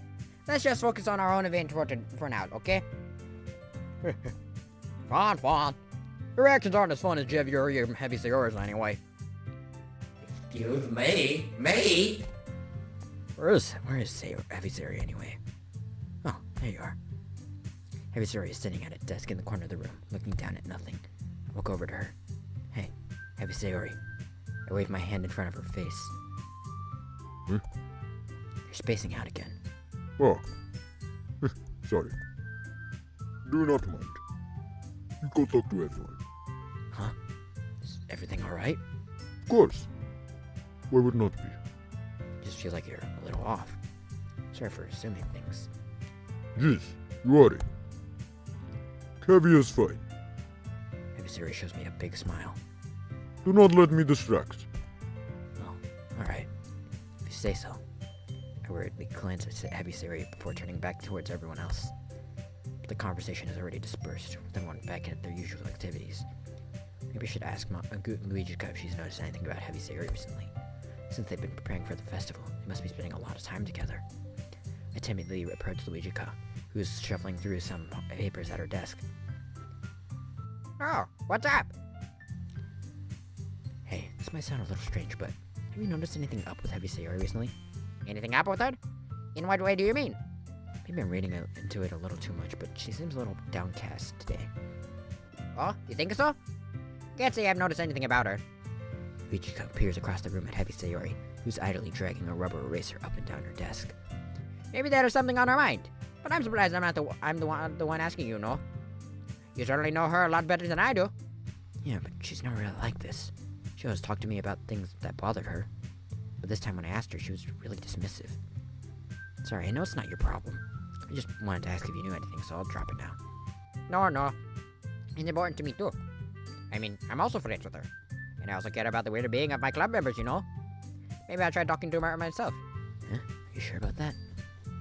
Let's just focus on our own event for now, okay? Fine. The reactions aren't as fun as Jevyuri or Heavysayori's anyway. Excuse me? Where is Heavysayori anyway? Oh, there you are. Heavysayori is sitting at a desk in the corner of the room, looking down at nothing. I walk over to her. Hey, Heavysayori. I wave my hand in front of her face. Hmm? You're spacing out again. Oh. Sorry. Do not mind. You go talk to everyone. Huh? Is everything alright? Of course. Why would not be? Just feel like you're a little off. Sorry for assuming things. Jeez, you worry. Heavy is fine. Heavysayori shows me a big smile. Do not let me distract. Well, alright. If you say so. I worriedly glance at Heavysayori before turning back towards everyone else. But the conversation has already dispersed, with everyone back at their usual activities. Maybe I should ask Luigiika if she's noticed anything about Heavysayori recently. Since they've been preparing for the festival, they must be spending a lot of time together. I timidly approach Luigiika, who is shuffling through some papers at her desk. Oh, what's up? Hey, this might sound a little strange, but have you noticed anything up with Heavysayori recently? Anything up with her? In what way do you mean? Maybe I'm reading into it a little too much, but she seems a little downcast today. Oh, you think so? Can't say I've noticed anything about her. Luigiika peers across the room at Heavysayori, who's idly dragging a rubber eraser up and down her desk. Maybe there is something on her mind, but I'm surprised I'm the one asking you, no? You certainly know her a lot better than I do. Yeah, but she's never really like this. She always talked to me about things that bothered her. But this time when I asked her, she was really dismissive. Sorry, I know it's not your problem. I just wanted to ask if you knew anything, so I'll drop it now. No. It's important to me, too. I mean, I'm also friends with her. And I also care about the well-being of my club members, you know? Maybe I'll try talking to her myself. Huh? Are you sure about that?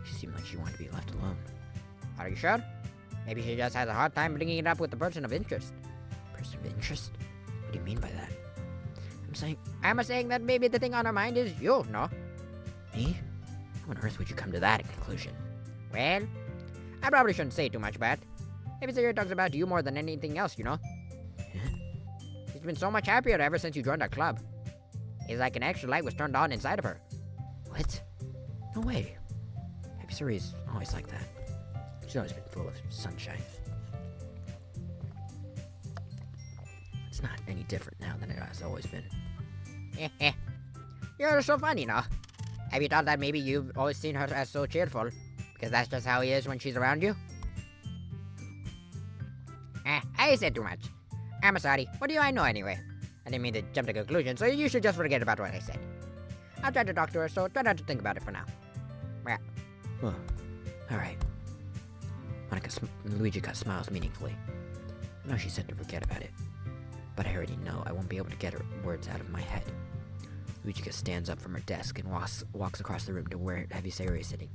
She seemed like she wanted to be left alone. Are you sure? Maybe she just has a hard time bringing it up with the person of interest. Person of interest? What do you mean by that? I'm saying that maybe the thing on her mind is you, no? Me? How on earth would you come to that conclusion? Well, I probably shouldn't say too much, but Heavysayori talks about you more than anything else, you know? Huh? He's been so much happier ever since you joined our club. It's like an extra light was turned on inside of her. What? No way. Heavysayori's always like that. She's always been full of sunshine. It's not any different now than it has always been. You're so funny, no? Have you thought that maybe you've always seen her as so cheerful? Because that's just how he is when she's around you? I said too much. I'm sorry. What do I know anyway? I didn't mean to jump to conclusions, so you should just forget about what I said. I'll try to talk to her, so try not to think about it for now. Yeah. Well, alright. Luigiika smiles meaningfully. I know she said to forget about it, but I already know I won't be able to get her words out of my head. Luigiika stands up from her desk and walks across the room to where Heavysayori is sitting.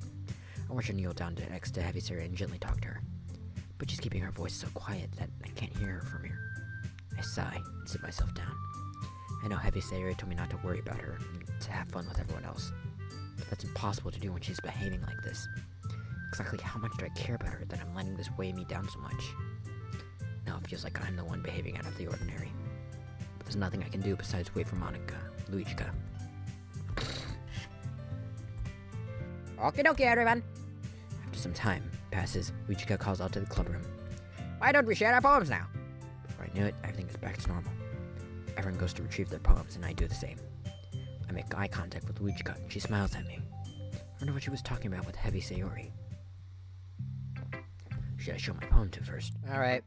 I watch her kneel down next to Heavysayori and gently talk to her, but she's keeping her voice so quiet that I can't hear her from here. I sigh and sit myself down. I know Heavysayori told me not to worry about her and to have fun with everyone else, but that's impossible to do when she's behaving like this. Exactly how much do I care about her that I'm letting this weigh me down so much? Now it feels like I'm the one behaving out of the ordinary. But there's nothing I can do besides wait for Luigiika. Okie dokie, everyone. After some time passes, Luigiika calls out to the club room. Why don't we share our poems now? Before I knew it, everything is back to normal. Everyone goes to retrieve their poems, and I do the same. I make eye contact with Luigiika, and she smiles at me. I wonder what she was talking about with Heavysayori. Should I show my poem to first? Alright.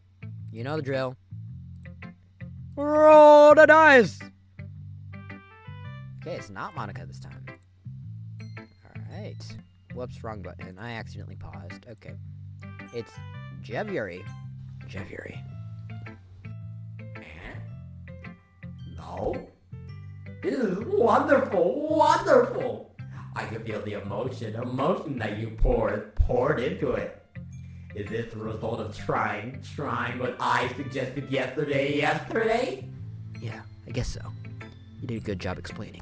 You know the drill. Roll the dice! Okay, it's not Monica this time. Alright. Whoops, wrong button. I accidentally paused. Okay. It's Jevyuri. Jevyuri. No. This is wonderful. I can feel the emotion that you poured into it. Is this the result of trying what I suggested yesterday? Yeah, I guess so. You did a good job explaining.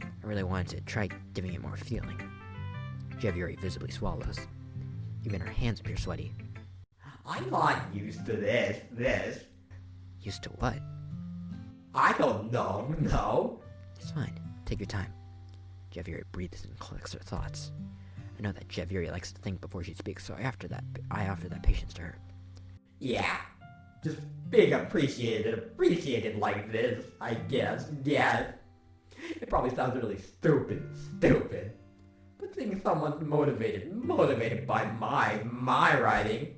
I really wanted to try giving it more feeling. Jevyuri visibly swallows. Even her hands appear sweaty. I'm not used to this. Used to what? I don't know, no. It's fine. Take your time. Jevyuri breathes and collects her thoughts. I know that Jevyuri likes to think before she speaks, so I offer that patience to her. Yeah. Just being appreciated like this, I guess. Yeah. It probably sounds really stupid. But seeing someone motivated by my writing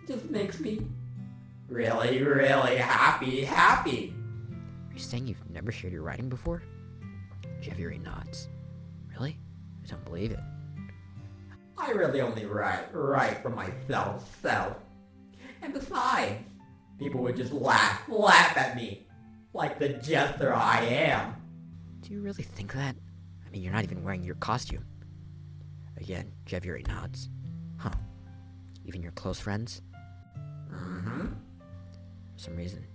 just makes me really happy. Are you saying you've never shared your writing before? Jevyuri nods. Really? I don't believe it. I really only write for myself. And besides, people would just laugh at me, like the jester I am. Do you really think that? I mean, you're not even wearing your costume. Again, Jevyuri nods. Huh. Even your close friends? Mm-hmm. For some reason,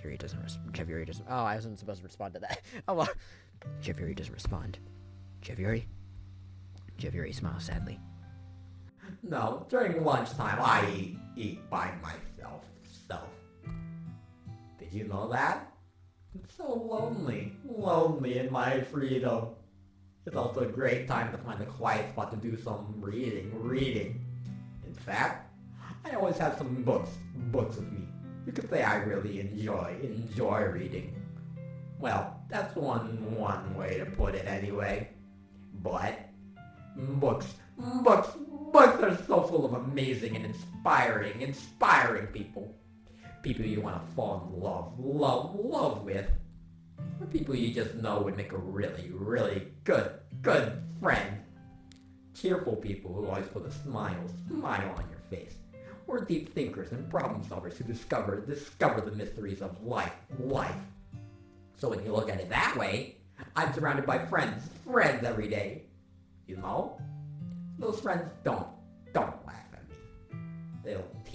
Jevyuri doesn't... Oh, I wasn't supposed to respond to that. Oh, well. Jevyuri doesn't respond. Jevyuri? Jevyuri smiles sadly. No, during lunchtime I eat by myself. Did you know that? I'm so lonely in my freedom. It's also a great time to find a quiet spot to do some reading. In fact, I always have some books with me. You could say I really enjoy reading. Well, that's one way to put it anyway. But books are so full of amazing and inspiring people. People you want to fall in love with. Or people you just know would make a really good friend. cheerful people who always put a smile on your face. Or deep thinkers and problem solvers who discover the mysteries of life. So when you look at it that way, I'm surrounded by friends every day. You know? Those friends don't laugh at me. They don't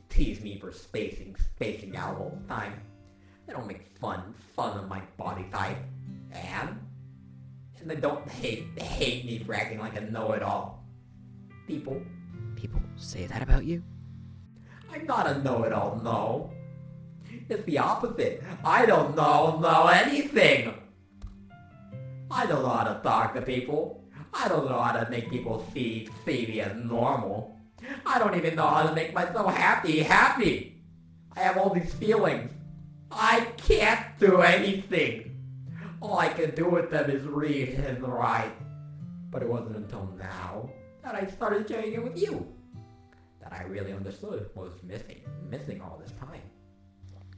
tease me for spacing out all the time. They don't make fun of my body type. And they don't hate me for acting like a know-it-all. People say that about you? I'm not a know-it-all, no. It's the opposite. I don't know anything. I don't know how to talk to people. I don't know how to make people see me as normal. I don't even know how to make myself happy. I have all these feelings. I can't do anything. All I can do with them is read and write. But it wasn't until now that I started sharing it with you that I really understood what was missing all this time.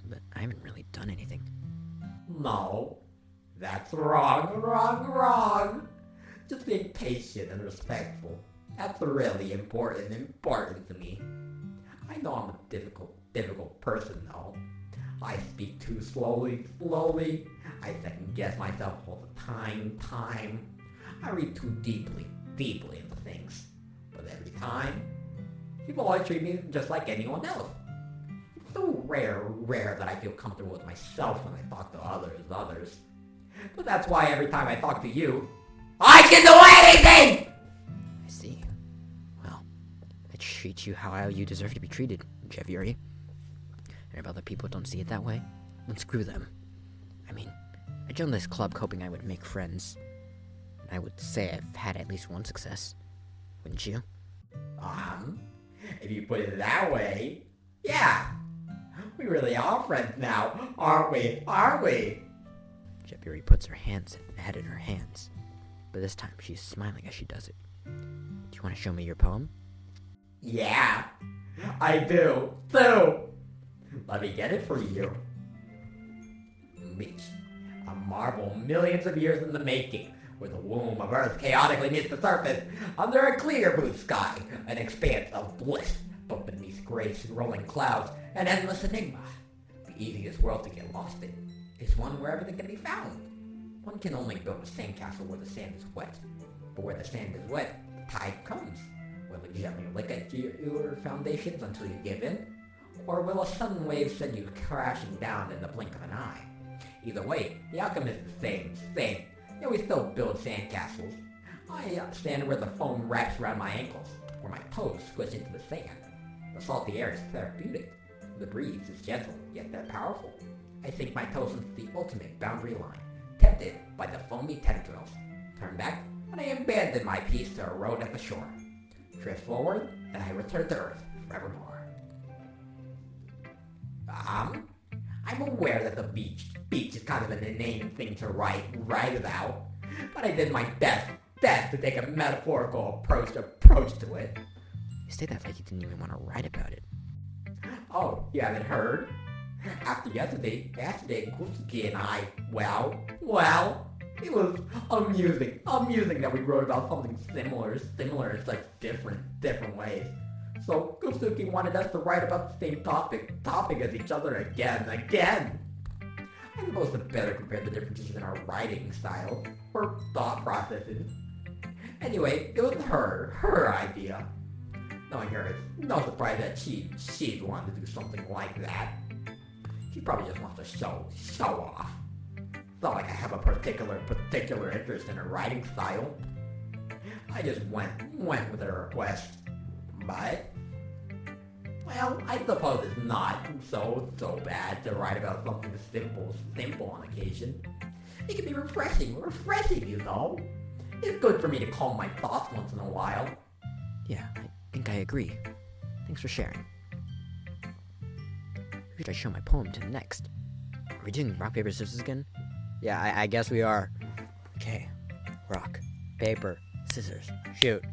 But I haven't really done anything. No, that's wrong. Just being patient and respectful. That's really important to me. I know I'm a difficult person though. I speak too slowly. I second guess myself all the time. I read too deeply into things. But every time, people always treat me just like anyone else. It's so rare that I feel comfortable with myself when I talk to others. But that's why every time I talk to you, I can do anything! I see. Well, I treat you how you deserve to be treated, Jevyuri. And if other people don't see it that way, then screw them. I mean, I joined this club hoping I would make friends. And I would say I've had at least one success. Wouldn't you? If you put it that way, yeah. We really are friends now, aren't we? Jevyuri puts her head in her hands. But this time she's smiling as she does it. Do you want to show me your poem? Yeah, I do. So, let me get it for you. Meet a marvel millions of years in the making, where the womb of Earth chaotically meets the surface, under a clear blue sky, an expanse of bliss, but beneath gray rolling clouds, an endless enigma. The easiest world to get lost in is one where everything can be found. One can only build a sandcastle where the sand is wet, but where the sand is wet, the tide comes. Will it gently lick at your foundations until you give in? Or will a sudden wave send you crashing down in the blink of an eye? Either way, the outcome is the same. Yet we still build sandcastles. I stand where the foam wraps around my ankles, where my toes squish into the sand. The salty air is therapeutic. The breeze is gentle, yet they're powerful. I sink my toes into the ultimate boundary line, tempted by the foamy tendrils. Turn back, and I abandon my piece to erode at the shore. Drift forward, and I return to Earth forevermore. I'm aware that the beach is kind of an inane thing to write about, but I did my best to take a metaphorical approach to it. You say that like you didn't even want to write about it. Oh, you haven't heard? After yesterday, Goofsuki and I, well, it was amusing that we wrote about something similar in such different ways. So Goofsuki wanted us to write about the same topic as each other again. I suppose to better compare the differences in our writing style, or thought processes. Anyway, it was her idea. Knowing her, it's no surprise that she'd want to do something like that. She probably just wants to show off. It's not like I have a particular interest in her writing style. I just went with her request. But, well, I suppose it's not so bad to write about something simple on occasion. It can be refreshing, you know. It's good for me to calm my thoughts once in a while. Yeah, I think I agree. Thanks for sharing. Who should I show my poem to next? Are we doing rock, paper, scissors again? Yeah, I guess we are. Okay. Rock, paper, scissors, shoot.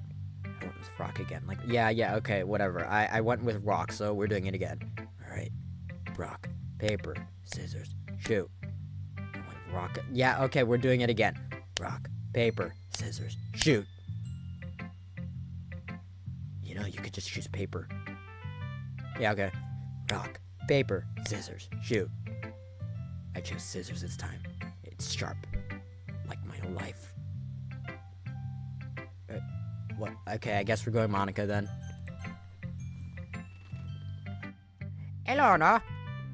I went with rock again. Yeah, okay, whatever. I went with rock, so we're doing it again. Alright. Rock, paper, scissors, shoot. I went rock. Yeah, okay, we're doing it again. Rock, paper, scissors, shoot. know, you could just choose paper. Yeah, okay. Rock, paper, scissors, shoot. I chose scissors this time. It's sharp. Like my whole life. What? Okay, I guess we're going Monica then. Hello, no?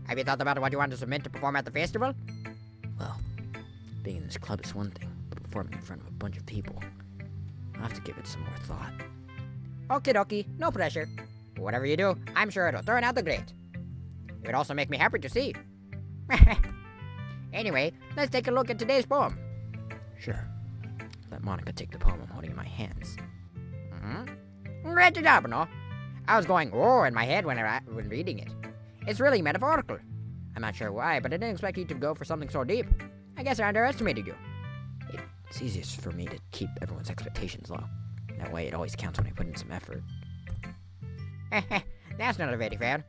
Have you thought about what you want to submit to perform at the festival? Well, being in this club is one thing, but performing in front of a bunch of people, I'll have to give it some more thought. Okie dokie, no pressure. But whatever you do, I'm sure it'll turn out the great. It would also make me happy to see. Anyway, let's take a look at today's poem. Sure. Let Monica take the poem I'm holding in my hands. Great job, no? I was going "oh" in my head when reading it. It's really metaphorical. I'm not sure why, but I didn't expect you to go for something so deep. I guess I underestimated you. It's easiest for me to keep everyone's expectations low. That way it always counts when I put in some effort. That's not very fair.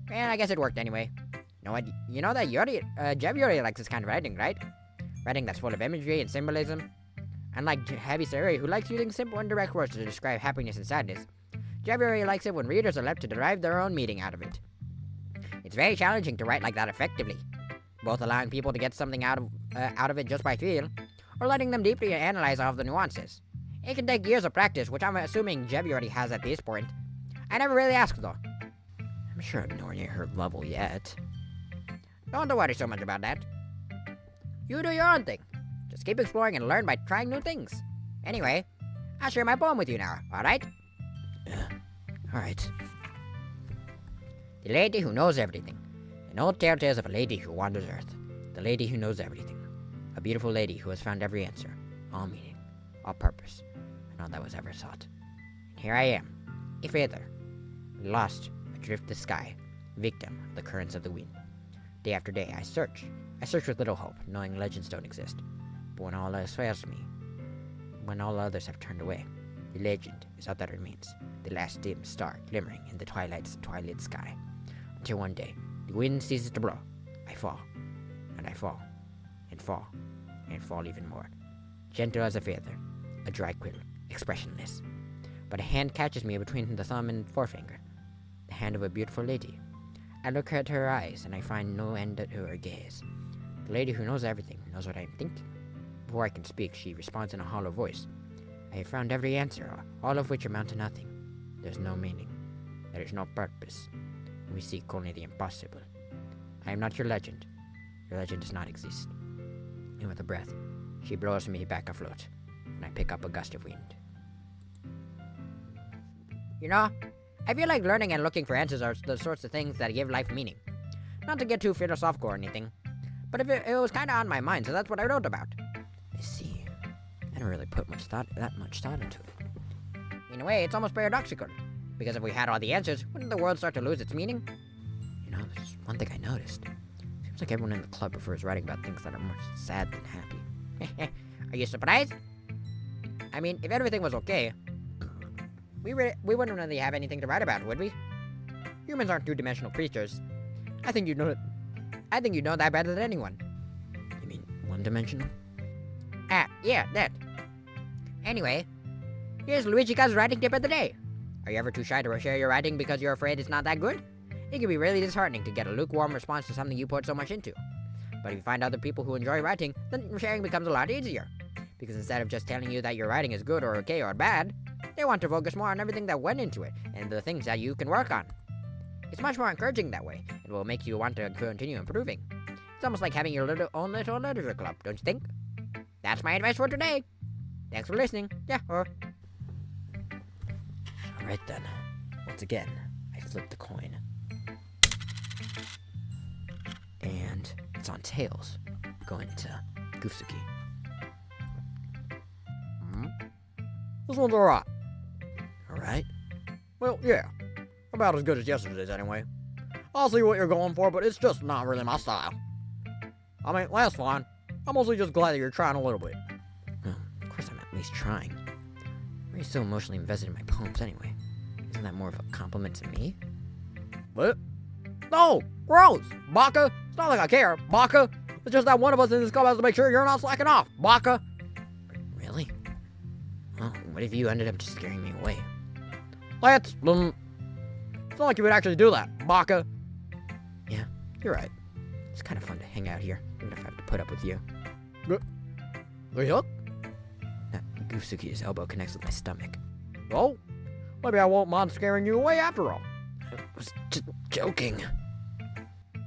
Well, I guess it worked anyway. You know that Jevyuri likes this kind of writing, right? Writing that's full of imagery and symbolism. Unlike Heavysayori, who likes using simple and direct words to describe happiness and sadness, Jevyuri likes it when readers are left to derive their own meaning out of it. It's very challenging to write like that effectively, both allowing people to get something out of it just by feel, or letting them deeply analyze all of the nuances. It can take years of practice, which I'm assuming Jevyuri has at this point. I never really asked, though. I'm sure I'm nowhere near her level yet. Don't worry so much about that. You do your own thing. Just keep exploring and learn by trying new things. Anyway, I'll share my poem with you now, alright? Yeah, alright. The lady who knows everything. An old tale tales of a lady who wanders earth. The lady who knows everything. A beautiful lady who has found every answer, all meaning, all purpose, and all that was ever sought. And here I am, a feather, lost adrift the sky, victim of the currents of the wind. Day after day, I search with little hope, knowing legends don't exist. But when all else fails me, when all others have turned away, the legend is all that remains, the last dim star glimmering in the twilight sky. Until one day, the wind ceases to blow. I fall, and I fall, and fall, and fall even more. Gentle as a feather, a dry quill, expressionless. But a hand catches me between the thumb and forefinger, the hand of a beautiful lady. I look at her eyes, and I find no end to her gaze. The lady who knows everything knows what I am thinking. Before I can speak, she responds in a hollow voice. I have found every answer, all of which amount to nothing. There's no meaning. There is no purpose. We seek only the impossible. I am not your legend. Your legend does not exist. And with a breath, she blows me back afloat, and I pick up a gust of wind. You know, I feel like learning and looking for answers are the sorts of things that give life meaning. Not to get too philosophical or anything, but it was kind of on my mind, so that's what I wrote about. I see. I didn't really put that much thought into it. In a way, it's almost paradoxical, because if we had all the answers, wouldn't the world start to lose its meaning? You know, there's one thing I noticed. Seems like everyone in the club prefers writing about things that are more sad than happy. Are you surprised? I mean, if everything was okay, we wouldn't really have anything to write about, would we? Humans aren't two-dimensional creatures. I think you know that better than anyone. You mean one-dimensional? Yeah, that. Anyway, here's Luigiika's writing tip of the day. Are you ever too shy to share your writing because you're afraid it's not that good? It can be really disheartening to get a lukewarm response to something you put so much into. But if you find other people who enjoy writing, then sharing becomes a lot easier. Because instead of just telling you that your writing is good or okay or bad, they want to focus more on everything that went into it and the things that you can work on. It's much more encouraging that way. It will make you want to continue improving. It's almost like having your own little literature club, don't you think? That's my advice for today. Thanks for listening. Yeah. Alright then. Once again, I flip the coin. And it's on tails, going to Goofsuki. This one's alright. Alright? Well, yeah. About as good as yesterday's anyway. I'll see what you're going for, but it's just not really my style. I mean, that's fine. I'm mostly just glad that you're trying a little bit. Well, of course I'm at least trying. Why are you so emotionally invested in my poems anyway? Isn't that more of a compliment to me? What? No! Gross! Baka! It's not like I care, Baka! It's just that one of us in this club has to make sure you're not slacking off, Baka! Really? Well, what if you ended up just scaring me away? Lance, it's not like you would actually do that, Baka. Yeah, you're right. It's kind of fun to hang out here, even if I have to put up with you. Yuck. That Goofsuki's elbow connects with my stomach. Well, maybe I won't mind scaring you away after all. I was just joking.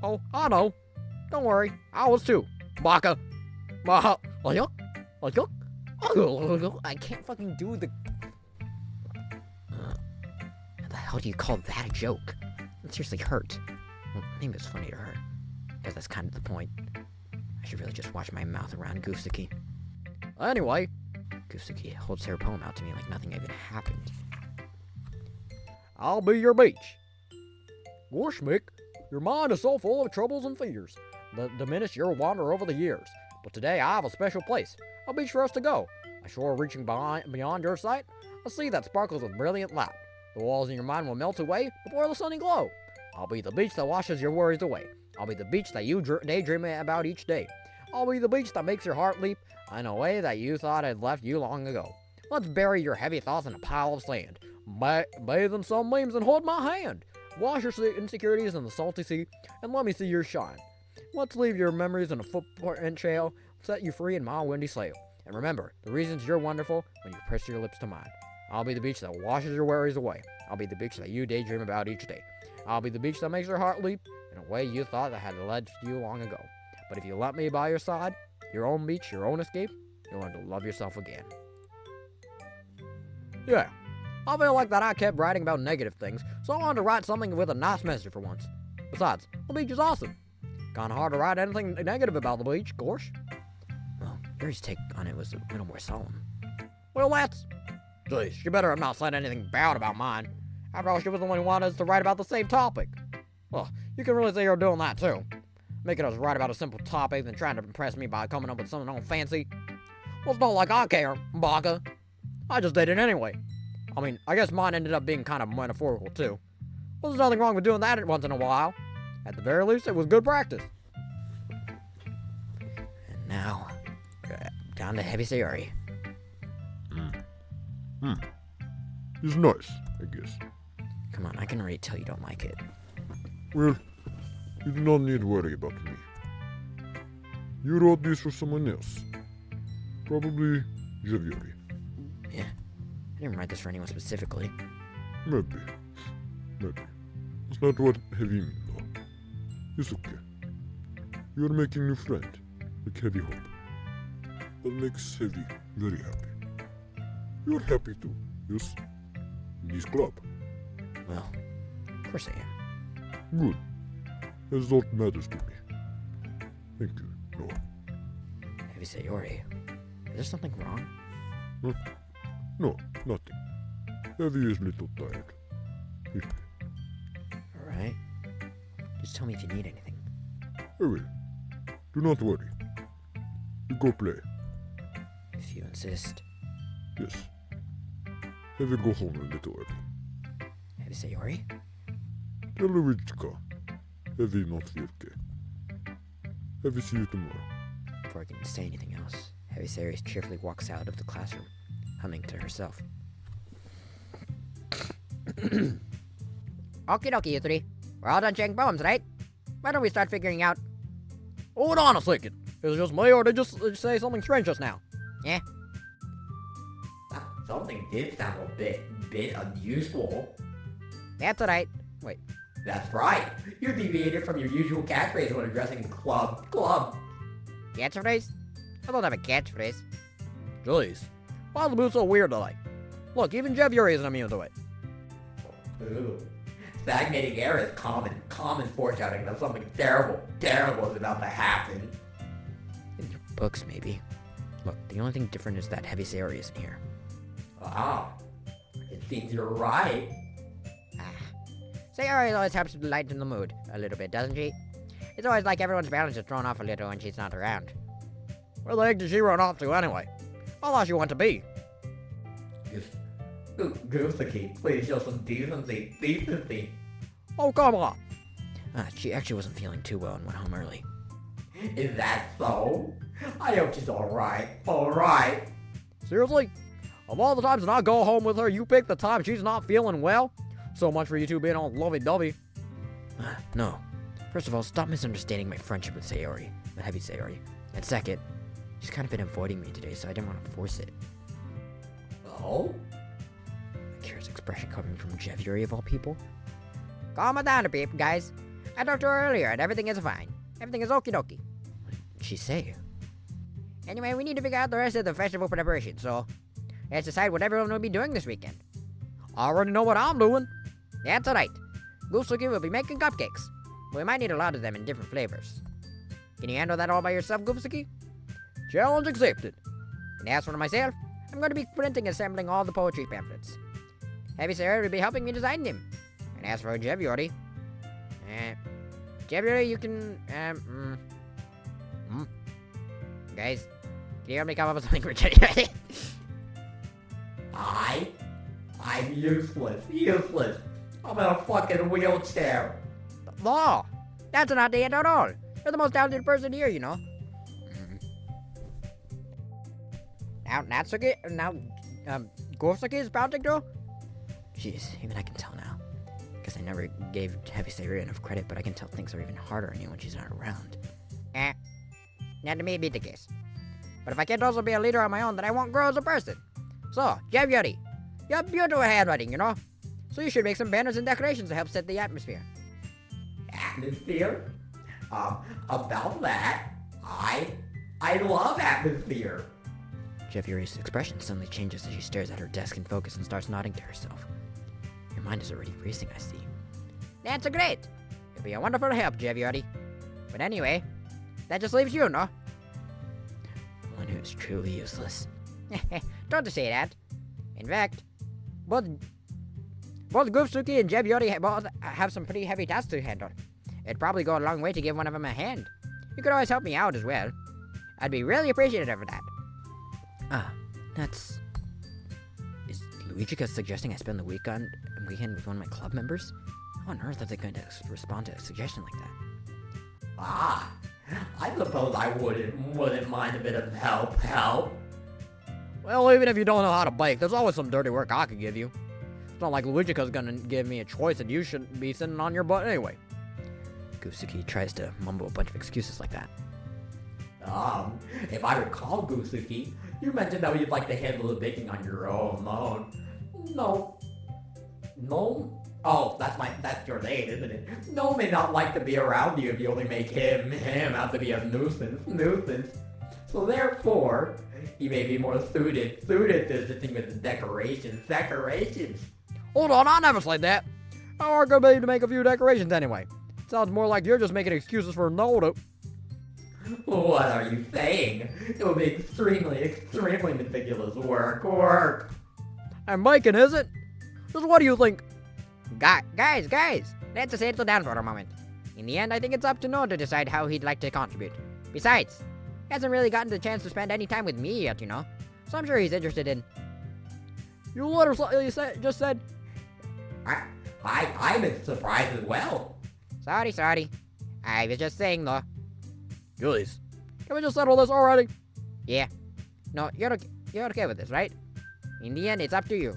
Oh, I know. Don't worry, I was too, Baka. Yuck. Yuck. I can't fucking do the... How the hell do you call that a joke? It seriously hurt. Well, maybe it's funny to her. Because that's kind of the point. I should really just watch my mouth around Goofsuki. Anyway, Goofsuki holds her poem out to me like nothing even happened. I'll be your beach. Gosh, Mick, your mind is so full of troubles and fears that diminish your wander over the years. But today I have a special place, a beach for us to go. A shore reaching beyond your sight, a sea that sparkles with brilliant light. The walls in your mind will melt away before the sunny glow. I'll be the beach that washes your worries away. I'll be the beach that you daydream about each day. I'll be the beach that makes your heart leap in a way that you thought had left you long ago. Let's bury your heavy thoughts in a pile of sand. Bathe in some memes and hold my hand. Wash your insecurities in the salty sea and let me see your shine. Let's leave your memories in a footprint trail, set you free in my windy sail. And remember, the reasons you're wonderful when you press your lips to mine. I'll be the beach that washes your worries away. I'll be the beach that you daydream about each day. I'll be the beach that makes your heart leap in a way you thought that had led you long ago. But if you let me by your side, your own beach, your own escape, you'll learn to love yourself again. Yeah, I feel like that I kept writing about negative things, so I wanted to write something with a nice message for once. Besides, the beach is awesome. Kinda hard to write anything negative about the beach, gosh. Well, Yuri's take on it was a little more solemn. Well, that's... Geez, you better have not said anything bad about mine. After all, she was the one who wanted us to write about the same topic. Well, you can really say you're doing that too. Making us write about a simple topic than trying to impress me by coming up with something all fancy. Well, it's not like I care, Baka. I just did it anyway. I mean, I guess mine ended up being kind of metaphorical too. Well, there's nothing wrong with doing that once in a while. At the very least, it was good practice. And now, down to Heavysayori. It's nice, I guess. Come on, I can already tell you don't like it. Well, you do not need to worry about me. You wrote this for someone else. Probably Jevyuri. Yeah, I didn't write this for anyone specifically. Maybe. It's not what Heavy means, though. It's okay. You're making a new friend, like Heavy Hope. That makes Heavy very happy. You're happy too, yes? In this club. Well, of course I am. Good. That's all that matters to me. Thank you, Noah. Heavysayori, is there something wrong? Huh? No, nothing. Heavy is a little tired. Alright. Just tell me if you need anything. I will. Do not worry. You go play. If you insist. Yes. Heavy go home a little early. Heavysayori? Tell Luigiika. Heavy not okay. Heavy see you tomorrow. Before I can say anything else, Heavysayori cheerfully walks out of the classroom, humming to herself. Okie dokie, you three. We're all done sharing poems, right? Why don't we start figuring out... Hold on a second. Is it just me, or did you just say something strange just now? Yeah? Something did sound a bit unusual. That's alright. Wait. That's right. You deviated from your usual catchphrase when addressing club. Catchphrase? I don't have a catchphrase. Jeez. Why's the mood so weird today? Look, even Jevyuri isn't immune to it. Ooh. Stagnating air is common foreshadowing that something terrible is about to happen. In your books, maybe. Look, the only thing different is that Heavysayori isn't here. Ah, it seems you're right. Sayori always helps to lighten the mood a little bit, doesn't she? It's always like everyone's balance is thrown off a little when she's not around. Where the heck did she run off to anyway? I thought she went to be. Goofsuki, please show some decency. Oh, come on. She actually wasn't feeling too well and went home early. Is that so? I hope she's alright. Alright. Seriously? Of all the times that I go home with her, you pick the time she's not feeling well? So much for you two being all lovey-dovey. No. First of all, stop misunderstanding my friendship with Sayori, with Heavysayori. And second, she's kind of been avoiding me today, so I didn't want to force it. Oh? A curious expression coming from Jevyuri of all people. Calm it down a bit, guys. I talked to her earlier and everything is fine. Everything is okie dokie. What did she say? Anyway, we need to figure out the rest of the festival preparation, so let's decide what everyone will be doing this weekend. I already know what I'm doing. That's alright. Goofsuki will be making cupcakes. We might need a lot of them in different flavors. Can you handle that all by yourself, Goofsuki? Challenge accepted. And as for myself, I'm going to be printing and assembling all the poetry pamphlets. Heavysayori will be helping me design them. And as for Jevyuri, Jevyuri, you can, guys, can you help me come up with something for Jevyuri? I'm useless. I'm in a fucking wheelchair. No, that's not it at all. You're the most talented person here, you know. Now, Goofsuki is project though? Jeez, even I can tell now. Guess I never gave Heavysayori enough credit, but I can tell things are even harder on you when she's not around. That may be the case. But if I can't also be a leader on my own, then I won't grow as a person. So, Jevyuri, you have beautiful handwriting, you know? So you should make some banners and decorations to help set the atmosphere. Atmosphere? About that, I love atmosphere. Jevyuri's expression suddenly changes as she stares at her desk in focus and starts nodding to herself. Your mind is already racing, I see. That's great. You'll be a wonderful help, Jevyuri. But anyway, that just leaves you, no? One who's truly useless. Don't say that. In fact, both Goofsuki and Jevyuri both have some pretty heavy tasks to handle. It'd probably go a long way to give one of them a hand. You could always help me out as well. I'd be really appreciative of that. Is Luigiika suggesting I spend the weekend with one of my club members? How on earth are they going to respond to a suggestion like that? I suppose I wouldn't mind a bit of help. Well, even if you don't know how to bake, there's always some dirty work I could give you. It's not like Luigiika's gonna give me a choice and you shouldn't be sitting on your butt anyway. Goofsuki tries to mumble a bunch of excuses like that. If I recall, Goofsuki, you mentioned that you'd like to handle the baking on your own. No. Oh, that's your name, isn't it? No may not like to be around you if you only make him out to be a nuisance. So therefore, he may be more suited to assisting with the decorations. Hold on, I never said that. How hard could it be to make a few decorations anyway? Sounds more like you're just making excuses for no to. What are you saying? It will be extremely meticulous work. And making, is it? Just what do you think? Guys, let's settle down for a moment. In the end, I think it's up to Noah to decide how he'd like to contribute. Besides, he hasn't really gotten the chance to spend any time with me yet, you know? So I'm sure he's interested in... You literally just said... I'm surprised as well. Sorry. I was just saying, though. Julius, can we just settle this already? Yeah. No, you're okay with this, right? In the end, it's up to you.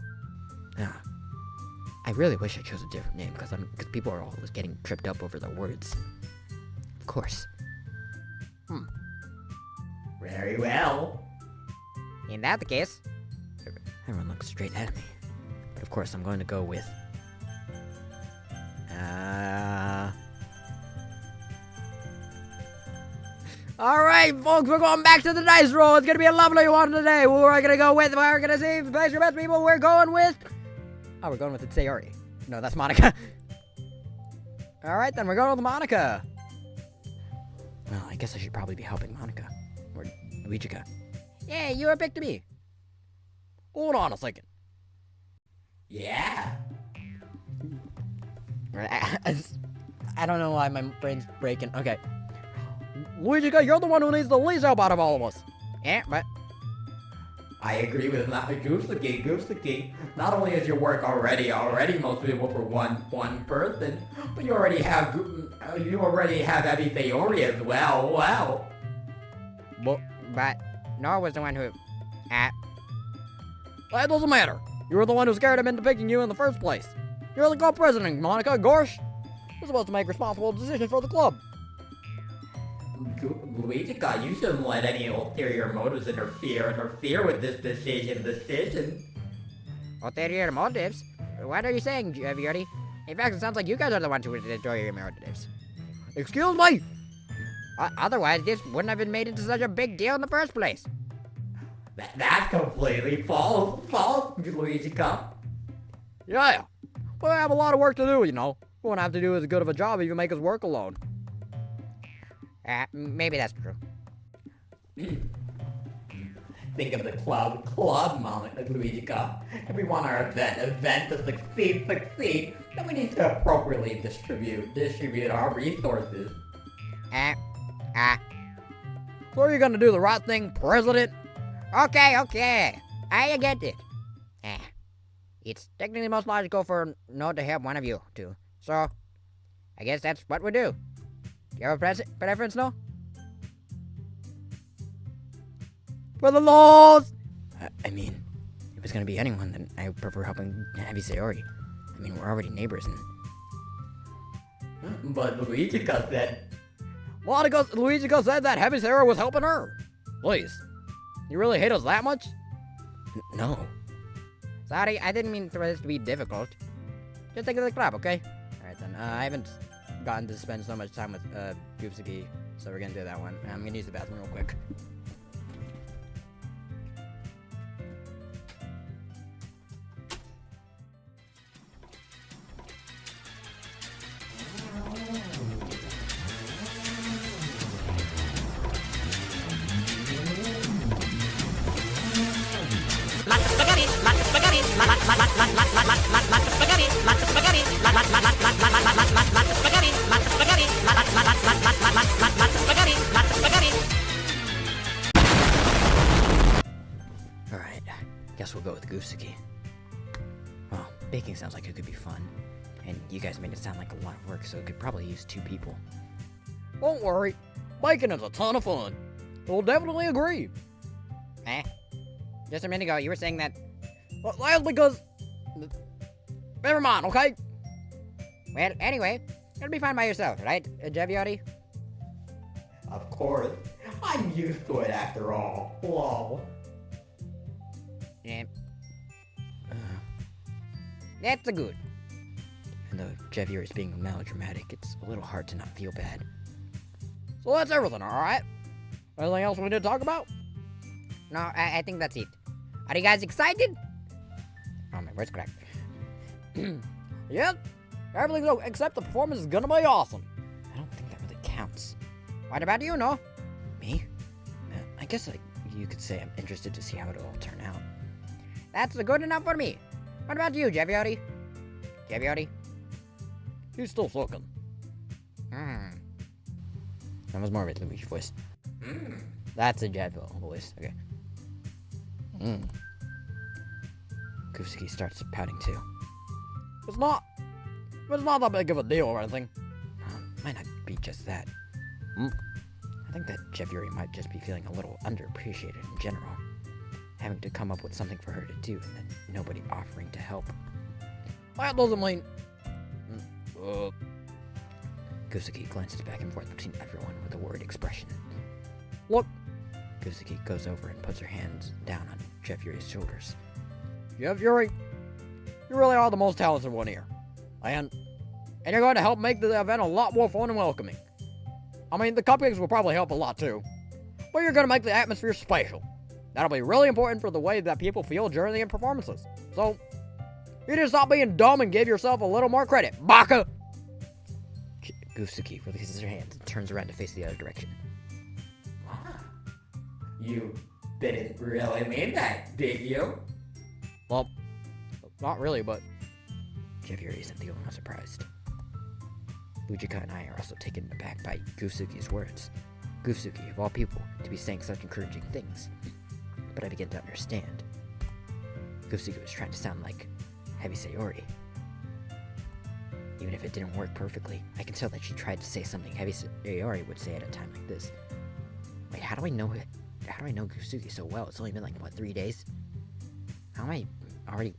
I really wish I chose a different name, because people are always getting tripped up over the words. Of course. Very well. In that case... Everyone looks straight at me. But of course, I'm going to go with... Alright, folks, we're going back to the dice roll. It's gonna be a lovely one today. We're gonna go with... We're gonna see the best people. We're going with... Oh, we're going with Sayori. No, that's Monica. Alright, then we're going with Monica. Well, I guess I should probably be helping Monica. Or Luigiika. Yeah, you were picked to me. Hold on a second. Yeah. I don't know why my brain's breaking. Okay. Luigiika, you're the one who needs the least help out of all of us. Yeah, but... I agree with Goofsuki. Not only is your work already most suitable for one person, but you already have Heavysayori as well. Wow. But Noah was the one who... That doesn't matter. You were the one who scared him into picking you in the first place. You're the club president, Monica, gosh. You're supposed to make responsible decisions for the club. Luigiika, you shouldn't let any ulterior motives interfere with this decision. Ulterior motives? What are you saying, Jevyuri? In fact, it sounds like you guys are the ones who would enjoy your motives. Excuse me? Otherwise, this wouldn't have been made into such a big deal in the first place. That's completely false, Luigiika. Yeah. Well, I have a lot of work to do, you know. We won't have to do as good of a job if you make us work alone. Maybe that's true. Think of the club moment, Luigiika. If we want our event to succeed, then we need to appropriately distribute our resources. So are you gonna do the right thing, President? Okay. I get it. It's technically most logical for no to have one of you two. So, I guess that's what we do. Do you have a preference, no? For the laws! I mean, if it's gonna be anyone, then I would prefer helping Heavysayori. I mean, we're already neighbors and... But Luigiika said... Luigiika said that Heavysayori was helping her. Please. You really hate us that much? No. Sorry, I didn't mean for this to be difficult. Just think of the club, okay? Alright then, I haven't gotten to spend so much time with Goofsuki, so we're gonna do that one. I'm gonna use the bathroom real quick. Lots of spaghetti, lots of spaghetti, lots of spaghetti, lots of spaghetti, lots of spaghetti, lots of spaghetti, lots of spaghetti, lots of spaghetti. Alright, guess we'll go with Goofsuki. Well, baking sounds like it could be fun. And you guys made it sound like a lot of work, so it could probably use 2 people. Don't worry. Baking is a ton of fun. We'll definitely agree. Just a minute ago, you were saying that... Well, that's because... Never mind, okay? Well, anyway, you'll be fine by yourself, right, Jevyuri? Of course. I'm used to it after all. Lol. Yeah. That's a good. And though Jevyuri is being melodramatic, it's a little hard to not feel bad. So that's everything, alright? Anything else we need to talk about? No, I think that's it. Are you guys excited? Oh, my voice cracked. Yeah, everything's okay, except the performance is gonna be awesome. I don't think that really counts. What about you, no? Me? I guess you could say I'm interested to see how it'll all turn out. That's good enough for me. What about you, Jevyuri? Jevyuri? He's still looking. That was more of a Luigi voice. That's a Jevyuri voice. Okay. Goofsuki starts pouting too. It's not that big of a deal or anything. Might not be just that. I think that Jevyuri might just be feeling a little underappreciated in general. Having to come up with something for her to do and then nobody offering to help. That doesn't mean... Goofsuki glances back and forth between everyone with a worried expression. Look. Goofsuki goes over and puts her hands down on Jevyuri's shoulders. Jevyuri, you really are the most talented one here. And you're going to help make the event a lot more fun and welcoming. I mean, the cupcakes will probably help a lot too. But you're going to make the atmosphere special. That'll be really important for the way that people feel during the performances. So, you need to stop being dumb and give yourself a little more credit, Baka! Goofsuki releases her hands and turns around to face the other direction. You didn't really mean that, did you? Well, not really, but... Jevyuri isn't the only one surprised. Luigiika and I are also taken aback by Goofsuki's words. Goofsuki, of all people, to be saying such encouraging things. But I begin to understand. Goofsuki was trying to sound like Heavysayori. Even if it didn't work perfectly, I can tell that she tried to say something Heavysayori would say at a time like this. Wait, how do I know Goofsuki so well? It's only been like, what, 3 days? How am I already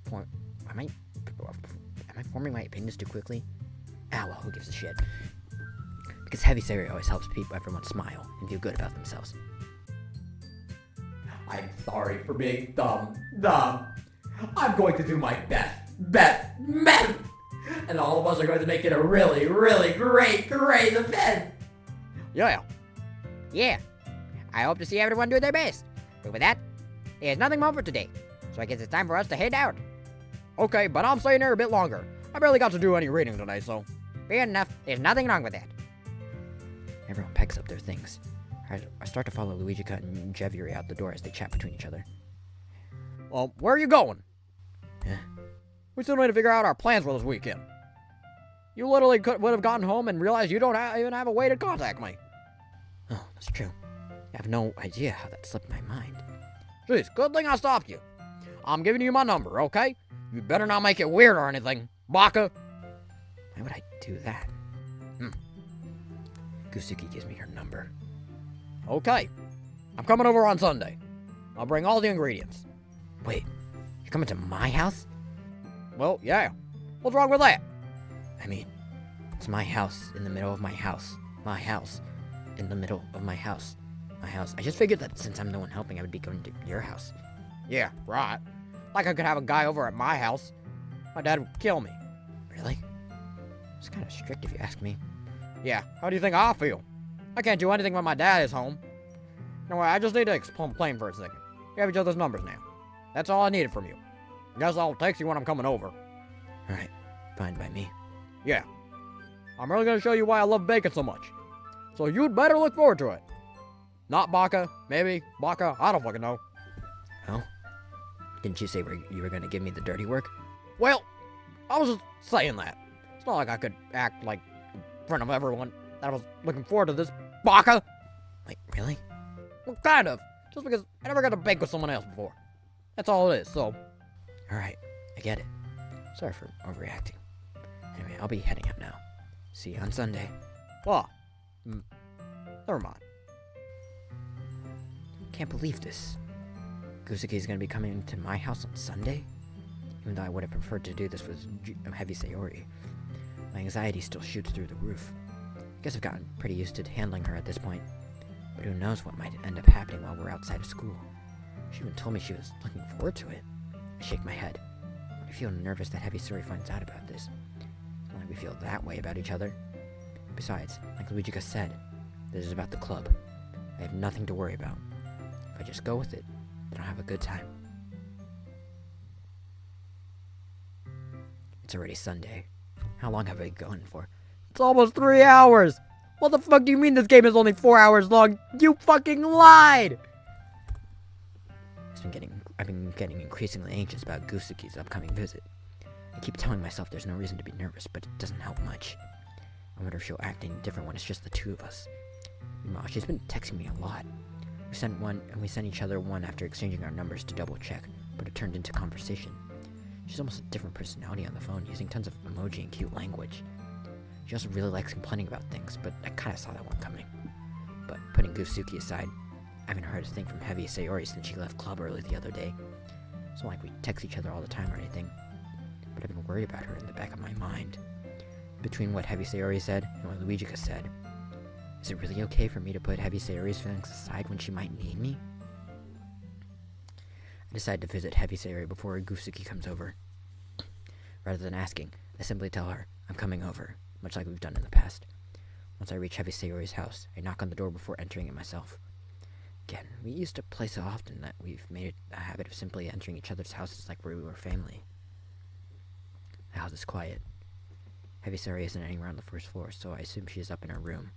am I forming my opinions too quickly? Ah, well, who gives a shit? Because Heavysayori always helps everyone smile and feel good about themselves. I'm sorry for being dumb. I'm going to do my best. And all of us are going to make it a really, really great event. Yeah. I hope to see everyone do their best. But with that, there's nothing more for today. So I guess it's time for us to head out. Okay, but I'm staying here a bit longer. I barely got to do any reading today, so... Fair enough. There's nothing wrong with that. Everyone packs up their things. I start to follow Luigiika and Jevyuri out the door as they chat between each other. Well, where are you going? Yeah. We still need to figure out our plans for this weekend. You literally would have gotten home and realized you don't even have a way to contact me. Oh, that's true. I have no idea how that slipped my mind. Jeez, good thing I stopped you. I'm giving you my number, okay? You better not make it weird or anything, Baka. Why would I do that? Goofsuki gives me her number. Okay. I'm coming over on Sunday. I'll bring all the ingredients. Wait, you're coming to my house? Well, yeah. What's wrong with that? I mean, it's my house in the middle of my house. My house in the middle of my house. My house. I just figured that since I'm the one helping, I would be going to your house. Yeah, right. Like I could have a guy over at my house. My dad would kill me. Really? It's kind of strict if you ask me. Yeah, how do you think I feel? I can't do anything when my dad is home. No, I just need to complain for a second. We have each other's numbers now. That's all I needed from you. Guess I'll text you when I'm coming over. Alright, fine by me. Yeah. I'm really gonna show you why I love bacon so much. So you'd better look forward to it. Not Baka, maybe Baka, I don't fucking know. Oh? Didn't you say you were gonna give me the dirty work? Well, I was just saying that. It's not like I could act like in front of everyone that I was looking forward to this, Baka. Wait, really? Well, kind of. Just because I never got to bake with someone else before. That's all it is, so. Alright, I get it. Sorry for overreacting. Anyway, I'll be heading out now. See you on Sunday. What? Never mind. Can't believe this. Goofsuki is going to be coming to my house on Sunday? Even though I would have preferred to do this with Heavysayori. My anxiety still shoots through the roof. I guess I've gotten pretty used to handling her at this point. But who knows what might end up happening while we're outside of school. She even told me she was looking forward to it. I shake my head. I feel nervous that Heavysayori finds out about this. It's not like we feel that way about each other. Besides, like Luigiika said, this is about the club. I have nothing to worry about. If I just go with it, then I'll have a good time. It's already Sunday. How long have I been going for? It's almost 3 hours! What the fuck do you mean this game is only 4 hours long? You fucking lied! I've been getting increasingly anxious about Goofsuki's upcoming visit. I keep telling myself there's no reason to be nervous, but it doesn't help much. I wonder if she'll act any different when it's just the two of us. Meanwhile, she's been texting me a lot. We sent each other one after exchanging our numbers to double check, but it turned into conversation. She's almost a different personality on the phone, using tons of emoji and cute language. She also really likes complaining about things, but I kinda saw that one coming. But putting Goofsuki aside, I haven't heard a thing from Heavysayori since she left club early the other day. It's not like we text each other all the time or anything, but I've been worried about her in the back of my mind. Between what Heavysayori said and what Luigiika said, is it really okay for me to put Heavysayori's feelings aside when she might need me? I decide to visit Heavysayori before Goofsuki comes over. Rather than asking, I simply tell her I'm coming over, much like we've done in the past. Once I reach Heavysayori's house, I knock on the door before entering it myself. Again, we used to play so often that we've made it a habit of simply entering each other's houses like we were family. The house is quiet. Heavysayori isn't anywhere on the first floor, so I assume she is up in her room.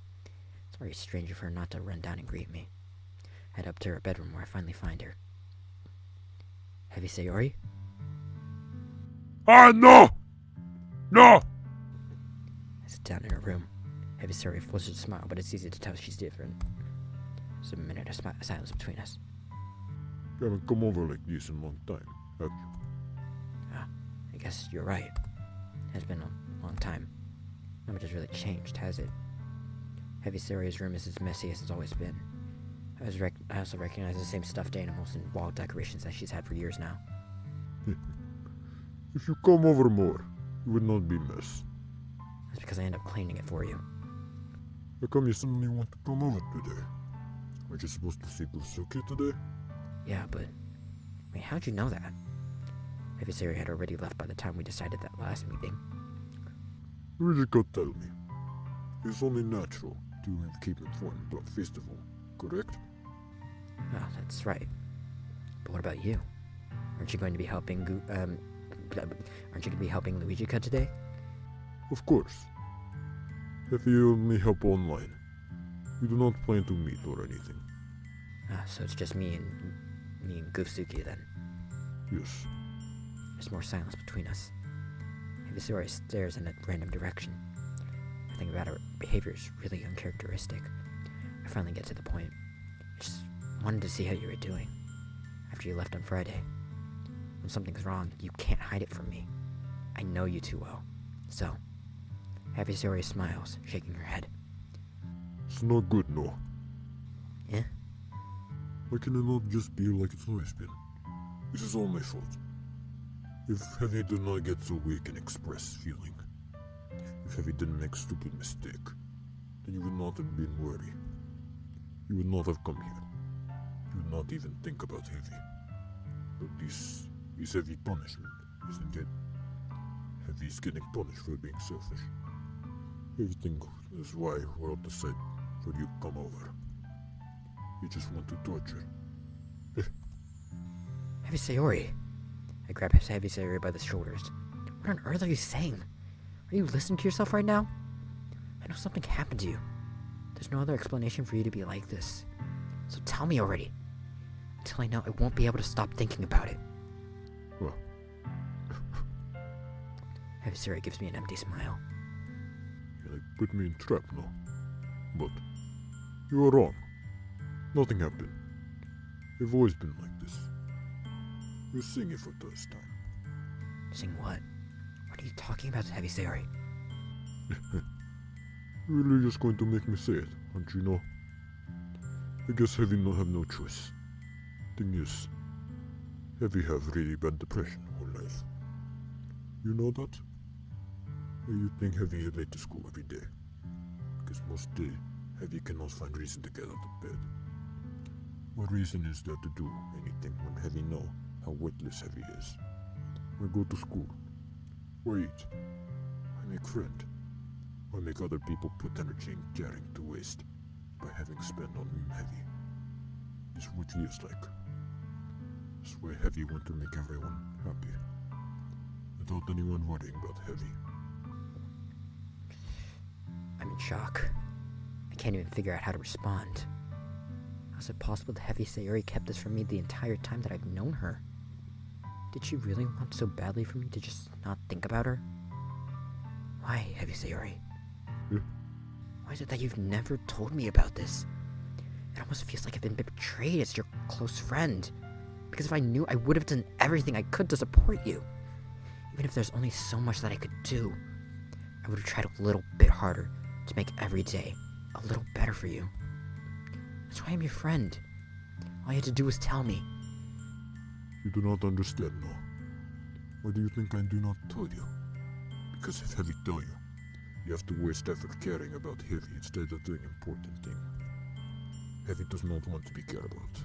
It's very strange of her not to run down and greet me. I head up to her bedroom where I finally find her. Heavysayori? Ah, no! No! I sit down in her room. Heavysayori forces a smile, but it's easy to tell she's different. There's a minute of silence between us. You haven't come over like this in a long time, have you? Ah, I guess you're right. It has been a long time. Not much has really changed, has it? Heavysayori's room is as messy as it's always been. I also recognize the same stuffed animals and wall decorations that she's had for years now. If you come over more, it would not be mess. That's because I end up cleaning it for you. How come you suddenly want to come over today? Aren't you supposed to see Goofsuki today? Yeah, but... Wait, how'd you know that? Heavysayori had already left by the time we decided that last meeting. Luigiika tell me. It's only natural to keep informed about festival, correct? Oh, that's right. But what about you? Aren't you going to be helping aren't you going to be helping Luigiika today? Of course. If you only help online, we do not plan to meet or anything. Ah, so it's just me and Goofsuki then. Yes. There's more silence between us. Heavysayori stares in a random direction. Everything about her behavior is really uncharacteristic. I finally get to the point. I just wanted to see how you were doing. After you left on Friday. When something's wrong, you can't hide it from me. I know you too well. So, Heavysayori smiles, shaking her head. It's not good, no. Yeah? Why can it not just be like it's always been? This is all my fault. If Heavy did not get so weak and express feeling, if Heavy didn't make stupid mistake, then you would not have been worried. You would not have come here. You would not even think about Heavy. But this is Heavy punishment, isn't it? Heavy is getting punished for being selfish. Everything is why we're all decided for you to come over. You just want to torture. Heavysayori! I grab Heavysayori by the shoulders. What on earth are you saying? Are you listening to yourself right now? I know something happened to you. There's no other explanation for you to be like this. So tell me already. Until I know, I won't be able to stop thinking about it. Well. Heavysayori gives me an empty smile. You put me in trap now. But you are wrong. Nothing happened. You've always been like this. You're singing for the first time. Sing what? What are you talking about, Heavysayori? You're really just going to make me say it, aren't you know? I guess Heavy not have no choice. Thing is, Heavy have really bad depression whole life. You know that? Or you think Heavy is late to school every day? Because most day, Heavy cannot find reason to get out of bed. What reason is there to do anything when Heavy know how witless Heavy is? Why go to school? Why eat? Why make friend? Why make other people put energy and caring to waste by having spent on Heavy? This is what he is like. That's why Heavy want to make everyone happy. Without anyone worrying about Heavy. I'm in shock. I can't even figure out how to respond. How is it possible that Heavysayori kept this from me the entire time that I've known her? Did she really want so badly for me to just not think about her? Why, Heavysayori? Why is it that you've never told me about this? It almost feels like I've been betrayed as your close friend. Because if I knew, I would have done everything I could to support you. Even if there's only so much that I could do, I would have tried a little bit harder to make every day a little better for you. That's why I'm your friend. All you had to do was tell me. You do not understand, no? Why do you think I do not tell you? Because if Heavy tell you, you have to waste effort caring about Heavy instead of doing important thing. Heavy does not want to be cared about.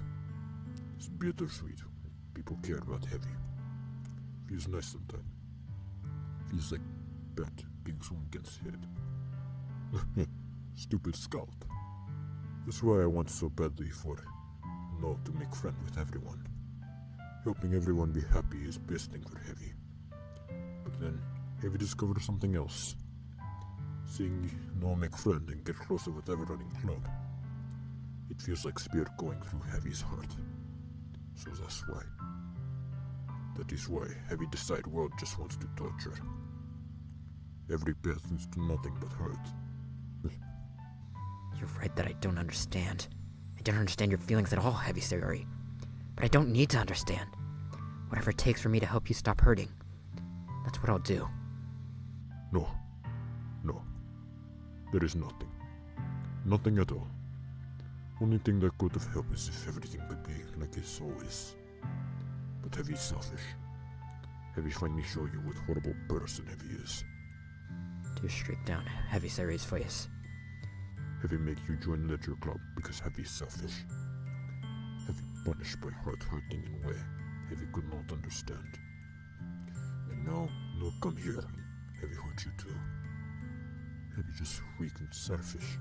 It's bittersweet when people care about Heavy. Feels nice sometimes. Feels like bat being thrown against head. Stupid scout. That's why I want so badly for No to make friend with everyone. Helping everyone be happy is best thing for Heavy. But then Heavy discovers something else. Seeing No make friend and get closer with everyone in club. It feels like spear going through Heavy's heart. So that's why. That is why Heavy decide world just wants to torture. Every path leads to nothing but hurt. You're right that I don't understand. I don't understand your feelings at all, Heavysayori. But I don't need to understand. Whatever it takes for me to help you stop hurting. That's what I'll do. No. No. There is nothing. Nothing at all. Only thing that could have helped is if everything could be like it's always. But Heavy is selfish. Heavy finally show you what horrible person Heavy is. Tears streak down Heavysayori's face. Heavy make you join Ledger Club because Heavy is selfish. Heavy punished by heart hurting in a way Heavy could not understand. And now, look, come here. Heavy hurt you too. Heavy just weak and selfish.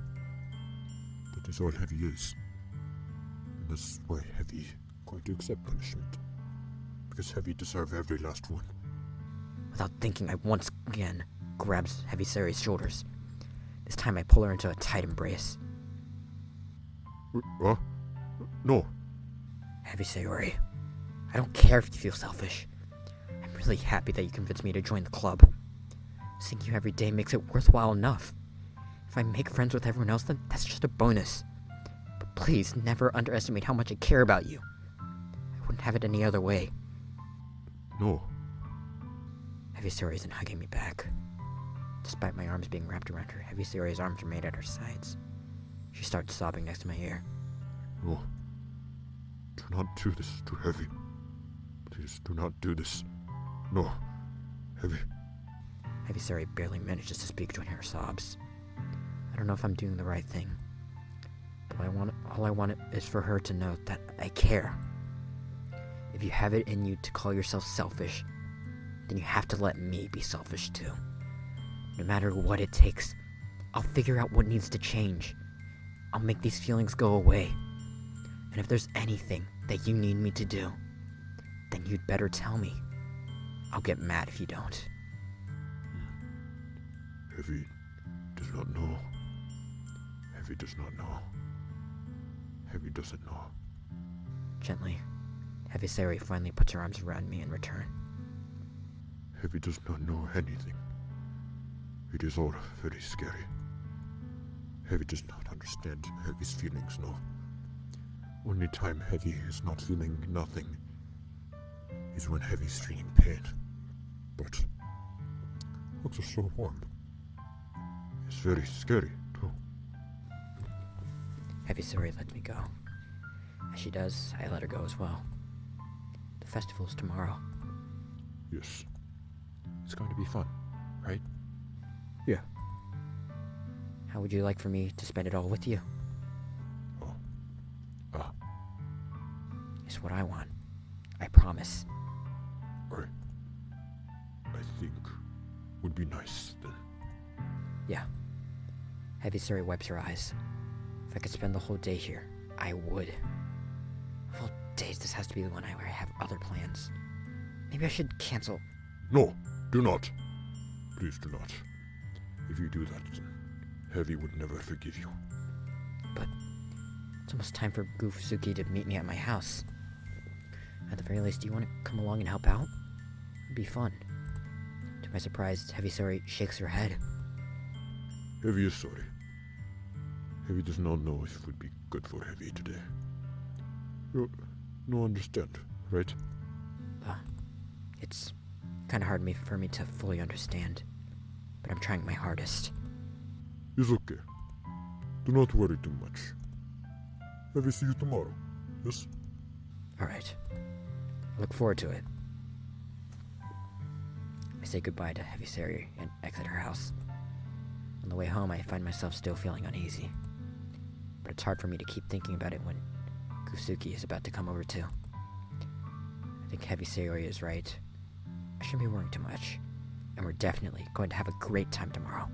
That is all Heavy is. And that's why Heavy going to accept punishment. Because Heavy deserve every last one. Without thinking, I once again grabs Heavysayori's shoulders. This time I pull her into a tight embrace. No. Heavysayori, I don't care if you feel selfish. I'm really happy that you convinced me to join the club. Seeing you every day makes it worthwhile enough. If I make friends with everyone else, then that's just a bonus. But please, never underestimate how much I care about you. I wouldn't have it any other way. No. Heavysayori isn't hugging me back. Despite my arms being wrapped around her, Heavysayori's arms remain at her sides. She starts sobbing next to my ear. No. Do not do this to Heavy. Please do not do this. No. Heavy. Heavysayori barely manages to speak between her sobs. I don't know if I'm doing the right thing. But all I want is for her to know that I care. If you have it in you to call yourself selfish, then you have to let me be selfish too. No matter what it takes, I'll figure out what needs to change. I'll make these feelings go away. And if there's anything that you need me to do, then you'd better tell me. I'll get mad if you don't. Heavy does not know. Heavy does not know. Heavy doesn't know. Gently, Heavysayori finally puts her arms around me in return. Heavy does not know anything. It is all very scary. Heavy does not understand Heavy's feelings, no. Only time Heavy is not feeling nothing is when Heavy's feeling pain. But hugs are so warm. It's very scary, too. Heavysayori lets me go. As she does, I let her go as well. The festival's tomorrow. Yes. It's going to be fun, right? Yeah. How would you like for me to spend it all with you? It's what I want. I promise. I think would be nice then. Yeah. Heavysayori wipes her eyes. If I could spend the whole day here, I would. Of all days, this has to be the one where I have other plans. Maybe I should cancel. No, do not. Please do not. If you do that, then Heavy would never forgive you. But it's almost time for Goofsuki to meet me at my house. At the very least, do you want to come along and help out? It'd be fun. To my surprise, Heavysayori shakes her head. Heavy is sorry. Heavy does not know if it would be good for Heavy today. You no understand, right? It's kind of hard for me to fully understand, but I'm trying my hardest. It's okay. Do not worry too much. Heavy see you tomorrow, yes? Alright. I look forward to it. I say goodbye to Heavysayori and exit her house. On the way home, I find myself still feeling uneasy. But it's hard for me to keep thinking about it when Goofsuki is about to come over too. I think Heavysayori is right. I shouldn't be worrying too much. And we're definitely going to have a great time tomorrow.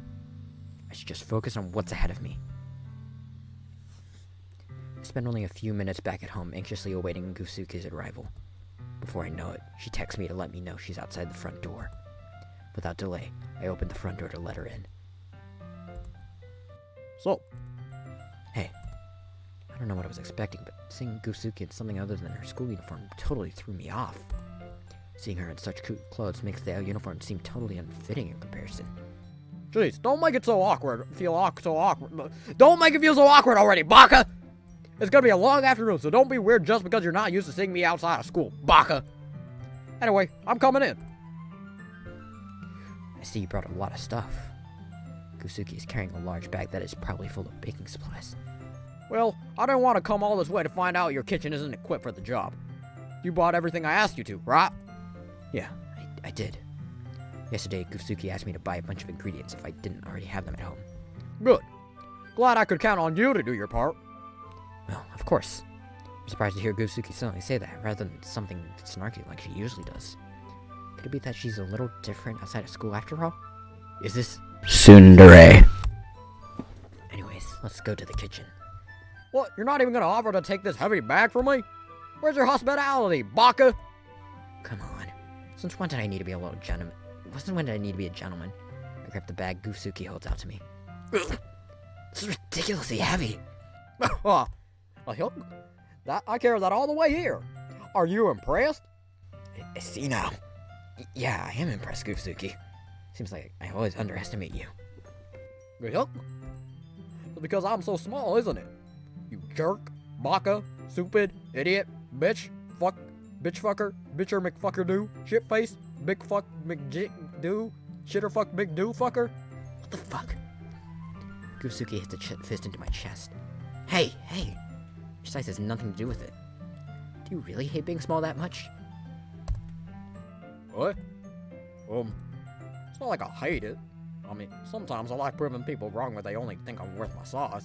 I should just focus on what's ahead of me. I spend only a few minutes back at home anxiously awaiting Goofsuki's arrival. Before I know it, she texts me to let me know she's outside the front door. Without delay, I open the front door to let her in. So, hey, I don't know what I was expecting, but seeing Goofsuki in something other than her school uniform totally threw me off. Seeing her in such cute clothes makes the uniform seem totally unfitting in comparison. jeez, don't make it so awkward. So awkward. Don't make it feel so awkward already, Baka! It's gonna be a long afternoon, so don't be weird just because you're not used to seeing me outside of school, Baka. Anyway, I'm coming in. I see you brought a lot of stuff. Goofsuki is carrying a large bag that is probably full of baking supplies. Well, I didn't want to come all this way to find out your kitchen isn't equipped for the job. You bought everything I asked you to, right? Yeah, I did. Yesterday, Goofsuki asked me to buy a bunch of ingredients if I didn't already have them at home. Good. Glad I could count on you to do your part. Well, of course. I'm surprised to hear Goofsuki suddenly say that, rather than something snarky like she usually does. Could it be that she's a little different outside of school after all? Is this tsundere? Anyways, let's go to the kitchen. What, you're not even gonna offer to take this heavy bag from me? Where's your hospitality, Baka? Come on. Since when did I need to be a little gentleman? When did I need to be a gentleman? I grabbed the bag Goofsuki holds out to me. Ugh. This is ridiculously heavy. That I carry that all the way here. Are you impressed? I see now. Yeah, I am impressed, Goofsuki. Seems like I always underestimate you. Yep. It's because I'm so small, isn't it? You jerk, baka, stupid, idiot, bitch, fuck, bitch fucker, bitcher McFucker do, shit face, big fuck McJit do, shitter fuck big do fucker. What the fuck? Goofsuki hits a fist into my chest. Hey! Your size has nothing to do with it. Do you really hate being small that much? What? It's not like I hate it. I mean, sometimes I like proving people wrong when they only think I'm worth my size.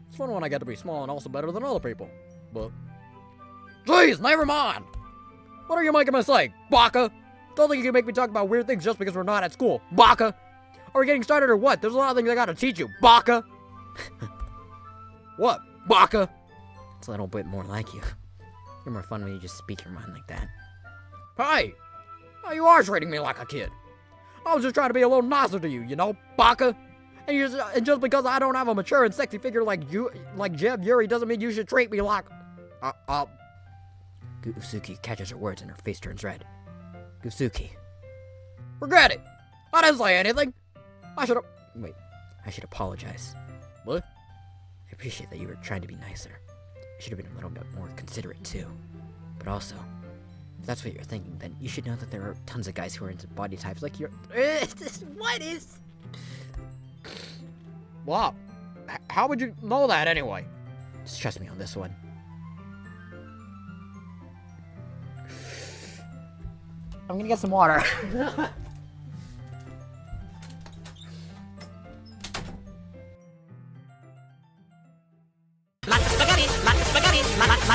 It's fun when I get to be small and also better than other people. But... Jeez, never mind! What are you making me say, Baka? Don't think you can make me talk about weird things just because we're not at school, Baka! Are we getting started or what? There's a lot of things I gotta teach you, Baka! What, Baka? It's a little bit more like you. You're more fun when you just speak your mind like that. Hey! Now you are treating me like a kid. I was just trying to be a little nicer to you, you know, Baka? And just because I don't have a mature and sexy figure like you, like Jevyuri, doesn't mean you should treat me like... Goofsuki catches her words and her face turns red. Goofsuki. Forget it! I didn't say anything! I should apologize. What? I appreciate that you were trying to be nicer. I should have been a little bit more considerate too. But also, if that's what you're thinking, then you should know that there are tons of guys who are into body types like your... What is... Wow. How would you know that anyway? Just trust me on this one. I'm gonna get some water. Lots of spaghetti, lots of spaghetti, lots.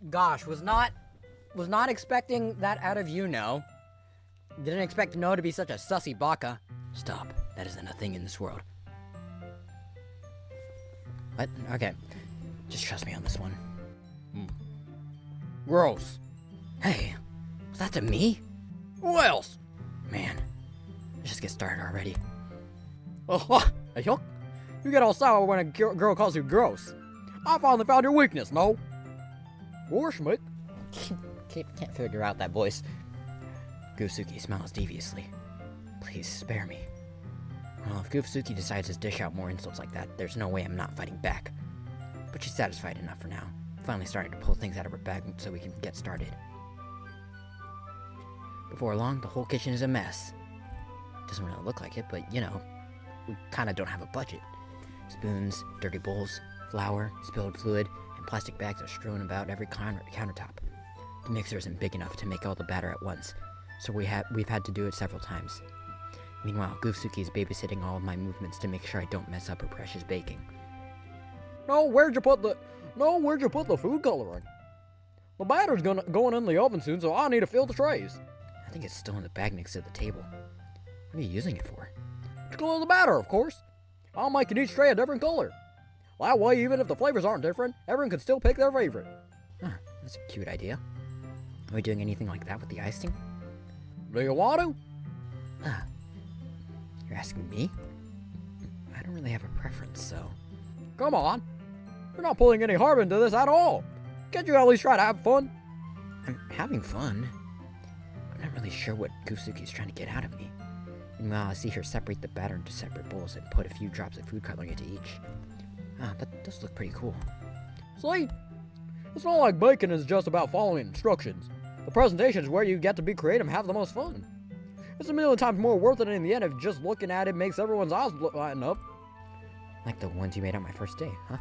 Gosh, was not expecting that out of you, no. Didn't expect No to be such a sussy baka. Stop. That isn't a thing in this world. What? Okay. Just trust me on this one. Gross. Hey, was that to me? Who else? Man, let's just get started already. Hey, Hook. You get all sour when a girl calls you gross. I finally found your weakness, no? Or Schmidt. Can't figure out that voice. Goofsuki smiles deviously. Please spare me. Well, if Goofsuki decides to dish out more insults like that, there's no way I'm not fighting back. But she's satisfied enough for now. Finally starting to pull things out of her bag so we can get started. Before long, the whole kitchen is a mess. Doesn't really look like it, but you know, we kinda don't have a budget. Spoons, dirty bowls, flour, spilled fluid, and plastic bags are strewn about every countertop. The mixer isn't big enough to make all the batter at once, so we've had to do it several times. Meanwhile, Goofsuki is babysitting all of my movements to make sure I don't mess up her precious baking. No, where'd you put the food coloring? The batter's going in the oven soon, so I need to fill the trays. I think it's still in the bag next to the table. What are you using it for? To color the batter, of course. I'll make each tray a different color. That way, even if the flavors aren't different, everyone can still pick their favorite. Huh, that's a cute idea. Are we doing anything like that with the icing? Do you want to? Ah, you're asking me? I don't really have a preference, so... Come on. You're not pulling any harm into this at all. Can't you at least try to have fun? I'm having fun. I'm not really sure what Goofsuki's trying to get out of me. Meanwhile, I see her separate the batter into separate bowls and put a few drops of food coloring into each. Ah, that does look pretty cool. See? It's not like baking is just about following instructions. The presentation is where you get to be creative and have the most fun. It's a million times more worth it in the end if just looking at it makes everyone's eyes lighten up. Like the ones you made on my first day, huh?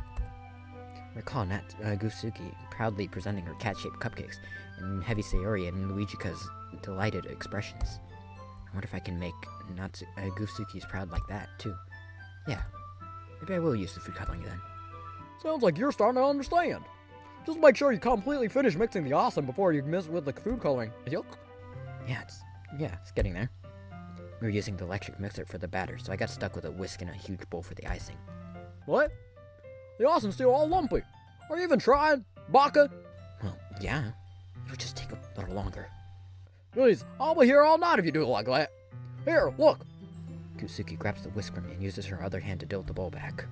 Recall Goofsuki proudly presenting her cat-shaped cupcakes, and Heavysayori and Luigiika's delighted expressions. I wonder if I can make Goofsuki's proud like that, too. Yeah, maybe I will use the food coloring then. Sounds like you're starting to understand. Just make sure you completely finish mixing the awesome before you mix with the food coloring. Yuck. Yeah, it's getting there. We were using the electric mixer for the batter, so I got stuck with a whisk and a huge bowl for the icing. What? The awesome's still all lumpy. Are you even trying, Baka? Well, yeah. It would just take a little longer. Please, I'll be here all night if you do it like that. Here, look. Goofsuki grabs the whisk from me and uses her other hand to tilt the bowl back.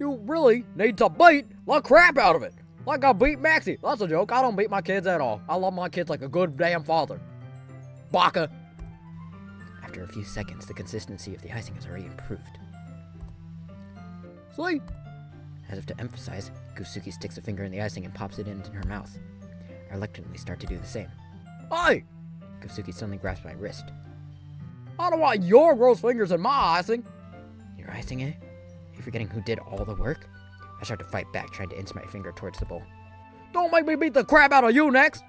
You really need to beat the crap out of it. Like I beat Maxie. That's a joke. I don't beat my kids at all. I love my kids like a good damn father. Baka. After a few seconds, the consistency of the icing has already improved. See? As if to emphasize, Goofsuki sticks a finger in the icing and pops it into her mouth. I reluctantly start to do the same. Hey! Goofsuki suddenly grasps my wrist. I don't want your gross fingers in my icing. Your icing, eh? Are you forgetting who did all the work? I start to fight back, trying to inch my finger towards the bowl. Don't make me beat the crap out of you next!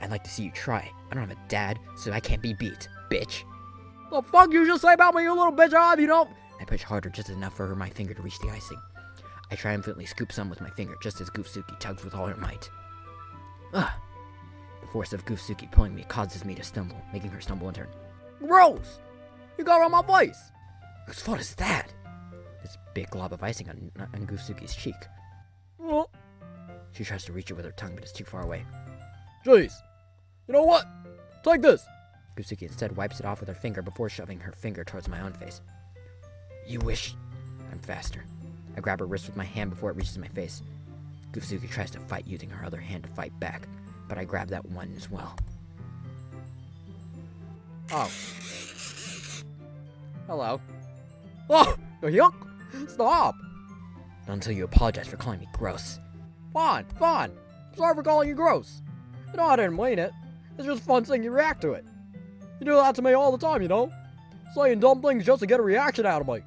I'd like to see you try. I don't have a dad, so I can't be beat, bitch. The fuck you just say about me, you little bitch? You don't. I push harder, just enough for my finger to reach the icing. I triumphantly scoop some with my finger, just as Goofsuki tugs with all her might. Ugh! The force of Goofsuki pulling me causes me to stumble, making her stumble in turn. Gross! You got on my face! Whose fault is that? This big glob of icing on Goofsuki's cheek. Oh. She tries to reach it with her tongue, but it's too far away. Jeez. You know what? Take this! Goofsuki instead wipes it off with her finger before shoving her finger towards my own face. You wish. I'm faster. I grab her wrist with my hand before it reaches my face. Goofsuki tries to fight using her other hand to fight back, but I grab that one as well. Oh. Hello. Oh! Yuck! Stop! Not until you apologize for calling me gross. Fine. Sorry for calling you gross. You know I didn't mean it. It's just fun seeing you react to it. You do that to me all the time, you know? Saying dumb things just to get a reaction out of me.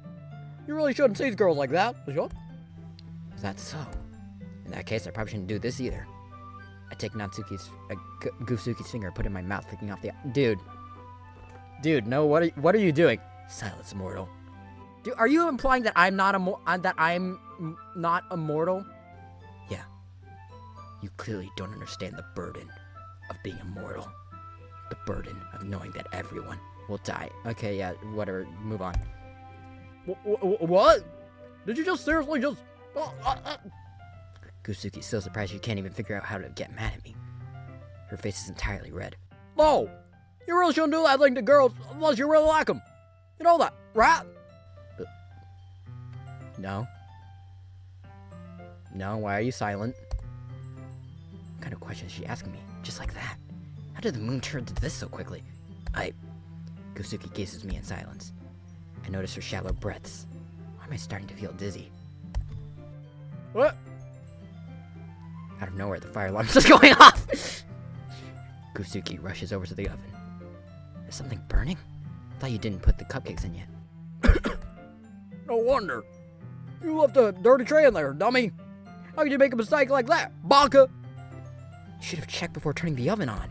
You really shouldn't tease girls like that. Yuck. Is that so? In that case, I probably shouldn't do this either. I take Goofsuki's finger and put it in my mouth, picking off the... Dude, no, what are you doing? Silence, mortal. Dude, are you implying that I'm not not immortal? Yeah. You clearly don't understand the burden of being immortal. The burden of knowing that everyone will die. Okay, yeah, whatever. Move on. What? Did you just seriously just... Goofsuki's so surprised she can't even figure out how to get mad at me. Her face is entirely red. No! You really shouldn't do that thing to girls unless you really like them. You know that, right? No. No, why are you silent? What kind of question is she asking me? Just like that. How did the moon turn to this so quickly? Goofsuki gazes me in silence. I notice her shallow breaths. Why am I starting to feel dizzy? What? Out of nowhere, the fire alarm is just going off! Goofsuki rushes over to the oven. Is something burning? I thought you didn't put the cupcakes in yet. No wonder. You left a dirty tray in there, dummy. How could you make a mistake like that, Baka? You should have checked before turning the oven on.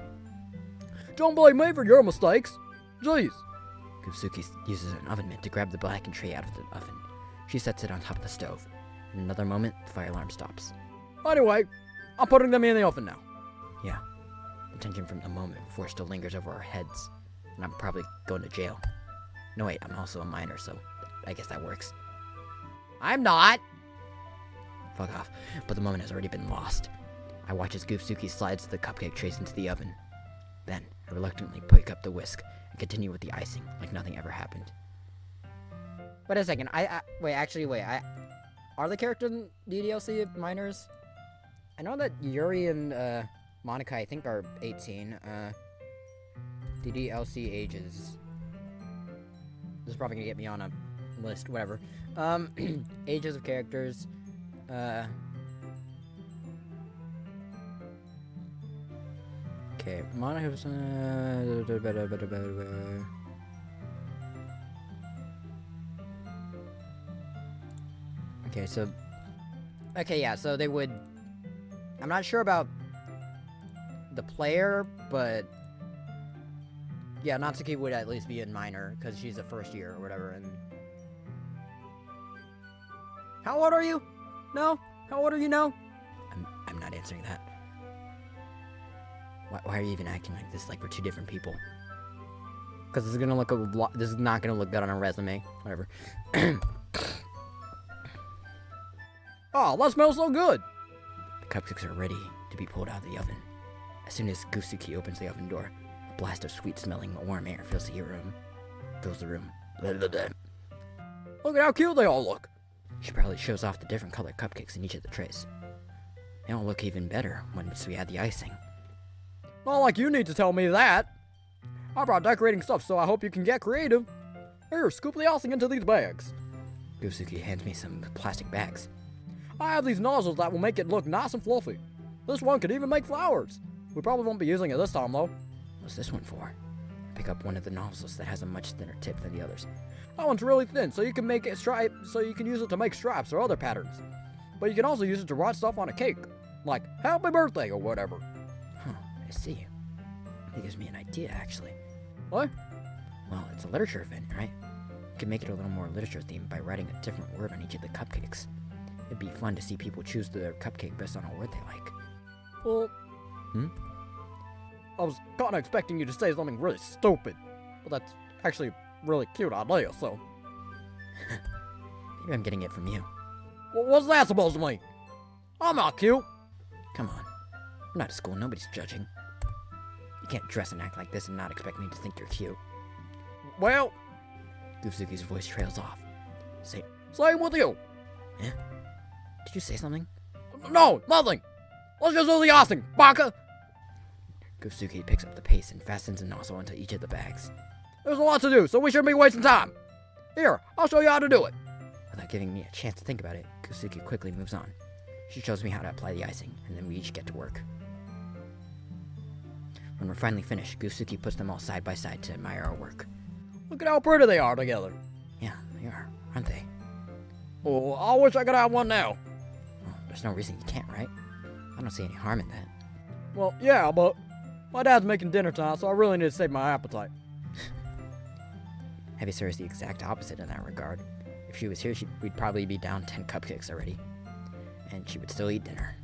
Don't blame me for your mistakes. Jeez. Goofsuki uses an oven mitt to grab the blackened tray out of the oven. She sets it on top of the stove. In another moment, the fire alarm stops. Anyway, I'm putting them in the oven now. Yeah. The tension from the moment before still lingers over our heads. And I'm probably going to jail. No, wait, I'm also a minor, so I guess that works. I'm not. Fuck off. But the moment has already been lost. I watch as Goofsuki slides the cupcake trays into the oven. Then, I reluctantly pick up the whisk and continue with the icing like nothing ever happened. Wait a second. Wait. Are the characters in DDLC minors? I know that Yuri and Monica, I think, are 18. DDLC ages. This is probably gonna get me on a list, whatever. Ages of characters. Okay, Monica's. Okay, so Okay, yeah, so they would... I'm not sure about the player, but... Yeah, Natsuki would at least be in minor, because she's a first year or whatever, and... How old are you? No? How old are you now? I'm not answering that. Why are you even acting like this, like we're two different people? Because this is gonna look a lot... This is not gonna look good on a resume. Whatever. Oh, that smells so good! The cupcakes are ready to be pulled out of the oven. As soon as Goofsuki opens the oven door, a blast of sweet-smelling warm air fills the room. Blah, blah, blah. Look at how cute they all look! She proudly shows off the different colored cupcakes in each of the trays. They all look even better once we add the icing. Not like you need to tell me that. I brought decorating stuff, so I hope you can get creative. Here, scoop the icing into these bags. Goofsuki hands me some plastic bags. I have these nozzles that will make it look nice and fluffy. This one could even make flowers. We probably won't be using it this time, though. What's this one for? I pick up one of the nozzles that has a much thinner tip than the others. That one's really thin, so you can make it so you can use it to make stripes or other patterns. But you can also use it to write stuff on a cake, like "Happy Birthday" or whatever. Huh, I see. That gives me an idea, actually. What? Well, it's a literature event, right? You can make it a little more literature-themed by writing a different word on each of the cupcakes. It'd be fun to see people choose their cupcake based on a word they like. Well... I was kinda expecting you to say something really stupid. But that's actually a really cute idea, so... Maybe I'm getting it from you. Well, what's that supposed to mean? I'm not cute. Come on. We're not at school, nobody's judging. You can't dress and act like this and not expect me to think you're cute. Well... Goofsuki's voice trails off. Same with you. Eh? Did you say something? No, nothing. Let's just do the icing, baka. Goofsuki picks up the paste and fastens a nozzle onto each of the bags. There's a lot to do, so we shouldn't be wasting time. Here, I'll show you how to do it. Without giving me a chance to think about it, Goofsuki quickly moves on. She shows me how to apply the icing, and then we each get to work. When we're finally finished, Goofsuki puts them all side by side to admire our work. Look at how pretty they are together. Yeah, they are, aren't they? Oh, I wish I could have one now. Well, there's no reason you can't, right? I don't see any harm in that. Well, yeah, but my dad's making dinner time, so I really need to save my appetite. Heavysayori is the exact opposite in that regard. If she was here, we'd probably be down 10 cupcakes already. And she would still eat dinner.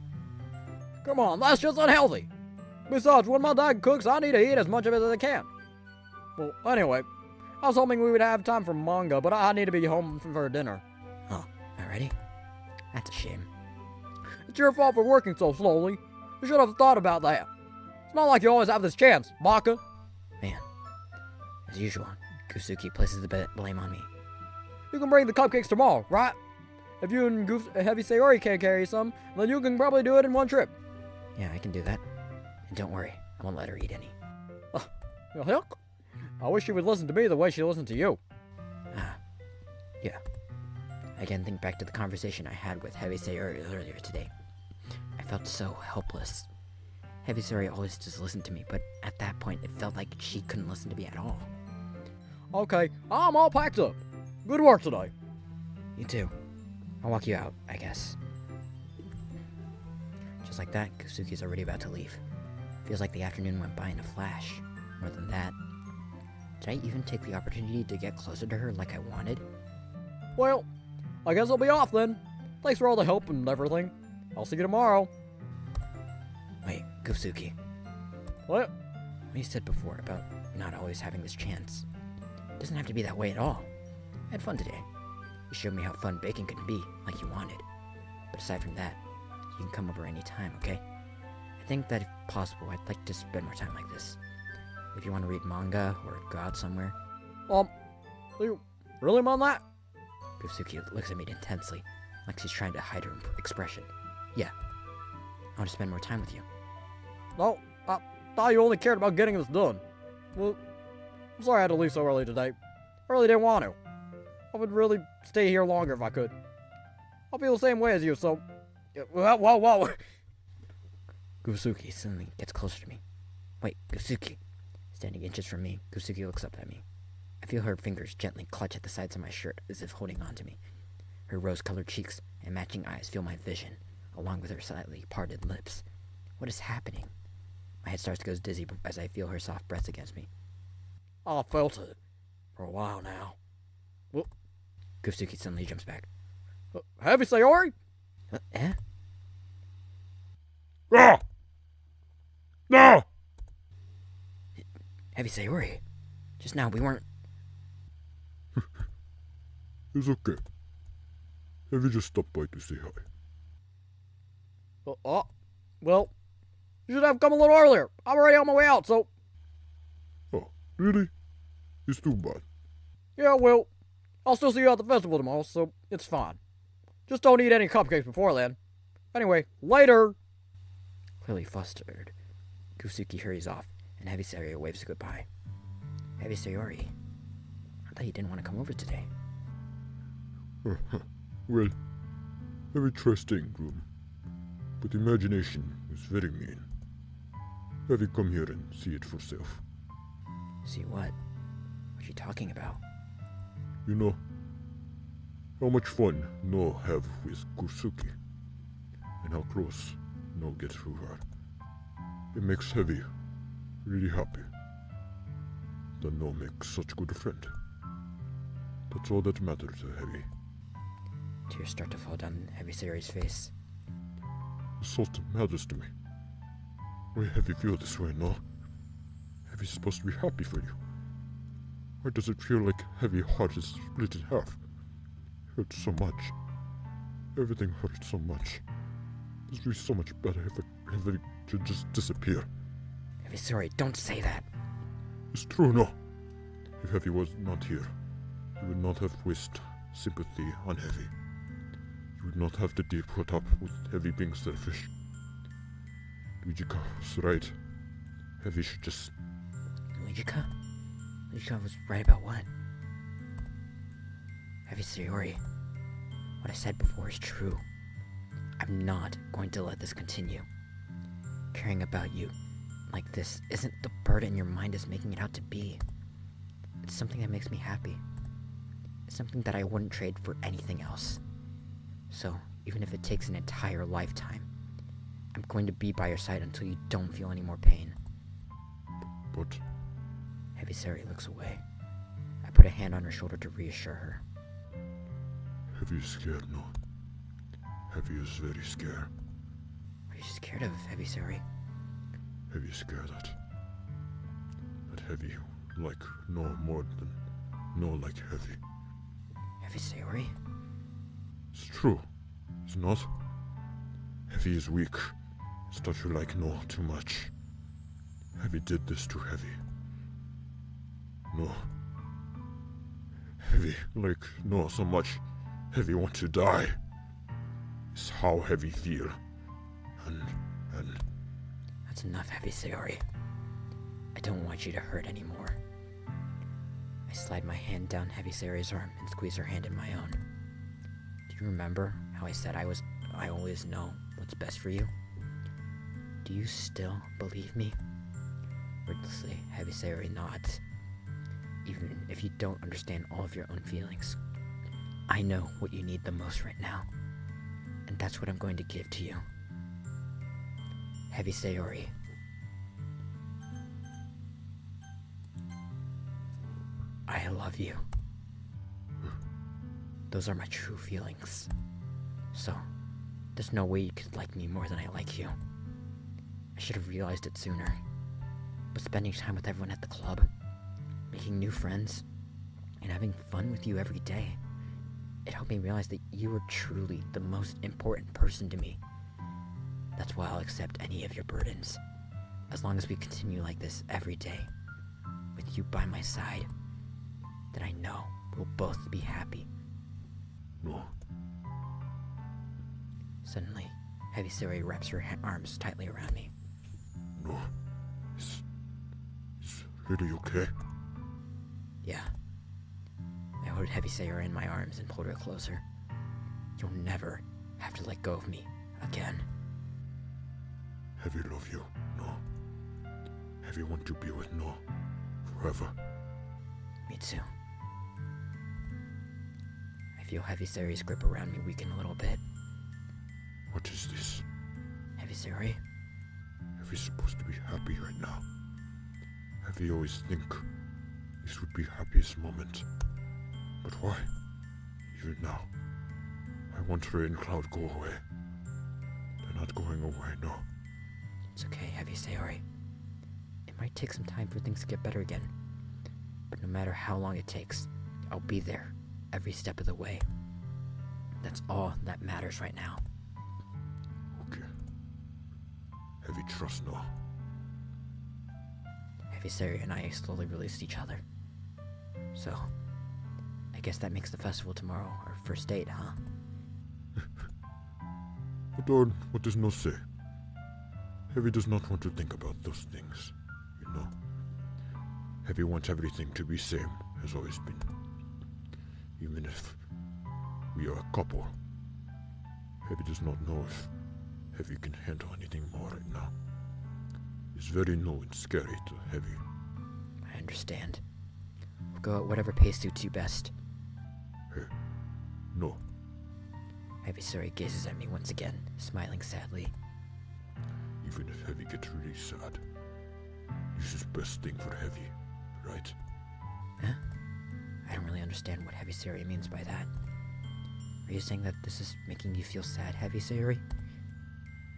Come on, that's just unhealthy. Besides, when my dad cooks, I need to eat as much of it as I can. Well, anyway, I was hoping we would have time for manga, but I need to be home for dinner. Oh, already? That's a shame. It's your fault for working so slowly. You should have thought about that. It's not like you always have this chance, baka. Man, as usual, Goofsuki places the blame on me. You can bring the cupcakes tomorrow, right? If you and Heavysayori can carry some, then you can probably do it in one trip. Yeah, I can do that. And don't worry, I won't let her eat any. Heck? I wish she would listen to me the way she listened to you. Yeah. I can think back to the conversation I had with Heavysayori earlier today. I felt so helpless. Heavysayori always just listened to me, but at that point it felt like she couldn't listen to me at all. Okay, I'm all packed up. Good work today. You too. I'll walk you out, I guess. Just like that, Goofsuki's already about to leave. Feels like the afternoon went by in a flash. More than that, did I even take the opportunity to get closer to her like I wanted? Well, I guess I'll be off then. Thanks for all the help and everything. I'll see you tomorrow. Wait, Goofsuki. What? What you said before about not always having this chance. It doesn't have to be that way at all. I had fun today. You showed me how fun baking could be, like you wanted. But aside from that, you can come over any time, okay? I think that if possible, I'd like to spend more time like this. If you want to read manga or go out somewhere. You really mean that? Goofsuki looks at me intensely, like she's trying to hide her expression. Yeah. I want to spend more time with you. No, I thought you only cared about getting this done. Well, I'm sorry I had to leave so early today. I really didn't want to. I would really stay here longer if I could. I feel the same way as you, so... Whoa. Goofsuki suddenly gets closer to me. Wait, Goofsuki. Standing inches from me, Goofsuki looks up at me. I feel her fingers gently clutch at the sides of my shirt as if holding on to me. Her rose-colored cheeks and matching eyes fill my vision, along with her slightly parted lips. What is happening? My head starts to go dizzy as I feel her soft breath against me. I felt it for a while now. Well, Goofsuki suddenly jumps back. Heavysayori? Eh? Ah! No! Heavysayori. Just now we weren't... It's okay. Heavy just stopped by to say hi. Well, you should have come a little earlier. I'm already on my way out, so... Oh, really? It's too bad. Yeah, well, I'll still see you at the festival tomorrow, so it's fine. Just don't eat any cupcakes before then. Anyway, later! Clearly flustered, Goofsuki hurries off, and Heavysayori waves goodbye. Heavysayori, I thought you didn't want to come over today. Well, Heavy tried staying room, but imagination is very mean. Heavy come here and see it for self. See what? What you talking about? You know, how much fun No have with Goofsuki, and how close No gets to her. It makes Heavy really happy that No makes such good friend. That's all that matters to Heavy. Tears start to fall down Heavysayori's face. It's all that matters to me. Why Heavy feel this way, No? Heavy's supposed to be happy for you. Why does it feel like Heavy heart is split in half? It hurts so much. Everything hurts so much. It would be so much better if Heavy could just disappear. Heavysayori, don't say that. It's true, No. If Heavy was not here, you would not have wasted sympathy on Heavy. You would not have to put up with Heavy being selfish. Luigiika was right. Heavy should just... Luigiika? Luigiika was right about what? Heavysayori, what I said before is true. I'm not going to let this continue. Caring about you like this isn't the burden your mind is making it out to be. It's something that makes me happy. It's something that I wouldn't trade for anything else. So, even if it takes an entire lifetime, I'm going to be by your side until you don't feel any more pain. But... Heavysayori looks away. I put a hand on her shoulder to reassure her. Heavy is scared, No. Heavy is very scared. What are you scared of, Heavysayori? Heavy is scared that Heavy like No more than No like Heavy. Heavysayori? It's true, it's not. Heavy is weak. It's that you like No too much. Heavy did this to Heavy. No. Heavy like No so much. Heavy want to die. It's how Heavy feel. And... That's enough, Heavysayori. I don't want you to hurt anymore. I slide my hand down Heavysayori's arm and squeeze her hand in my own. Do you remember how I said I always know what's best for you? Do you still believe me? Wordlessly, Heavysayori nods. Even if you don't understand all of your own feelings, I know what you need the most right now. And that's what I'm going to give to you. Heavysayori. I love you. Those are my true feelings. So, there's no way you could like me more than I like you. I should have realized it sooner. But spending time with everyone at the club, making new friends, and having fun with you every day, it helped me realize that you were truly the most important person to me. That's why I'll accept any of your burdens, as long as we continue like this every day, with you by my side. Then I know we'll both be happy. No. Suddenly, Heavysayori wraps her arms tightly around me. No. It's really okay? Yeah. I hold Heavysayori in my arms and pulled her closer. You'll never have to let go of me again. Heavy love you, No. Heavy want to be with No forever. Me too. I feel Heavysayori's grip around me weaken a little bit. What is this? Heavysayori? Heavy's supposed to be happy right now. Heavy always think this would be happiest moment. But why? Even now. I want Rain Cloud go away. They're not going away, no. It's okay, Heavysayori. It might take some time for things to get better again. But no matter how long it takes, I'll be there every step of the way. That's all that matters right now. Okay. Heavy trust, no. Heavysayori and I slowly released each other. So, I guess that makes the festival tomorrow our first date, huh? What does no say? Heavy does not want to think about those things, you know. Heavy wants everything to be same as always been. Even if we are a couple, Heavy does not know if Heavy can handle anything more right now. It's very new and scary to Heavy. I understand. We'll go at whatever pace suits you best. Hey, no. Heavysayori gazes at me once again, smiling sadly. Even if Heavy gets really sad, this is best thing for Heavy, right? Huh? I don't really understand what Heavysayori means by that. Are you saying that this is making you feel sad, Heavysayori?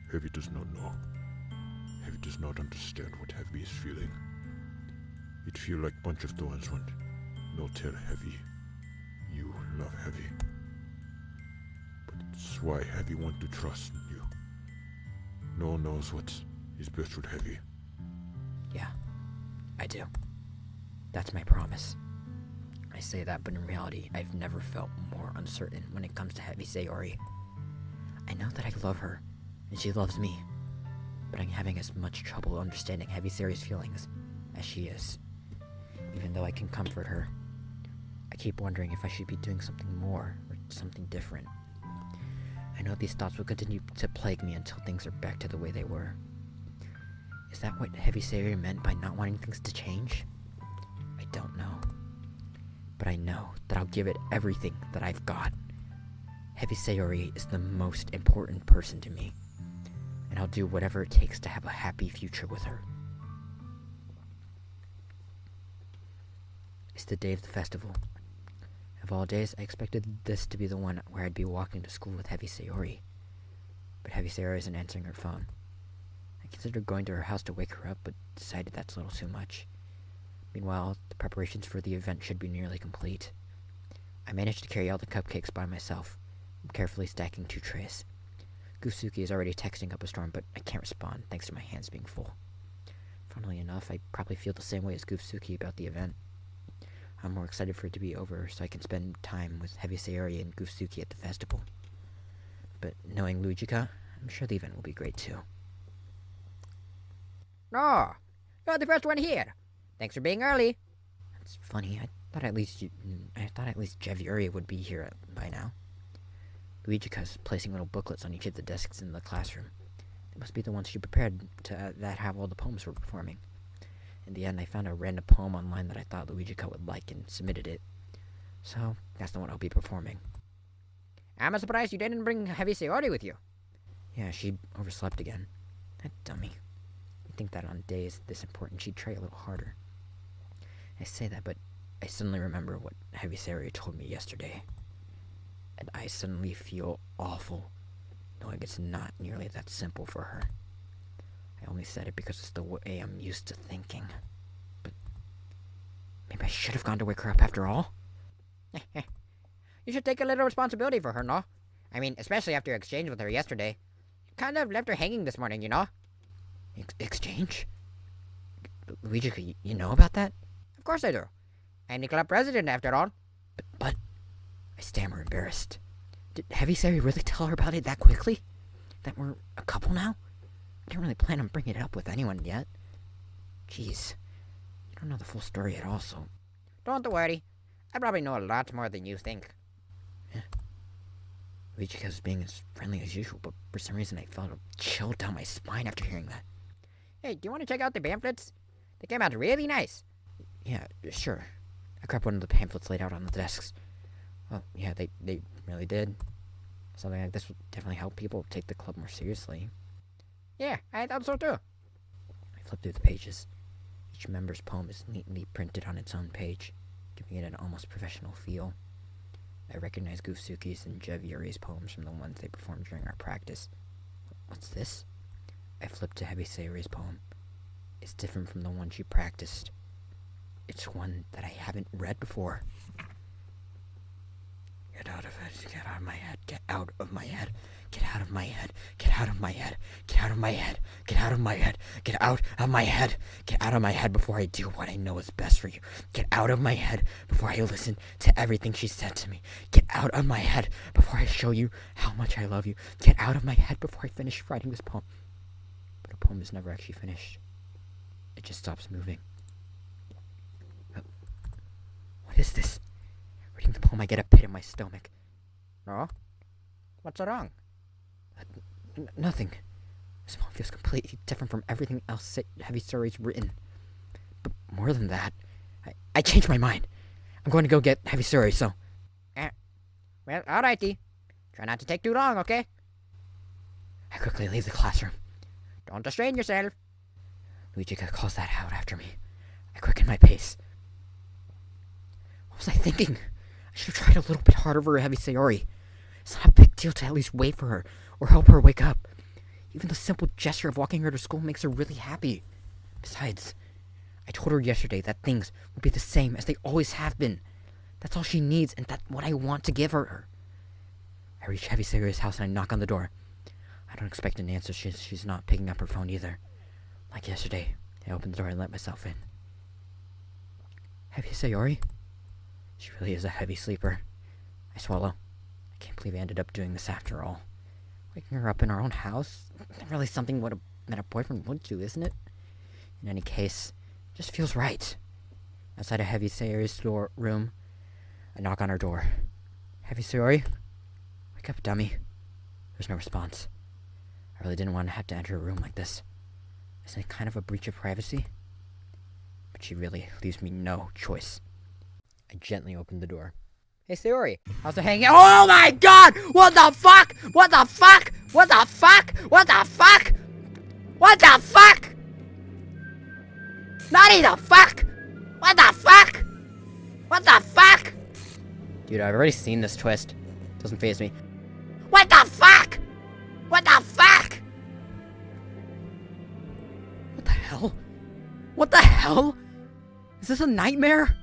Heavy does not know. Heavy does not understand what Heavy is feeling. It feel like bunch of thorns when no tell Heavy you love Heavy. But it's why Heavy want to trust in you. No one knows what is best for Heavy. Yeah, I do. That's my promise. I say that, but in reality, I've never felt more uncertain when it comes to Heavysayori. I know that I love her, and she loves me, but I'm having as much trouble understanding Heavysayori's feelings as she is. Even though I can comfort her, I keep wondering if I should be doing something more or something different. I know these thoughts will continue to plague me until things are back to the way they were. Is that what Heavysayori meant by not wanting things to change? I don't know. But I know that I'll give it everything that I've got. Heavysayori is the most important person to me, and I'll do whatever it takes to have a happy future with her. It's the day of the festival. Of all days, I expected this to be the one where I'd be walking to school with Heavysayori. But Heavysayori isn't answering her phone. I considered going to her house to wake her up, but decided that's a little too much. Meanwhile, the preparations for the event should be nearly complete. I managed to carry all the cupcakes by myself. I'm carefully stacking 2 trays. Goofsuki is already texting up a storm, but I can't respond thanks to my hands being full. Funnily enough, I probably feel the same way as Goofsuki about the event. I'm more excited for it to be over so I can spend time with Heavysayori and Goofsuki at the festival. But knowing Luigiika, I'm sure the event will be great too. Oh, you're the first one here. Thanks for being early. That's funny. I thought at least Jevyuri would be here by now. Luigiika's placing little booklets on each of the desks in the classroom. They must be the ones she prepared to that have all the poems we're performing. In the end, I found a random poem online that I thought Luigiika would like and submitted it. So, that's the one I'll be performing. I'm surprised you didn't bring Heavysayori with you. Yeah, she overslept again. That dummy. You'd think that on days this important she'd try a little harder. I say that, but I suddenly remember what Heavysayori told me yesterday. And I suddenly feel awful, knowing it's not nearly that simple for her. I only said it because it's the way I'm used to thinking. But maybe I should have gone to wake her up after all? You should take a little responsibility for her, no? I mean, especially after your exchange with her yesterday. You kind of left her hanging this morning, you know? Exchange? Luigiika, you know about that? Of course I do. I'm the club president, after all. But I stammer, embarrassed. Did Heavysayori really tell her about it that quickly? That we're a couple now? I didn't really plan on bringing it up with anyone yet. Jeez. You don't know the full story at all, so... Don't worry. I probably know a lot more than you think. Yeah. Luigiika's being as friendly as usual, but for some reason I felt a chill down my spine after hearing that. Hey, do you want to check out the pamphlets? They came out really nice. Yeah, sure. I grabbed one of the pamphlets laid out on the desks. Well, yeah, they really did. Something like this would definitely help people take the club more seriously. Yeah, I thought so too. I flip through the pages. Each member's poem is neatly printed on its own page, giving it an almost professional feel. I recognize Goofsuki's and Jevyuri's poems from the ones they performed during our practice. What's this? I flip to Heavysayori's poem. It's different from the one she practiced. It's one that I haven't read before. Get out of it. Get out of my head. Get out of my head. Get out of my head. Get out of my head. Get out of my head. Get out of my head. Get out of my head. Get out of my head before I do what I know is best for you. Get out of my head before I listen to everything she said to me. Get out of my head before I show you how much I love you. Get out of my head before I finish writing this poem. But a poem is never actually finished. It just stops moving. What is this? Reading the poem, I get a pit in my stomach. No? What's wrong? Nothing. This poem feels completely different from everything else Heavysayori's written. But more than that, I changed my mind. I'm going to go get Heavysayori, so... Well, alrighty. Try not to take too long, okay? I quickly leave the classroom. Don't strain yourself. Luigiika calls that out after me. I quicken my pace. What was I thinking? I should have tried a little bit harder for Heavysayori. It's not a big deal to at least wait for her, or help her wake up. Even the simple gesture of walking her to school makes her really happy. Besides, I told her yesterday that things will be the same as they always have been. That's all she needs, and that's what I want to give her. I reach Heavysayori's house and I knock on the door. I don't expect an answer. She's not picking up her phone either. Like yesterday, I opened the door and let myself in. Heavysayori? She really is a heavy sleeper. I swallow. I can't believe I ended up doing this after all. Waking her up in our own house? Not really something that a boyfriend would do, isn't it? In any case, it just feels right. Outside of Heavysayori's room, I knock on her door. Heavysayori? Wake up, dummy. There's no response. I really didn't want to have to enter a room like this. Isn't it kind of a breach of privacy? But she really leaves me no choice. I gently opened the door. Hey, Sayori, how's it hanging out? Oh my god! What the fuck? What the fuck? What the fuck? What the fuck? What the fuck? Naughty the fuck? What the fuck? What the fuck? Dude, I've already seen this twist. Doesn't faze me. What the fuck? What the fuck? What the hell? What the hell? Is this a nightmare?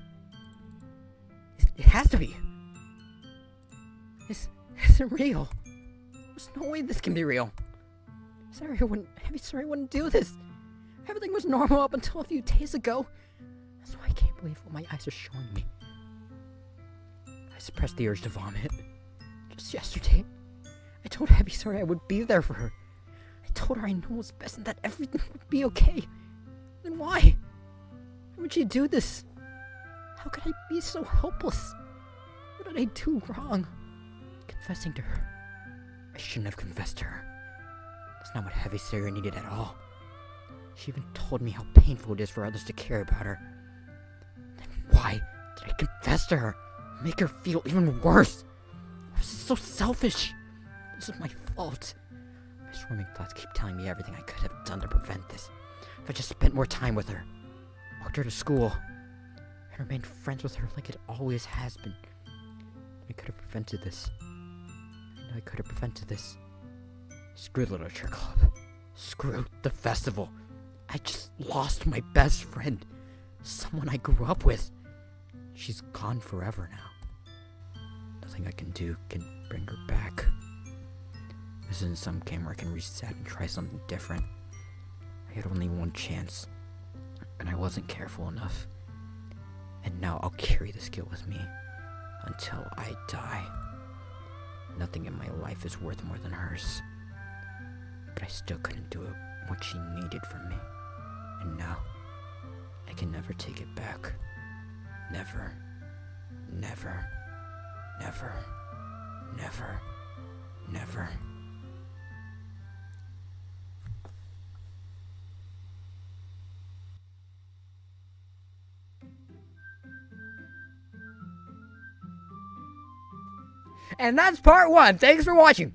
It has to be. This isn't real. There's no way this can be real. Heavysayori wouldn't do this. Everything was normal up until a few days ago. That's why I can't believe what my eyes are showing me. I suppressed the urge to vomit. Just yesterday, I told Heavysayori I would be there for her. I told her I know what's best and that everything would be okay. Then why? Why would she do this? How could I be so helpless? What did I do wrong? Confessing to her. I shouldn't have confessed to her. That's not what Heavysayori needed at all. She even told me how painful it is for others to care about her. Then why did I confess to her? Make her feel even worse? Why was it so selfish? This is my fault. My swarming thoughts keep telling me everything I could have done to prevent this. If I just spent more time with her, walked her to school, and remained friends with her like it always has been, I could have prevented this. I know I could have prevented this. Screw the literature club. Screw the festival. I just lost my best friend. Someone I grew up with. She's gone forever now. Nothing I can do can bring her back. This isn't some game where I can reset and try something different. I had only one chance, and I wasn't careful enough. And now I'll carry this guilt with me until I die. Nothing in my life is worth more than hers. But I still couldn't do what she needed from me. And now, I can never take it back. Never. Never. Never. Never. Never. And that's part 1. Thanks for watching.